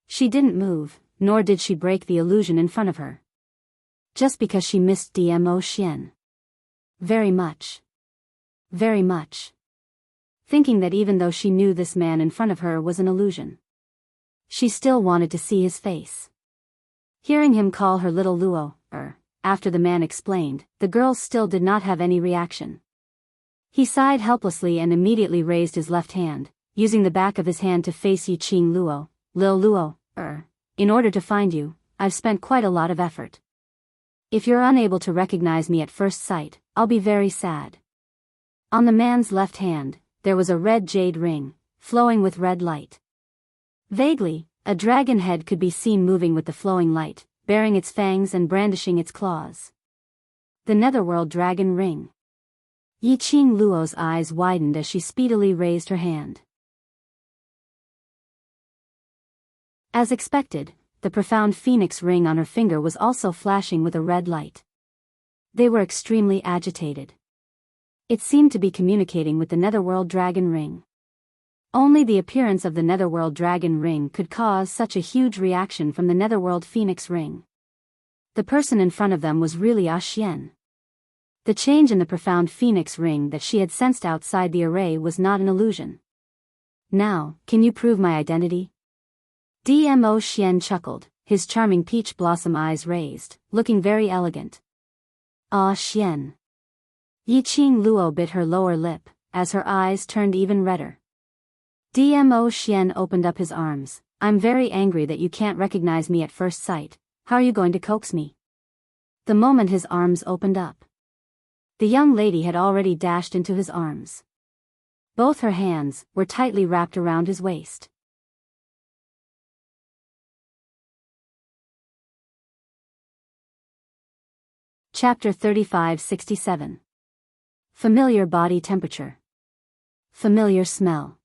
She didn't move, nor did she break the illusion in front of her. Just because she missed DMO Xian. Very much. Very much. Thinking that even though she knew this man in front of her was an illusion, she still wanted to see his face. Hearing him call her little Luo, after the man explained, the girl still did not have any reaction. He sighed helplessly and immediately raised his left hand, using the back of his hand to face Yiqing Luo. Lil Luo, in order to find you, I've spent quite a lot of effort. If you're unable to recognize me at first sight, I'll be very sad. On the man's left hand, there was a red jade ring, flowing with red light. Vaguely, a dragon head could be seen moving with the flowing light, baring its fangs and brandishing its claws. The Netherworld Dragon Ring. Yiqing Luo's eyes widened as she speedily raised her hand. As expected, the profound phoenix ring on her finger was also flashing with a red light. They were extremely agitated. It seemed to be communicating with the Netherworld Dragon Ring. Only the appearance of the Netherworld Dragon Ring could cause such a huge reaction from the Netherworld Phoenix Ring. The person in front of them was really Xian. The change in the profound Phoenix Ring that she had sensed outside the array was not an illusion. Now, can you prove my identity? DMO Xian chuckled, his charming peach blossom eyes raised, looking very elegant. Xian. Yiqing Luo bit her lower lip, as her eyes turned even redder. DMO Xian opened up his arms. I'm very angry that you can't recognize me at first sight. How are you going to coax me? The moment his arms opened up, the young lady had already dashed into his arms. Both her hands were tightly wrapped around his waist. Chapter 3567. Familiar body temperature. Familiar smell.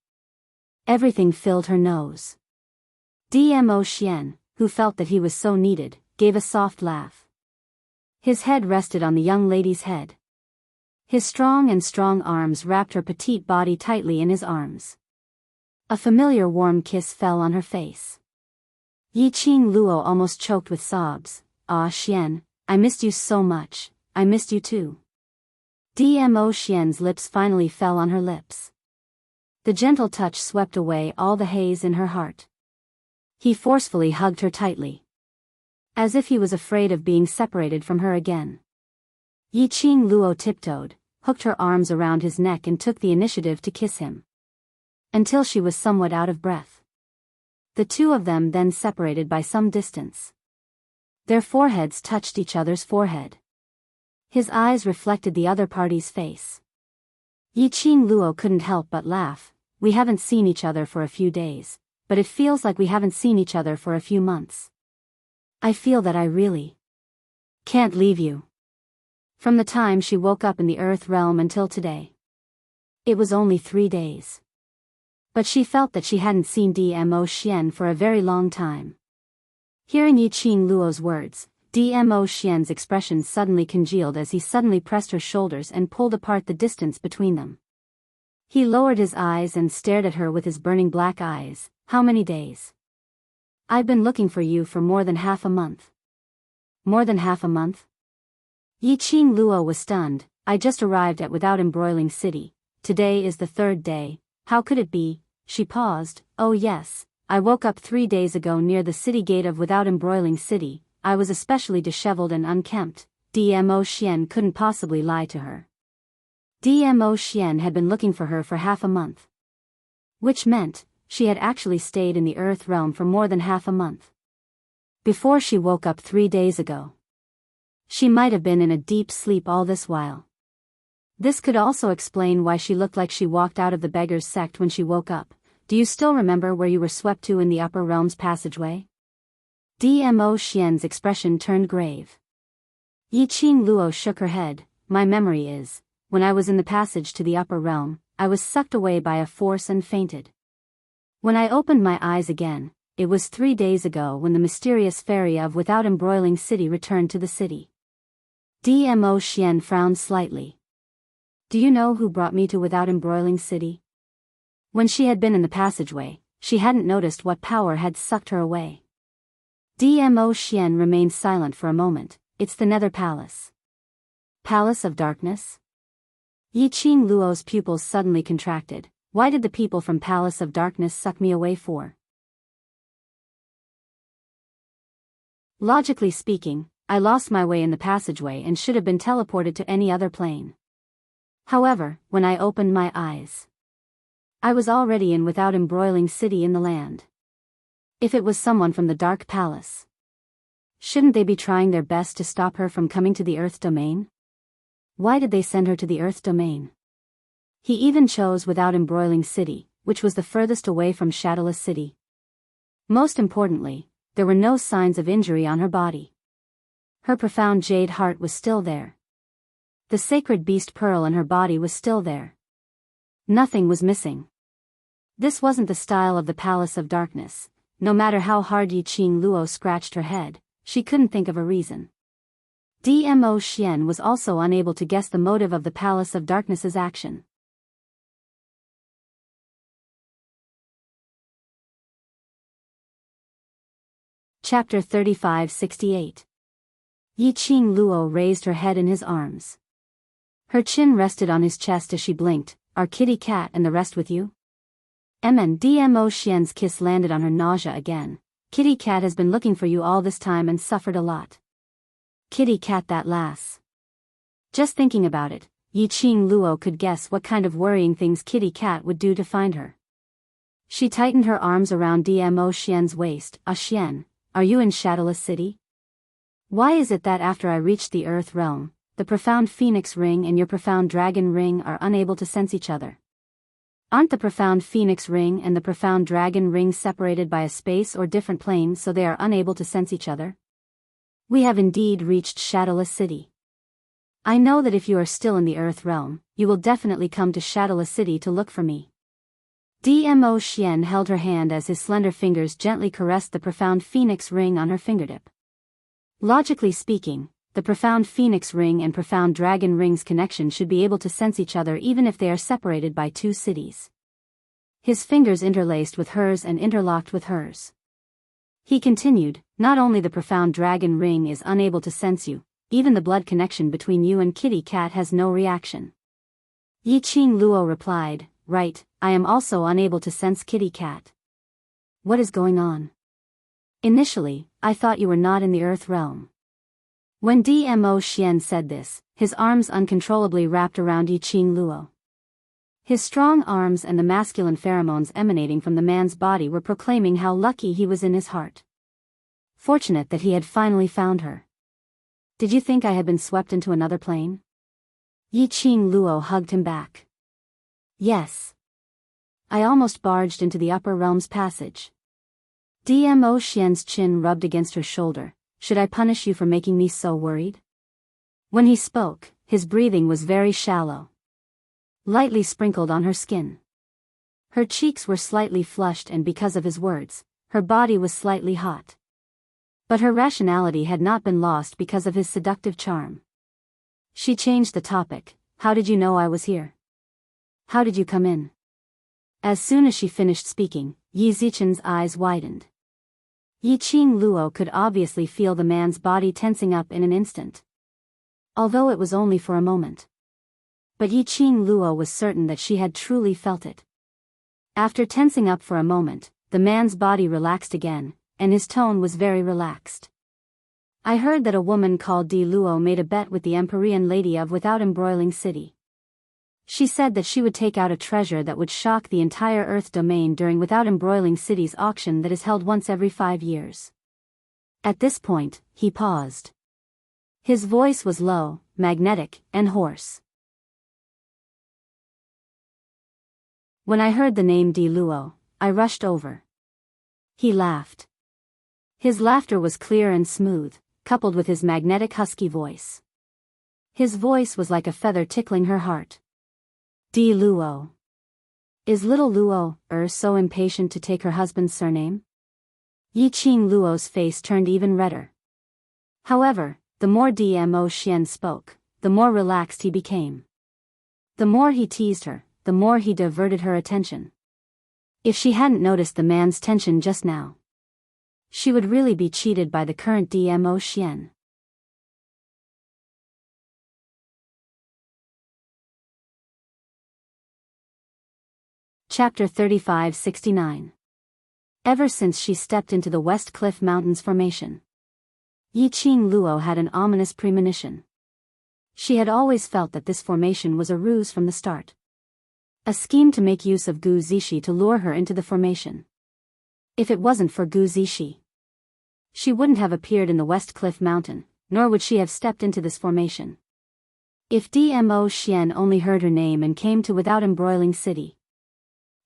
Everything filled her nose. DMO Xian, who felt that he was so needed, gave a soft laugh. His head rested on the young lady's head. His strong arms wrapped her petite body tightly in his arms. A familiar warm kiss fell on her face. Yiqing Luo almost choked with sobs. Xian, I missed you so much, I missed you too. DMO Xian's lips finally fell on her lips. The gentle touch swept away all the haze in her heart. He forcefully hugged her tightly, as if he was afraid of being separated from her again. Yiqing Luo tiptoed, hooked her arms around his neck and took the initiative to kiss him, until she was somewhat out of breath. The two of them then separated by some distance. Their foreheads touched each other's forehead. His eyes reflected the other party's face. Yiqing Luo couldn't help but laugh. We haven't seen each other for a few days, but it feels like we haven't seen each other for a few months. I feel that I really can't leave you. From the time she woke up in the Earth realm until today. It was only 3 days. But she felt that she hadn't seen Dmo Xian for a very long time. Hearing Yiqing Luo's words, Dmo Xian's expression suddenly congealed as he suddenly pressed her shoulders and pulled apart the distance between them. He lowered his eyes and stared at her with his burning black eyes. How many days? I've been looking for you for more than half a month. More than half a month? Yiqing Luo was stunned. I just arrived at Without Embroiling City. Today is the third day. How could it be? She paused. Oh yes, I woke up 3 days ago near the city gate of Without Embroiling City. I was especially disheveled and unkempt. Dmo Xian couldn't possibly lie to her. Dmo Xian had been looking for her for half a month. Which meant, she had actually stayed in the Earth realm for more than half a month. Before she woke up 3 days ago. She might have been in a deep sleep all this while. This could also explain why she looked like she walked out of the beggar's sect when she woke up. Do you still remember where you were swept to in the upper realms passageway? Dmo Xian's expression turned grave. Yiqing Luo shook her head. My memory is, when I was in the passage to the upper realm, I was sucked away by a force and fainted. When I opened my eyes again, it was 3 days ago when the mysterious fairy of Without Embroiling City returned to the city. Dmo Xian frowned slightly. Do you know who brought me to Without Embroiling City? When she had been in the passageway, she hadn't noticed what power had sucked her away. Dmo Xian remained silent for a moment. It's the Nether Palace. Palace of Darkness? Yiqing Luo's pupils suddenly contracted. Why did the people from Palace of Darkness suck me away for? Logically speaking, I lost my way in the passageway and should have been teleported to any other plane. However, when I opened my eyes, I was already in Without Embroiling City in the land. If it was someone from the Dark Palace, shouldn't they be trying their best to stop her from coming to the Earth domain? Why did they send her to the Earth domain? He even chose Without Embroiling City, which was the furthest away from Shadowless City. Most importantly, there were no signs of injury on her body. Her profound jade heart was still there. The sacred beast pearl in her body was still there. Nothing was missing. This wasn't the style of the Palace of Darkness. No matter how hard Yiqing Luo scratched her head, she couldn't think of a reason. Dmo Xian was also unable to guess the motive of the Palace of Darkness's action. Chapter 35-68. Yiqing Luo raised her head in his arms. Her chin rested on his chest as she blinked. Are Kitty Cat and the rest with you? Dmo Xian's kiss landed on her nausea again. Kitty Cat has been looking for you all this time and suffered a lot. Kitty Cat, that lass. Just thinking about it, Yiqing Luo could guess what kind of worrying things Kitty Cat would do to find her. She tightened her arms around Dmo Xian's waist. Xian, are you in Shadowless City? Why is it that after I reached the Earth realm, the profound Phoenix Ring and your profound Dragon Ring are unable to sense each other? Aren't the profound Phoenix Ring and the profound Dragon Ring separated by a space or different plane so they are unable to sense each other? We have indeed reached Shadowless City. I know that if you are still in the Earth realm, you will definitely come to Shadowless City to look for me. Dmo Xian held her hand as his slender fingers gently caressed the profound Phoenix Ring on her fingertip. Logically speaking, the profound Phoenix Ring and profound Dragon Ring's connection should be able to sense each other even if they are separated by 2 cities. His fingers interlaced with hers and interlocked with hers. He continued, not only the profound Dragon Ring is unable to sense you, even the blood connection between you and Kitty Cat has no reaction. Yiqing Luo replied, right, I am also unable to sense Kitty Cat. What is going on? Initially, I thought you were not in the Earth realm. When Dmo Xian said this, his arms uncontrollably wrapped around Yiqing Luo. His strong arms and the masculine pheromones emanating from the man's body were proclaiming how lucky he was in his heart. Fortunate that he had finally found her. Did you think I had been swept into another plane? Yiqing Luo hugged him back. Yes. I almost barged into the upper realms passage. Dmo Xian's chin rubbed against her shoulder. Should I punish you for making me so worried? When he spoke, his breathing was very shallow. Lightly sprinkled on her skin. Her cheeks were slightly flushed, and because of his words, her body was slightly hot. But her rationality had not been lost because of his seductive charm. She changed the topic. How did you know I was here? How did you come in? As soon as she finished speaking, Yi Zichen's eyes widened. Yi Qing Luo could obviously feel the man's body tensing up in an instant. Although it was only for a moment. But Yi Qing Luo was certain that she had truly felt it. After tensing up for a moment, the man's body relaxed again, and his tone was very relaxed. I heard that a woman called Di Luo made a bet with the Empyrean lady of Without Embroiling City. She said that she would take out a treasure that would shock the entire Earth domain during Without Embroiling City's auction that is held once every 5 years. At this point, he paused. His voice was low, magnetic, and hoarse. When I heard the name Di Luo, I rushed over. He laughed. His laughter was clear and smooth, coupled with his magnetic husky voice. His voice was like a feather tickling her heart. Di Luo. Is little Luo, so impatient to take her husband's surname? Yi Qing Luo's face turned even redder. However, the more Dmo Xian spoke, the more relaxed he became. The more he teased her, the more he diverted her attention. If she hadn't noticed the man's tension just now, she would really be cheated by the current Dmo Xian. Chapter 3569. Ever since she stepped into the West Cliff Mountains formation, Yi Qing Luo had an ominous premonition. She had always felt that this formation was a ruse from the start. A scheme to make use of Gu Zixi to lure her into the formation. If it wasn't for Gu Zixi, she wouldn't have appeared in the West Cliff Mountain, nor would she have stepped into this formation. If Dmo Xian only heard her name and came to Without Embroiling City,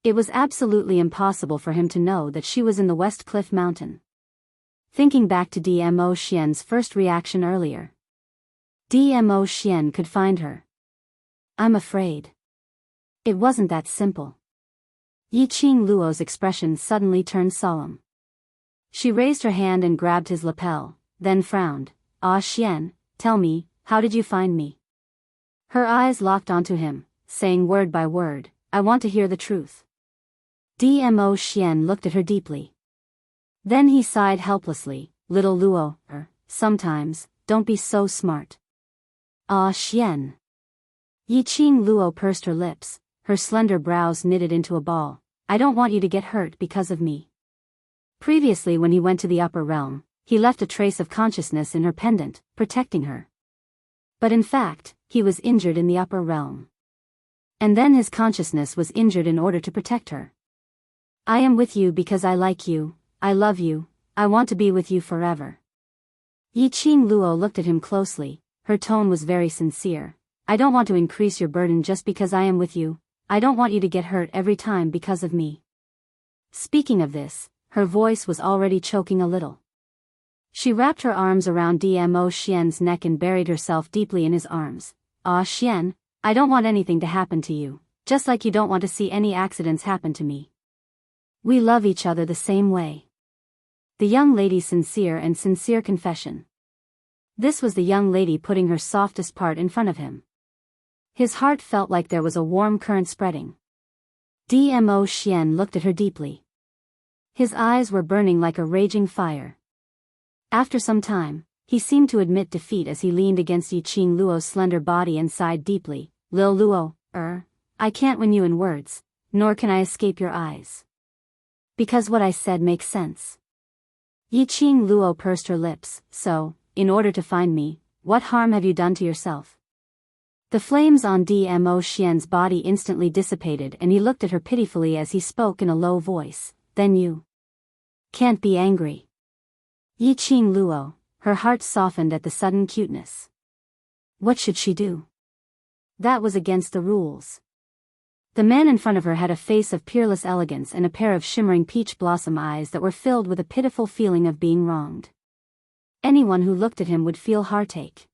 it was absolutely impossible for him to know that she was in the West Cliff Mountain. Thinking back to Dmo Xian's first reaction earlier, Dmo Xian could find her. I'm afraid. It wasn't that simple. Yi Qing Luo's expression suddenly turned solemn. She raised her hand and grabbed his lapel, then frowned. Ah Xian, tell me, how did you find me? Her eyes locked onto him, saying word by word, I want to hear the truth. Dmo Xian looked at her deeply. Then he sighed helplessly, little Luo, sometimes, don't be so smart. Ah Xian. Yi Qing Luo pursed her lips, her slender brows knitted into a ball. I don't want you to get hurt because of me. Previously when he went to the upper realm, he left a trace of consciousness in her pendant, protecting her. But in fact, he was injured in the upper realm. And then his consciousness was injured in order to protect her. I am with you because I like you, I love you, I want to be with you forever. Yi Qing Luo looked at him closely, her tone was very sincere. I don't want to increase your burden just because I am with you, I don't want you to get hurt every time because of me. Speaking of this, her voice was already choking a little. She wrapped her arms around Dmo Xian's neck and buried herself deeply in his arms. Ah Xian, I don't want anything to happen to you, just like you don't want to see any accidents happen to me. We love each other the same way. The young lady's sincere confession. This was the young lady putting her softest part in front of him. His heart felt like there was a warm current spreading. Dmo Xian looked at her deeply. His eyes were burning like a raging fire. After some time, he seemed to admit defeat as he leaned against Yi Qing Luo's slender body and sighed deeply. Lil Luo, I can't win you in words, nor can I escape your eyes. Because what I said makes sense. Yi Qing Luo pursed her lips. So, in order to find me, what harm have you done to yourself? The flames on Dmo Xian's body instantly dissipated and he looked at her pitifully as he spoke in a low voice. Then you can't be angry. Yi Qing Luo, her heart softened at the sudden cuteness. What should she do? That was against the rules. The man in front of her had a face of peerless elegance and a pair of shimmering peach blossom eyes that were filled with a pitiful feeling of being wronged. Anyone who looked at him would feel heartache.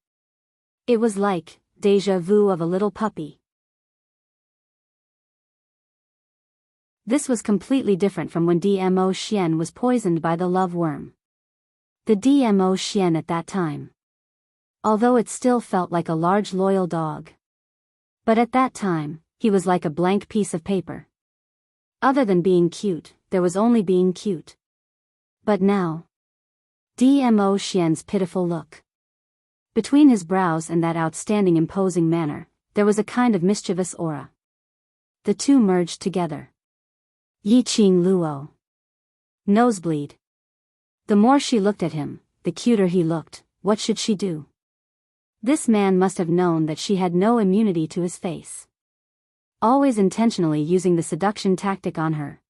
It was like déjà vu of a little puppy. This was completely different from when Dmo Xian was poisoned by the love worm. The Dmo Xian at that time. Although it still felt like a large loyal dog. But at that time, he was like a blank piece of paper. Other than being cute, there was only being cute. But now. Dmo Xian's pitiful look. Between his brows and that outstanding imposing manner, there was a kind of mischievous aura. The two merged together. Yiqing Luo. Nosebleed. The more she looked at him, the cuter he looked. What should she do? This man must have known that she had no immunity to his face. Always intentionally using the seduction tactic on her.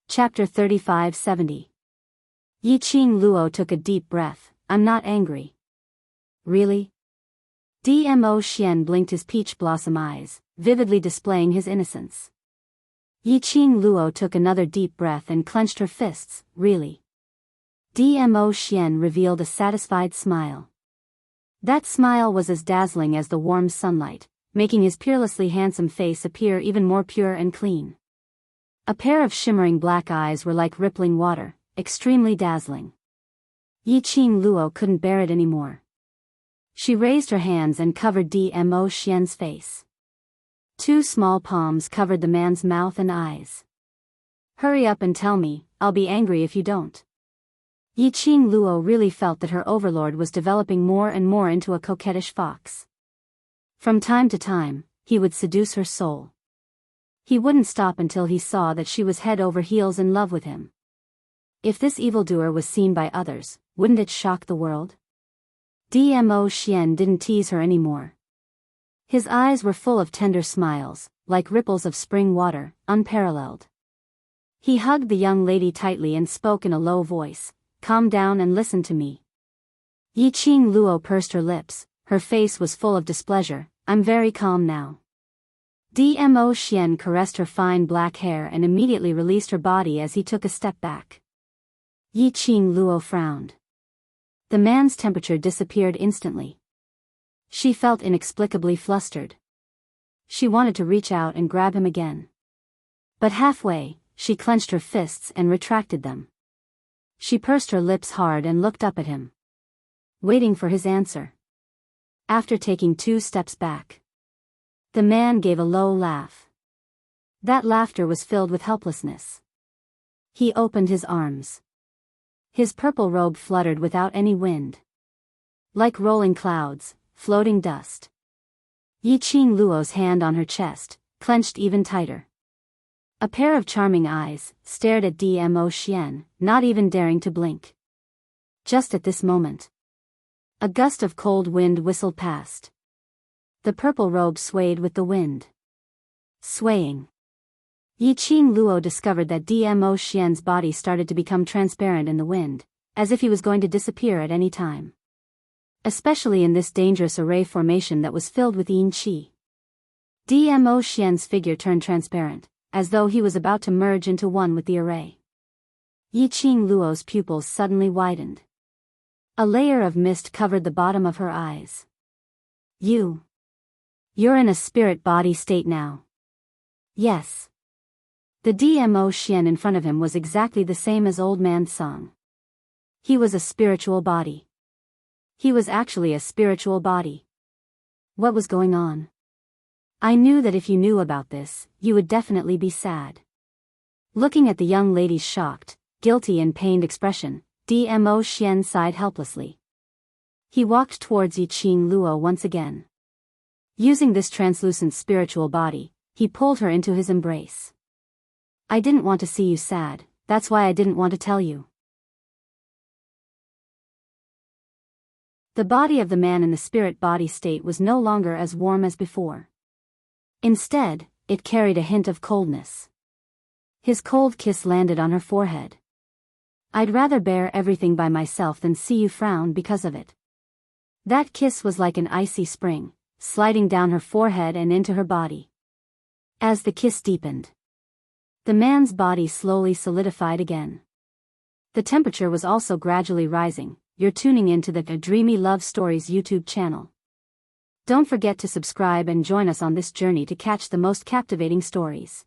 Chapter 35-70. Yiqing Luo took a deep breath. I'm not angry. Really? Dmo Xian blinked his peach blossom eyes, vividly displaying his innocence. Yiqing Luo took another deep breath and clenched her fists. Really? Dmo Xian revealed a satisfied smile. That smile was as dazzling as the warm sunlight, making his peerlessly handsome face appear even more pure and clean. A pair of shimmering black eyes were like rippling water, extremely dazzling. Yiqing Luo couldn't bear it anymore. She raised her hands and covered Dmo Xian's face. Two small palms covered the man's mouth and eyes. Hurry up and tell me, I'll be angry if you don't. Yiqing Luo really felt that her overlord was developing more and more into a coquettish fox. From time to time, he would seduce her soul. He wouldn't stop until he saw that she was head over heels in love with him. If this evildoer was seen by others, wouldn't it shock the world? Dmo Xian didn't tease her anymore. His eyes were full of tender smiles, like ripples of spring water, unparalleled. He hugged the young lady tightly and spoke in a low voice, "Calm down and listen to me." Yiqing Luo pursed her lips, her face was full of displeasure. I'm very calm now. Dmo Xian caressed her fine black hair and immediately released her body as he took a step back. Yiqing Luo frowned. The man's temperature disappeared instantly. She felt inexplicably flustered. She wanted to reach out and grab him again. But halfway, she clenched her fists and retracted them. She pursed her lips hard and looked up at him, waiting for his answer. After taking 2 steps back, the man gave a low laugh. That laughter was filled with helplessness. He opened his arms. His purple robe fluttered without any wind. Like rolling clouds, floating dust. Yiqing Luo's hand on her chest, clenched even tighter. A pair of charming eyes stared at Dmo Xian, not even daring to blink. Just at this moment, a gust of cold wind whistled past. The purple robe swayed with the wind. Swaying. Yiqing Luo discovered that Dmo Xian's body started to become transparent in the wind, as if he was going to disappear at any time. Especially in this dangerous array formation that was filled with yin qi. Dmo Xian's figure turned transparent, as though he was about to merge into one with the array. Yiqing Luo's pupils suddenly widened. A layer of mist covered the bottom of her eyes. You're in a spirit body state now. Yes. The Dmo Xian in front of him was exactly the same as Old Man Song. He was a spiritual body. He was actually a spiritual body. What was going on? I knew that if you knew about this, you would definitely be sad. Looking at the young lady's shocked, guilty and pained expression, Dmo Xian sighed helplessly. He walked towards Yiqing Luo once again. Using this translucent spiritual body, he pulled her into his embrace. I didn't want to see you sad, that's why I didn't want to tell you. The body of the man in the spirit body state was no longer as warm as before. Instead, it carried a hint of coldness. His cold kiss landed on her forehead. I'd rather bear everything by myself than see you frown because of it. That kiss was like an icy spring, sliding down her forehead and into her body. As the kiss deepened, the man's body slowly solidified again. The temperature was also gradually rising. You're tuning into the Dreamy Love Stories YouTube channel. Don't forget to subscribe and join us on this journey to catch the most captivating stories.